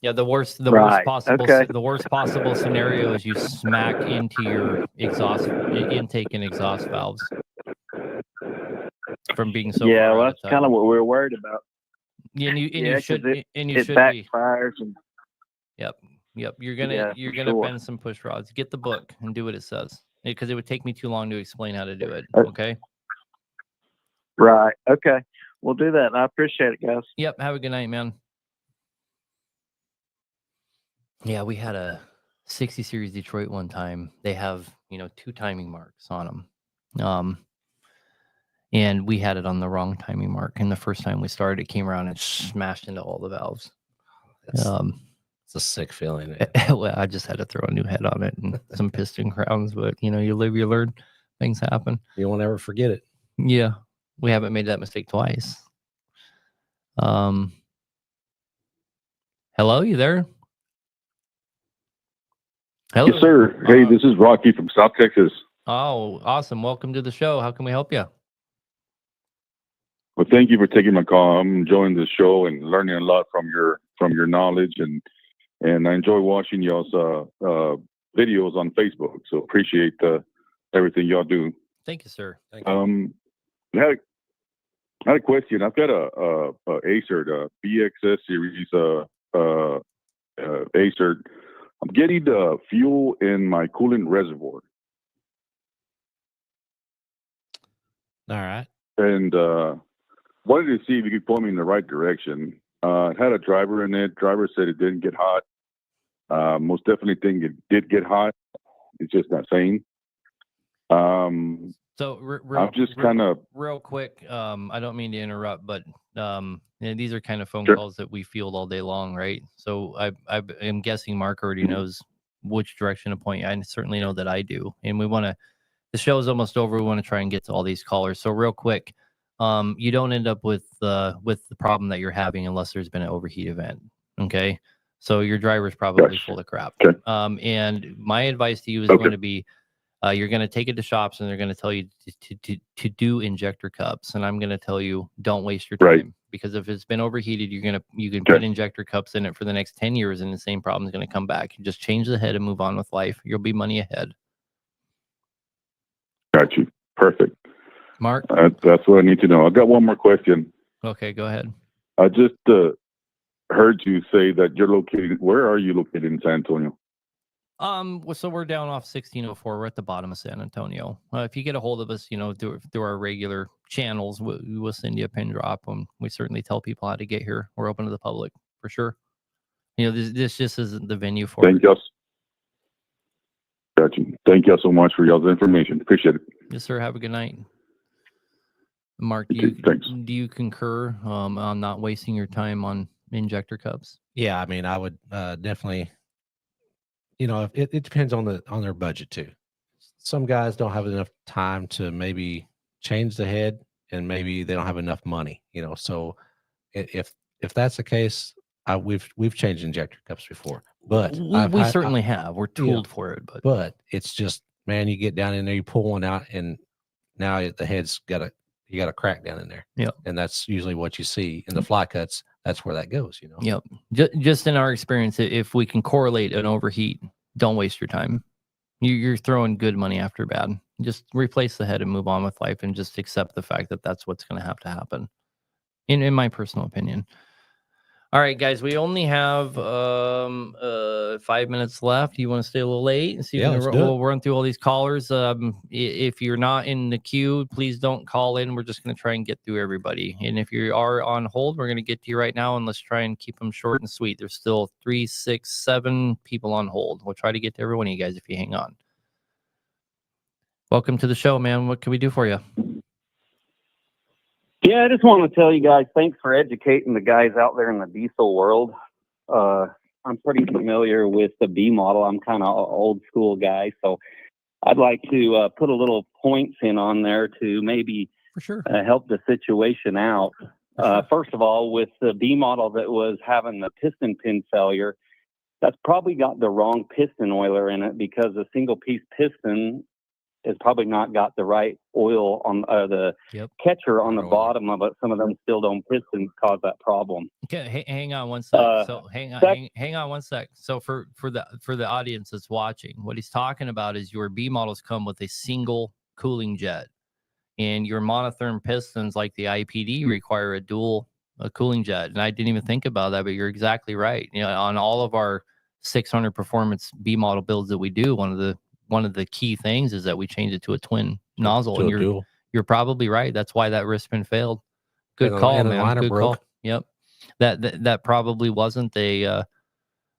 A: Yeah, the worst possible scenario is you smack into your exhaust intake and exhaust valves from being so
R: yeah,
A: far
R: well,
A: out
R: that's
A: of
R: kind of what we're worried about.
A: And you should
R: it
A: backfires
R: be.
A: Yep. You're gonna bend some push rods. Get the book and do what it says, because it would take me too long to explain how to do it. Okay.
R: Right. Okay. We'll do that. I appreciate it, guys.
A: Yep. Have a good night, man. Yeah, we had a 60 Series Detroit one time. They have, you know, 2 timing marks on them. And we had it on the wrong timing mark. And the first time we started, it came around and smashed into all the valves.
B: It's a sick feeling.
A: Well, I just had to throw a new head on it and some piston crowns, but you know, you live, you learn. Things happen.
B: You won't ever forget it.
A: Yeah, we haven't made that mistake twice. Hello, you there? Hello.
S: Yes, sir. Hey, this is Rocky from South Texas.
A: Oh, awesome. Welcome to the show. How can we help you?
S: Well, thank you for taking my call. I'm enjoying this show and learning a lot from your knowledge, and I enjoy watching y'all's videos on Facebook. So appreciate everything y'all do.
A: Thank you, sir. Thank
S: you. I had a question. I've got a Acer, the BXS series Acer. I'm getting fuel in my coolant reservoir.
B: All right.
S: And wanted to see if you could point me in the right direction. It had a driver in it. Driver said it didn't get hot. Most definitely think it did get hot. It's just not saying.
A: So
S: I'm just kind of
A: real quick. I don't mean to interrupt, but these are kind of phone
S: Sure.
A: calls that we field all day long, right? So I am guessing Mark already knows which direction to point you. I certainly know that I do, and we want to. The show is almost over. We want to try and get to all these callers. So real quick, you don't end up with the problem that you're having unless there's been an overheat event. Okay, so your driver's probably full of crap.
S: Okay.
A: And my advice to you is going to be. You're going to take it to shops and they're going to tell you to do injector cups. And I'm going to tell you, don't waste your time, because if it's been overheated, you can put injector cups in it for the next 10 years and the same problem is going to come back. You just change the head and move on with life. You'll be money ahead.
S: Got you. Perfect.
A: Mark?
S: That's what I need to know. I got one more question.
A: Okay, go ahead.
S: I just heard you say that you're located. Where are you located in San Antonio?
A: So we're down off 1604. We're at the bottom of San Antonio. If you get a hold of us, you know, through our regular channels, we will send you a pin drop. We certainly tell people how to get here. We're open to the public for sure. You know, this just isn't the venue for
S: Thank you. Got you. Thank y'all so much for y'all's information. Appreciate it.
A: Yes, sir. Have a good night. Mark,
S: Thanks.
A: do you concur on not wasting your time on injector cups?
B: Yeah, I mean, I would definitely. It depends on their budget too. Some guys don't have enough time to maybe change the head, and maybe they don't have enough money. So if that's the case, we've changed injector cups before, but
A: we certainly have. We're tooled for it,
B: but it's just, man, you get down in there, you pull one out, and now the head's you got a crack down in there.
A: Yep.
B: And that's usually what you see in the fly cuts. That's where that goes.
A: Yep. Just in our experience, if we can correlate an overheat, don't waste your time. You're throwing good money after bad. Just replace the head and move on with life, and just accept the fact that that's what's going to have to happen. In my personal opinion. All right, guys, we only have 5 minutes left. You want to stay a little late and see if we'll run through all these callers. If you're not in the queue, please don't call in. We're just going to try and get through everybody. And if you are on hold, we're going to get to you right now, and let's try and keep them short and sweet. There's still 3, 6, 7 people on hold. We'll try to get to every one of you guys if you hang on. Welcome to the show, man. What can we do for you?
T: Yeah, I just want to tell you guys, thanks for educating the guys out there in the diesel world. I'm pretty familiar with the B model. I'm kind of old school guy, so I'd like to put a little points in on there to maybe
A: for sure
T: help the situation out. First of all, with the B model that was having the piston pin failure, that's probably got the wrong piston oiler in it, because a single piece piston has probably not got the right oil on the catcher on the bottom of it. Some of them still don't pistons cause that problem.
A: Okay, hang on one sec. So hang on one sec. So for the audience that's watching, what he's talking about is your B models come with a single cooling jet, and your monotherm pistons like the IPD require a dual cooling jet. And I didn't even think about that, but you're exactly right. On all of our 600 performance B model builds that we do, one of the key things is that we change it to a twin nozzle. And you're probably right. That's why that wristband failed. Good call, man. Good call. Yep. That probably wasn't a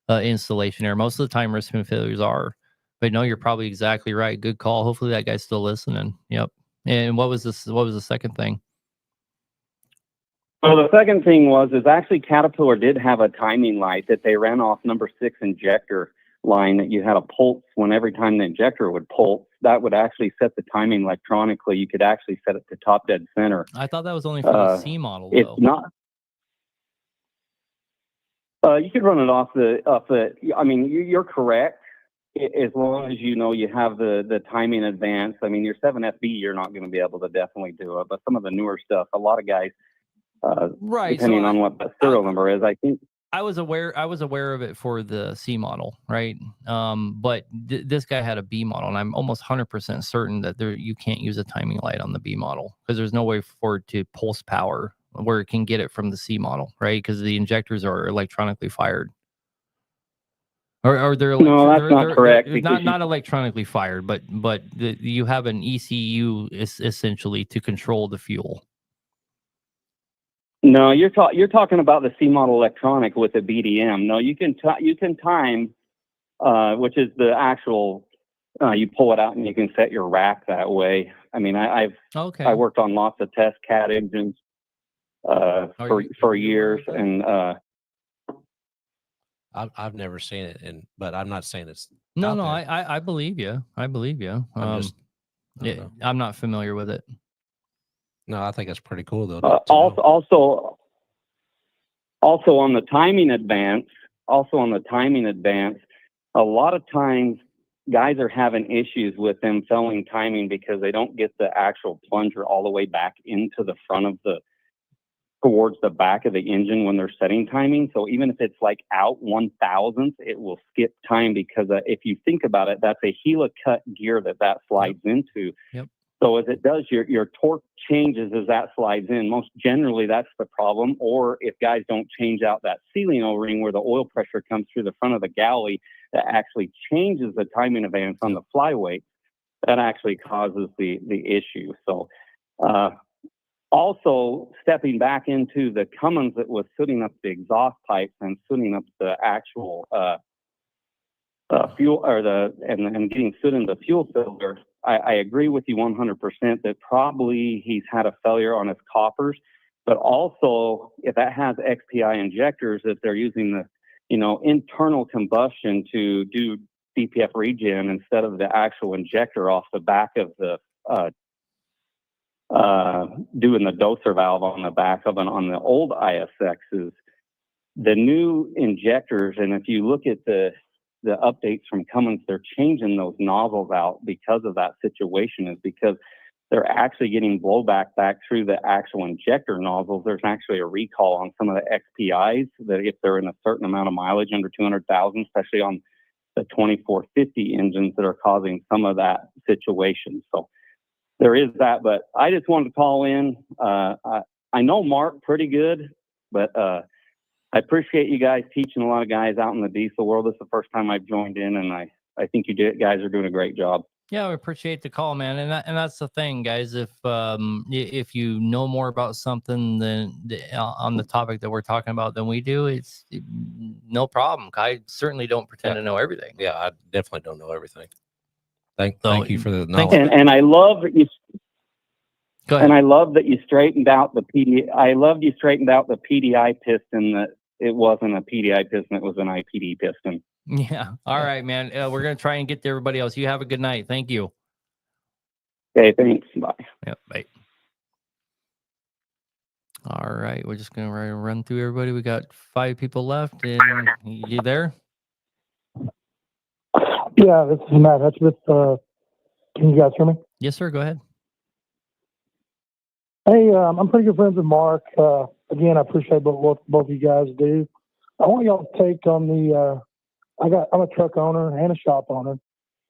A: installation error. Most of the time wristband failures are. But no, you're probably exactly right. Good call. Hopefully that guy's still listening. Yep. And what was the second thing?
T: So the second thing is actually Caterpillar did have a timing light that they ran off number 6 injector line, that you had a pulse when every time the injector would pulse. That would actually set the timing electronically. You could actually set it to top dead center.
A: I thought that was only for the C model, though.
T: It's not. You could run it off the. I mean, you're correct, as long as you have the timing advance. I mean, your 7FB, you're not going to be able to definitely do it, but some of the newer stuff, a lot of guys,
A: right,
T: depending on what the serial number is, I think.
A: I was aware of it for the C model, right? But this guy had a B model, and I'm almost 100% certain that you can't use a timing light on the B model, because there's no way for it to pulse power where it can get it from the C model, right? Because the injectors are electronically fired. Or they're
T: no, that's not correct.
A: They're not electronically fired, but you have an ECU essentially to control the fuel.
T: No, you're talking about the C model electronic with the BDM. No, you can time, which is the actual. You pull it out and you can set your rack that way. I mean, I worked on lots of test cat engines for years, and
B: I've never seen it, but I'm not saying it's
A: no. I believe you. I believe you. I'm not familiar with it.
B: No, I think it's pretty cool though.
T: Also on the timing advance, a lot of times guys are having issues with them failing timing because they don't get the actual plunger all the way back into the front of towards the back of the engine when they're setting timing. So even if it's like out 1,000th, it will skip time, because if you think about it, that's a Gila cut gear that slides into.
A: Yep.
T: So as it does, your torque changes as that slides in. Most generally, that's the problem. Or if guys don't change out that sealing O-ring where the oil pressure comes through the front of the galley, that actually changes the timing advance on the flyweight. That actually causes the issue. So also stepping back into the Cummins that was sooting up the exhaust pipes and sooting up the actual fuel or and getting soot in the fuel filter, I agree with you 100% that probably he's had a failure on his coppers, but also if that has XPI injectors, if they're using the, internal combustion to do DPF regen instead of the actual injector off the back of the, doing the doser valve on the back of it on the old ISXs, the new injectors, and if you look at the updates from Cummins, they're changing those nozzles out because of that situation, is because they're actually getting blowback back through the actual injector nozzles. There's actually a recall on some of the XPIs that if they're in a certain amount of mileage under 200,000, especially on the 2450 engines, that are causing some of that situation. So there is that, but I just wanted to call in. I know Mark pretty good, but I appreciate you guys teaching a lot of guys out in the diesel world. This is the first time I've joined in, and I think guys are doing a great job.
A: Yeah, we appreciate the call, man, and that's the thing, guys. If you know more about something than on the topic that we're talking about than we do, it's no problem. I certainly don't pretend to know everything.
B: Yeah, I definitely don't know everything. Thank you for the knowledge.
T: And I love that you.
A: Go ahead.
T: And I love that you straightened out the I loved you straightened out the PDI piston, that it wasn't a PDI piston, it was an IPD piston.
A: Yeah. All right, man. We're going to try and get to everybody else. You have a good night. Thank you.
T: Okay, thanks. Bye.
A: Yep, bye. All right. We're just going to run through everybody. We got 5 people left. And you there?
U: Yeah, this is Matt. That's with, can you guys hear me?
A: Yes, sir. Go ahead.
U: Hey, I'm pretty good friends with Mark. Again, I appreciate what both of you guys do. I want y'all to take on the, I'm a truck owner and a shop owner.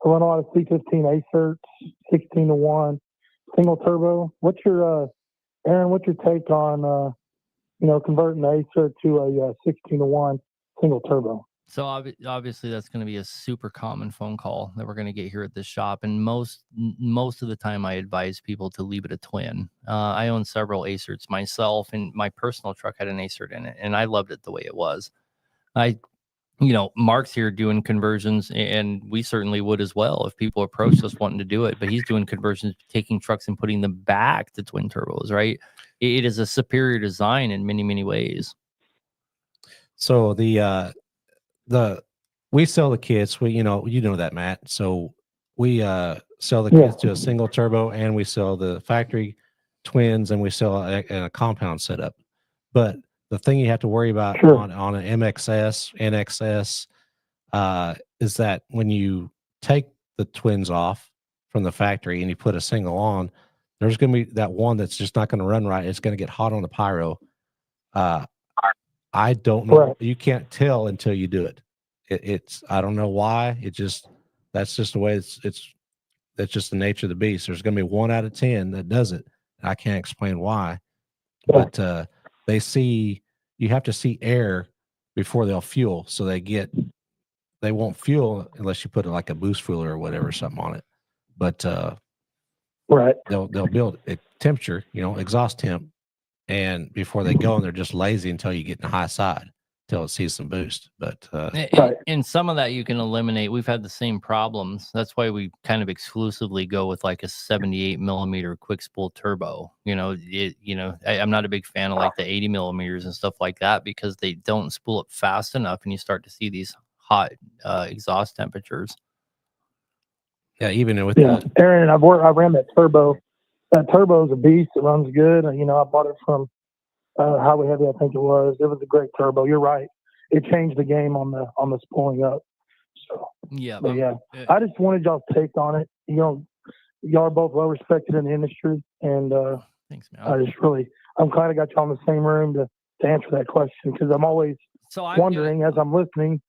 U: I run a lot of C15 ACERTs, 16-to-1, single turbo. What's your, Aaron, what's your take on, converting the ACERT to a 16-to-1 single turbo?
A: So obviously that's going to be a super common phone call that we're going to get here at this shop. And most of the time I advise people to leave it a twin. I own several ACERTs myself, and my personal truck had an ACERT in it, and I loved it the way it was. Mark's here doing conversions, and we certainly would as well if people approached us wanting to do it. But he's doing conversions, taking trucks and putting them back to twin turbos, right? It is a superior design in many, many ways.
B: So we sell the kits. We you know that, Matt. So we sell the kits to a single turbo, and we sell the factory twins, and we sell a compound setup. But the thing you have to worry about on an MXS, NXS, is that when you take the twins off from the factory and you put a single on, there's going to be that one that's just not going to run right. It's going to get hot on the pyro. I don't know. Right. You can't tell until you do it. I don't know why. That's just the way that's just the nature of the beast. There's going to be 1 out of 10 that does it. I can't explain why, but you have to see air before they'll fuel. So they won't fuel unless you put like a boost fluid or whatever, something on it. But
U: right,
B: they'll build a temperature, exhaust temp, and before they go, and they're just lazy until you get in the high side, until it sees some boost. But
A: and some of that you can eliminate. We've had the same problems. That's why we kind of exclusively go with like a 78 millimeter quick spool turbo. I'm not a big fan of like the 80 millimeters and stuff like that, because they don't spool up fast enough, and you start to see these hot exhaust temperatures.
B: Yeah, even with
U: Aaron, I ran that turbo. That turbo is a beast. It runs good. I bought it from Highway Heavy, I think it was. It was a great turbo. You're right. It changed the game on the spooling up. So
A: yeah,
U: I just wanted y'all's take on it. Y'all are both well respected in the industry, and
A: thanks, man.
U: I'm glad I got y'all in the same room to answer that question, because I'm always wondering as I'm listening.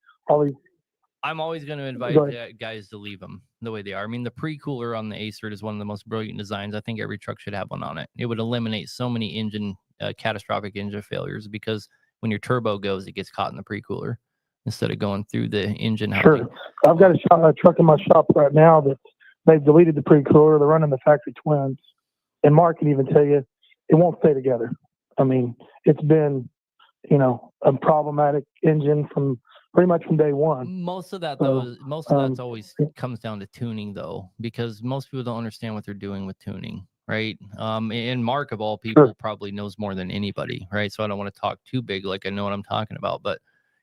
A: I'm always going to advise guys to leave them the way they are. I mean, the pre-cooler on the ACERT is one of the most brilliant designs. I think every truck should have one on it. It would eliminate so many catastrophic engine failures, because when your turbo goes, it gets caught in the pre-cooler instead of going through the engine housing.
U: Sure. I've got a truck in my shop right now that they've deleted the pre-cooler. They're running the factory twins. And Mark can even tell you it won't stay together. I mean, it's been, a problematic engine from pretty much from day one.
A: Most of that,
U: So,
A: though, most of that's always comes down to tuning, though, because most people don't understand what they're doing with tuning, right? And Mark, of all people, probably knows more than anybody, right? So I don't want to talk too big, like I know what I'm talking about. But,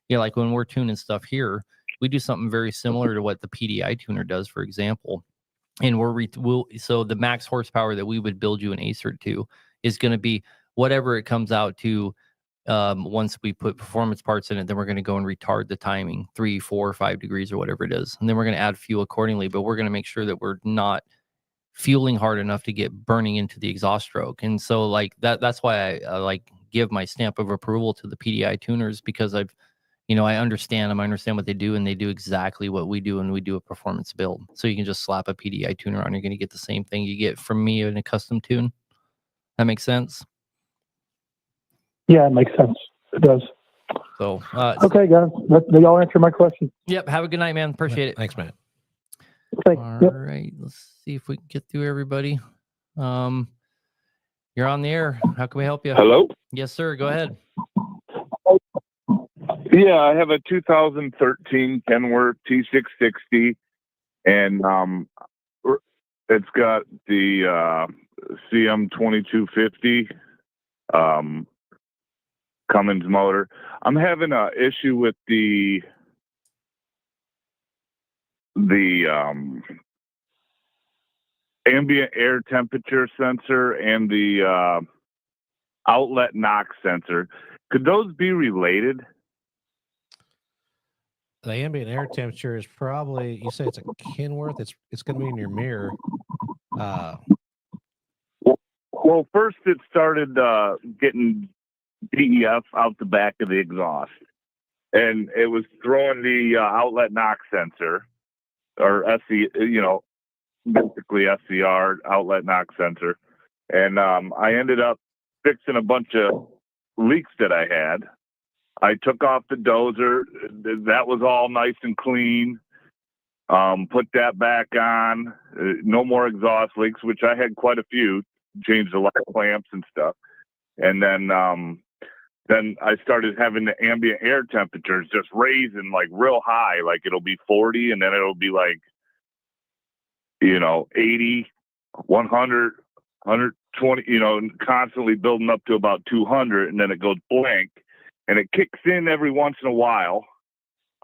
A: yeah, like when we're tuning stuff here, we do something very similar to what the PDI tuner does, for example. And so the max horsepower that we would build you an ACER to is going to be whatever it comes out to. Once we put performance parts in it, then we're going to go and retard the timing 3, 4, 5 degrees or whatever it is. And then we're going to add fuel accordingly, but we're going to make sure that we're not fueling hard enough to get burning into the exhaust stroke. And so like that's why I like give my stamp of approval to the PDI tuners, because I understand them. I understand what they do, and they do exactly what we do, and we do a performance build. So you can just slap a PDI tuner on. You're going to get the same thing you get from me in a custom tune. That makes sense?
U: Yeah, it makes sense. It does.
A: So,
U: okay, guys, they all answer my question.
A: Yep. Have a good night, man. Appreciate it.
B: Thanks, man.
U: All
A: right. Let's see if we can get through everybody. You're on the air. How can we help you?
M: Hello?
A: Yes, sir. Go ahead.
M: Yeah, I have a 2013 Kenworth T660, and it's got the CM2250 Cummins motor. I'm having an issue with the ambient air temperature sensor and the outlet knock sensor. Could those be related?
B: The ambient air temperature is probably, you say it's a Kenworth. It's going to be in your mirror.
M: Well, first it started getting DEF out the back of the exhaust, and it was throwing the outlet knock sensor, or SC, basically SCR, outlet knock sensor. And I ended up fixing a bunch of leaks that I had. I took off the dozer. That was all nice and clean. Put that back on. No more exhaust leaks, which I had quite a few. Changed the light clamps and stuff. And then I started having the ambient air temperatures just raising like real high. Like it'll be 40, and then it'll be like, 80, 100, 120, constantly building up to about 200, and then it goes blank. And it kicks in every once in a while.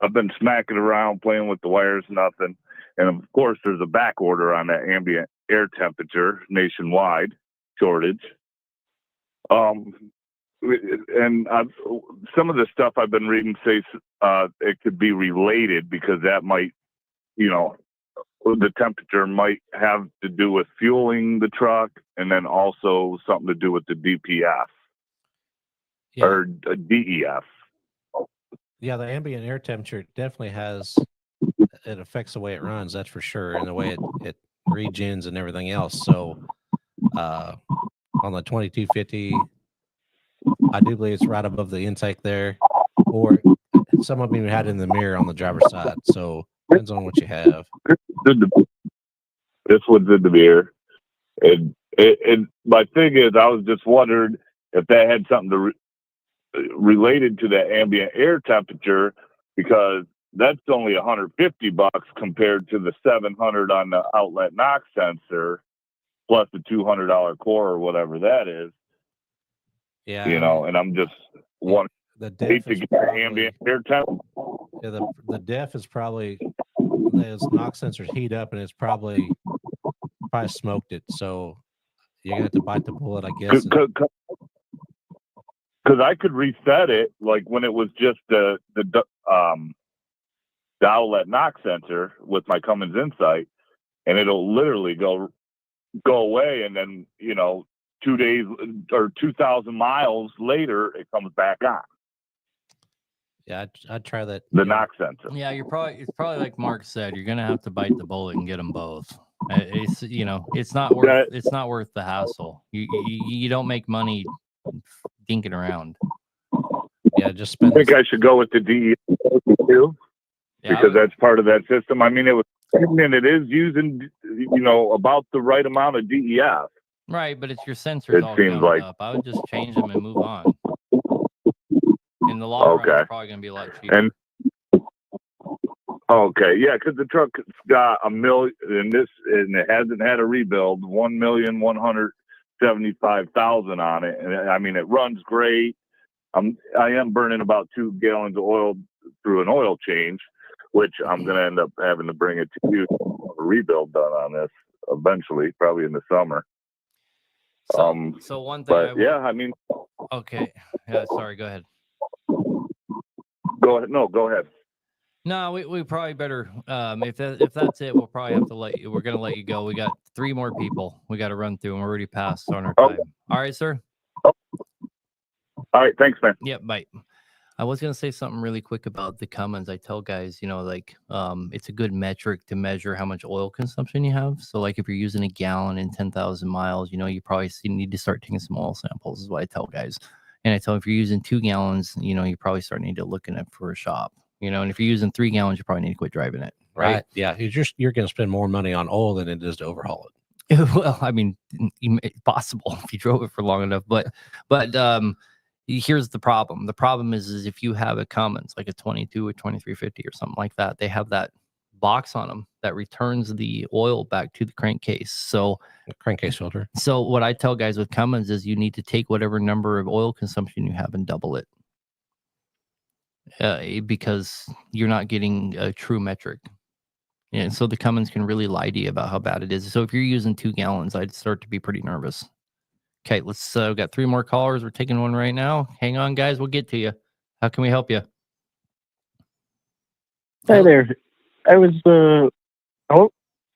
M: I've been smacking around, playing with the wires, nothing. And of course, there's a back order on that ambient air temperature nationwide shortage. And some of the stuff I've been reading says it could be related, because that might, the temperature might have to do with fueling the truck, and then also something to do with the DPF. Yeah. Or DEF.
B: Yeah, the ambient air temperature definitely it affects the way it runs, that's for sure, and the way it regens and everything else. So on the 2250, I do believe it's right above the intake there, or some of them even had it in the mirror on the driver's side. So depends on what you have.
M: This one's in the mirror. And my thing is, I was just wondering if that had something to related to that ambient air temperature, because that's only $150 compared to the $700 on the outlet knock sensor, plus the $200 core or whatever that is.
B: Yeah,
M: and I'm just wanting
B: to get
M: ambient air temperature.
B: Yeah, the def is probably, those knock sensors heat up, and it's probably smoked it. So you're gonna have to bite the bullet, I guess.
M: Because I could reset it, like when it was just the outlet knock sensor with my Cummins Insight, and it'll literally go away, and then 2 days or 2,000 miles later, it comes back on.
B: Yeah, I'd try that.
M: The knock sensor.
A: Yeah, it's probably like Mark said, you're gonna have to bite the bullet and get them both. It's not worth the hassle. You don't make money dinking around.
B: Yeah, just spend.
M: I think I should go with the DE too, because that's part of that system. I mean, it is using about the right amount of DEF.
A: Right, but it's your sensors all seems like up. I would just change them and move on. In the long run, it's probably going to be a lot cheaper.
M: And Okay, yeah, because the truck's got $1 million, and it hasn't had a rebuild. 1,175,000 on it, and I mean it runs great. I am burning about 2 gallons of oil through an oil change, which I'm going to end up having to bring it to you to have a rebuild done on this eventually, probably in the summer.
A: So one thing,
M: but yeah, I mean,
A: okay, yeah, sorry, go ahead.
M: Go ahead. No, go ahead.
A: No, we probably better. If that's it, we'll probably have to let you. We're gonna let you go. We got 3 more people we got to run through, and we're already past on our time. All right, sir.
M: All right, thanks, man.
A: Yep, bye. I was gonna say something really quick about the Cummins. I tell guys, like, it's a good metric to measure how much oil consumption you have. So, like, if you're using a gallon in 10,000 miles, you probably need to start taking some oil samples. Is what I tell guys. And I tell them if you're using 2 gallons, you probably start need to look in it for a shop. And if you're using 3 gallons, you probably need to quit driving it.
B: Right. Yeah. You're going to spend more money on oil than it is to overhaul it.
A: Well, I mean, it's possible if you drove it for long enough, but here's the problem. The problem is if you have a Cummins, like a 22 or 2350 or something like that, they have that box on them that returns the oil back to the crankcase. So
B: the crankcase filter.
A: So what I tell guys with Cummins is you need to take whatever number of oil consumption you have and double it. Because you're not getting a true metric. And so the Cummins can really lie to you about how bad it is. So if you're using 2 gallons, I'd start to be pretty nervous. Okay, let's we've got 3 more callers. We're taking one right now. Hang on, guys. We'll get to you. How can we help you?
D: Hey there. I was hello?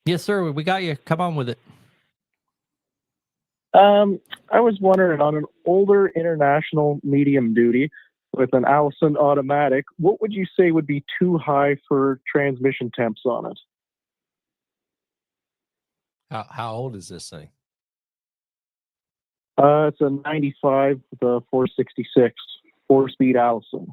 A: Yes, sir. We got you. Come on with it.
D: I was wondering, on an older international medium duty with an Allison automatic, what would you say would be too high for transmission temps on it?
B: How old is this thing?
D: It's a 95 with a 466 4-speed Allison.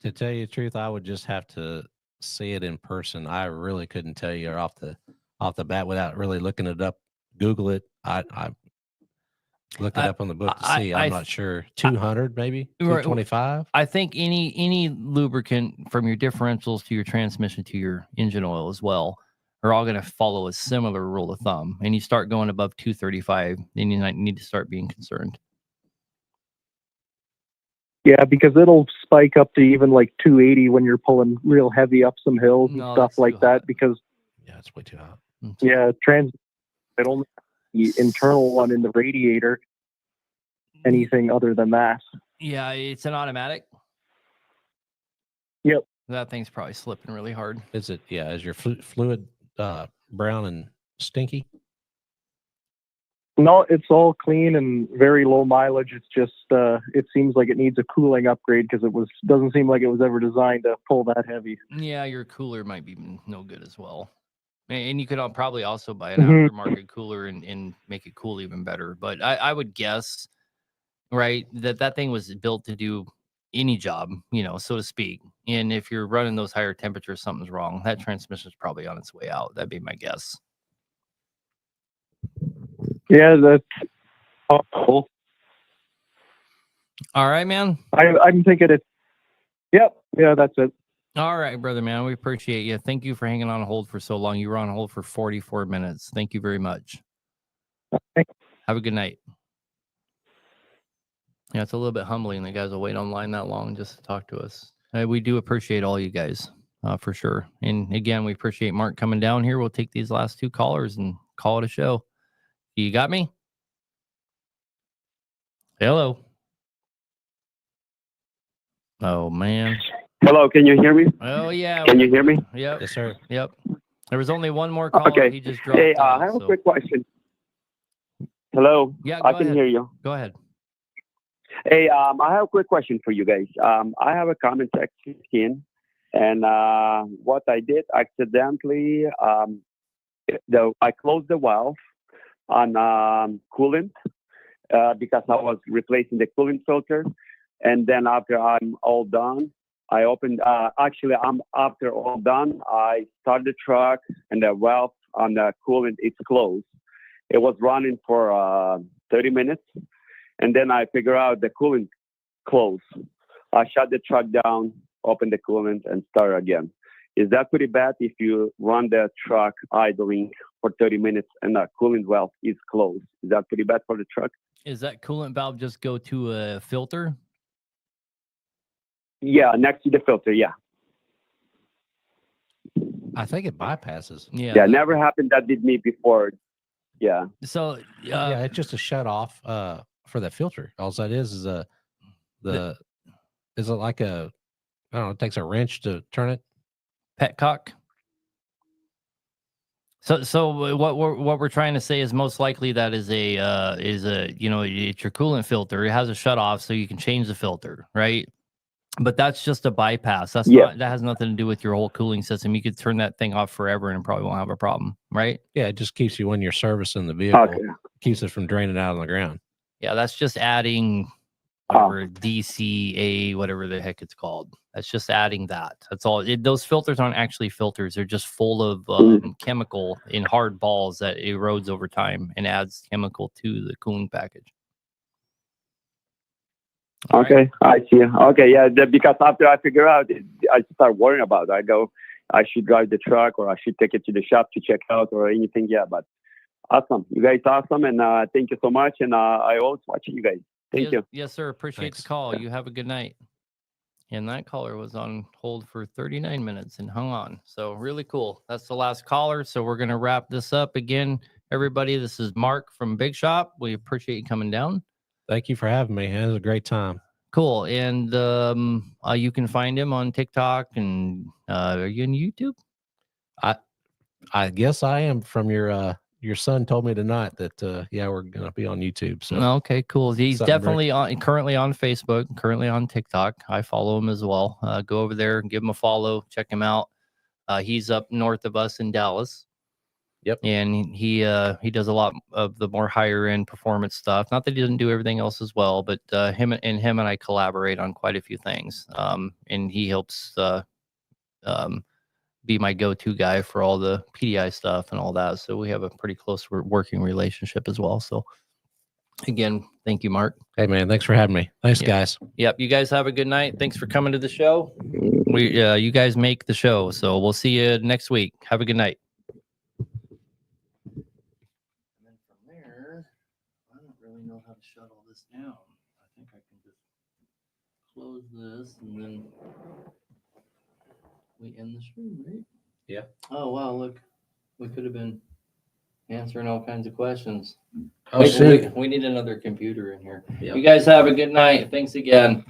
B: To tell you the truth, I would just have to see it in person. I really couldn't tell you off the bat without really looking it up. Google it. I look it up on the book to see. I'm not sure. 200 maybe? 225?
A: I think any lubricant from your differentials to your transmission to your engine oil as well are all going to follow a similar rule of thumb. And you start going above 235, then you need to start being concerned.
D: Yeah, because it'll spike up to even like 280 when you're pulling real heavy up some hills and stuff like that. Because
B: it's way too hot.
D: Yeah, it only the internal one in the radiator. Anything other than that?
A: Yeah, it's an automatic.
D: Yep.
A: That thing's probably slipping really hard.
B: Is it? Yeah. Is your fluid brown and stinky?
D: No, it's all clean and very low mileage. It's just it seems like it needs a cooling upgrade because doesn't seem like it was ever designed to pull that heavy.
A: Yeah, your cooler might be no good as well. And you could probably also buy an aftermarket cooler and make it cool even better. But I would guess, right, that thing was built to do any job, so to speak. And if you're running those higher temperatures, something's wrong. That transmission is probably on its way out. That'd be my guess.
D: Yeah, that's awful.
A: All right, man.
D: I'm thinking it. Yep. Yeah, that's it.
A: All right, brother, man. We appreciate you. Thank you for hanging on hold for so long. You were on hold for 44 minutes. Thank you very much. Have a good night. Yeah, it's a little bit humbling that guys will wait online that long just to talk to us. We do appreciate all you guys, for sure. And again, we appreciate Mark coming down here. We'll take these last 2 callers and call it a show. You got me? Hello. Oh, man.
V: Hello, can you hear me?
A: Oh, yeah.
V: Can you hear me?
A: Yep.
B: Yes, sir.
A: Yep. There was only one more caller.
V: Okay.
A: He just dropped
V: Hey,
A: out,
V: I have
A: so.
V: a quick question. Hello?
A: Yeah,
V: I
A: go
V: can
A: ahead.
V: hear you.
A: Go ahead.
V: Hey, I have a quick question for you guys. I have a Cummins X15, and what I did accidentally, I closed the valve on coolant because I was replacing the coolant filter. And then after I'm all done, I opened, after all done, I started the truck and the valve on the coolant, it's closed. It was running for 30 minutes. And then I figure out the coolant closed. I shut the truck down, open the coolant, and start again. Is that pretty bad if you run the truck idling for 30 minutes and the coolant valve is closed? Is that pretty bad for the truck?
A: Is that coolant valve just go to a filter?
V: Yeah, next to the filter, yeah.
B: I think it bypasses.
V: Yeah, never happened that did me before. Yeah.
A: So
B: yeah, it's just a shut off for that filter. All that is is is it like a, I don't know, it takes a wrench to turn it?
A: Petcock. So what we're trying to say is most likely that is a you know, it's your coolant filter. It has a shut off, so you can change the filter, right? But that's just a bypass. That's not, that has nothing to do with your whole cooling system. You could turn that thing off forever and it probably won't have a problem, right?
B: Yeah, it just keeps you when you're servicing the vehicle. Keeps it from draining out on the ground.
A: Yeah, that's just adding whatever DCA, whatever the heck it's called. That's just adding that. That's all. Those filters aren't actually filters. They're just full of chemical in hard balls that erodes over time and adds chemical to the cooling package.
V: Okay, I see. Okay, yeah, because after I figure out, I start worrying about it. I go, I should drive the truck or I should take it to the shop to check out or anything. Yeah, but awesome. You guys awesome. And thank you so much. And I always watching you guys. Thank you.
A: Yes, sir. Appreciate the call. You have a good night. And that caller was on hold for 39 minutes and hung on. So really cool. That's the last caller. So we're going to wrap this up again. Everybody, this is Mark from Big Shop. We appreciate you coming down.
B: Thank you for having me. It was a great time.
A: Cool. And you can find him on TikTok. And are you on YouTube?
B: I guess I am. From your son told me tonight that yeah, we're gonna be on YouTube. So
A: okay, cool. He's definitely currently on Facebook, currently on TikTok. I follow him as well. Go over there and give him a follow. Check him out. He's up north of us in Dallas.
B: Yep.
A: And he does a lot of the more higher end performance stuff. Not that he doesn't do everything else as well, but him and I collaborate on quite a few things. And he helps be my go-to guy for all the PDI stuff and all that. So we have a pretty close working relationship as well. So again, thank you, Mark.
B: Hey man, thanks for having me. Thanks, guys.
A: Yep. You guys have a good night. Thanks for coming to the show. You guys make the show. So we'll see you next week. Have a good night. Know how to shut all this down. I think I can just close this and then we end the stream, right?
B: Yeah.
A: Oh wow, look, we could have been answering all kinds of questions.
B: Oh,
A: we need another computer in here. Yep. You guys have a good night. Thanks again.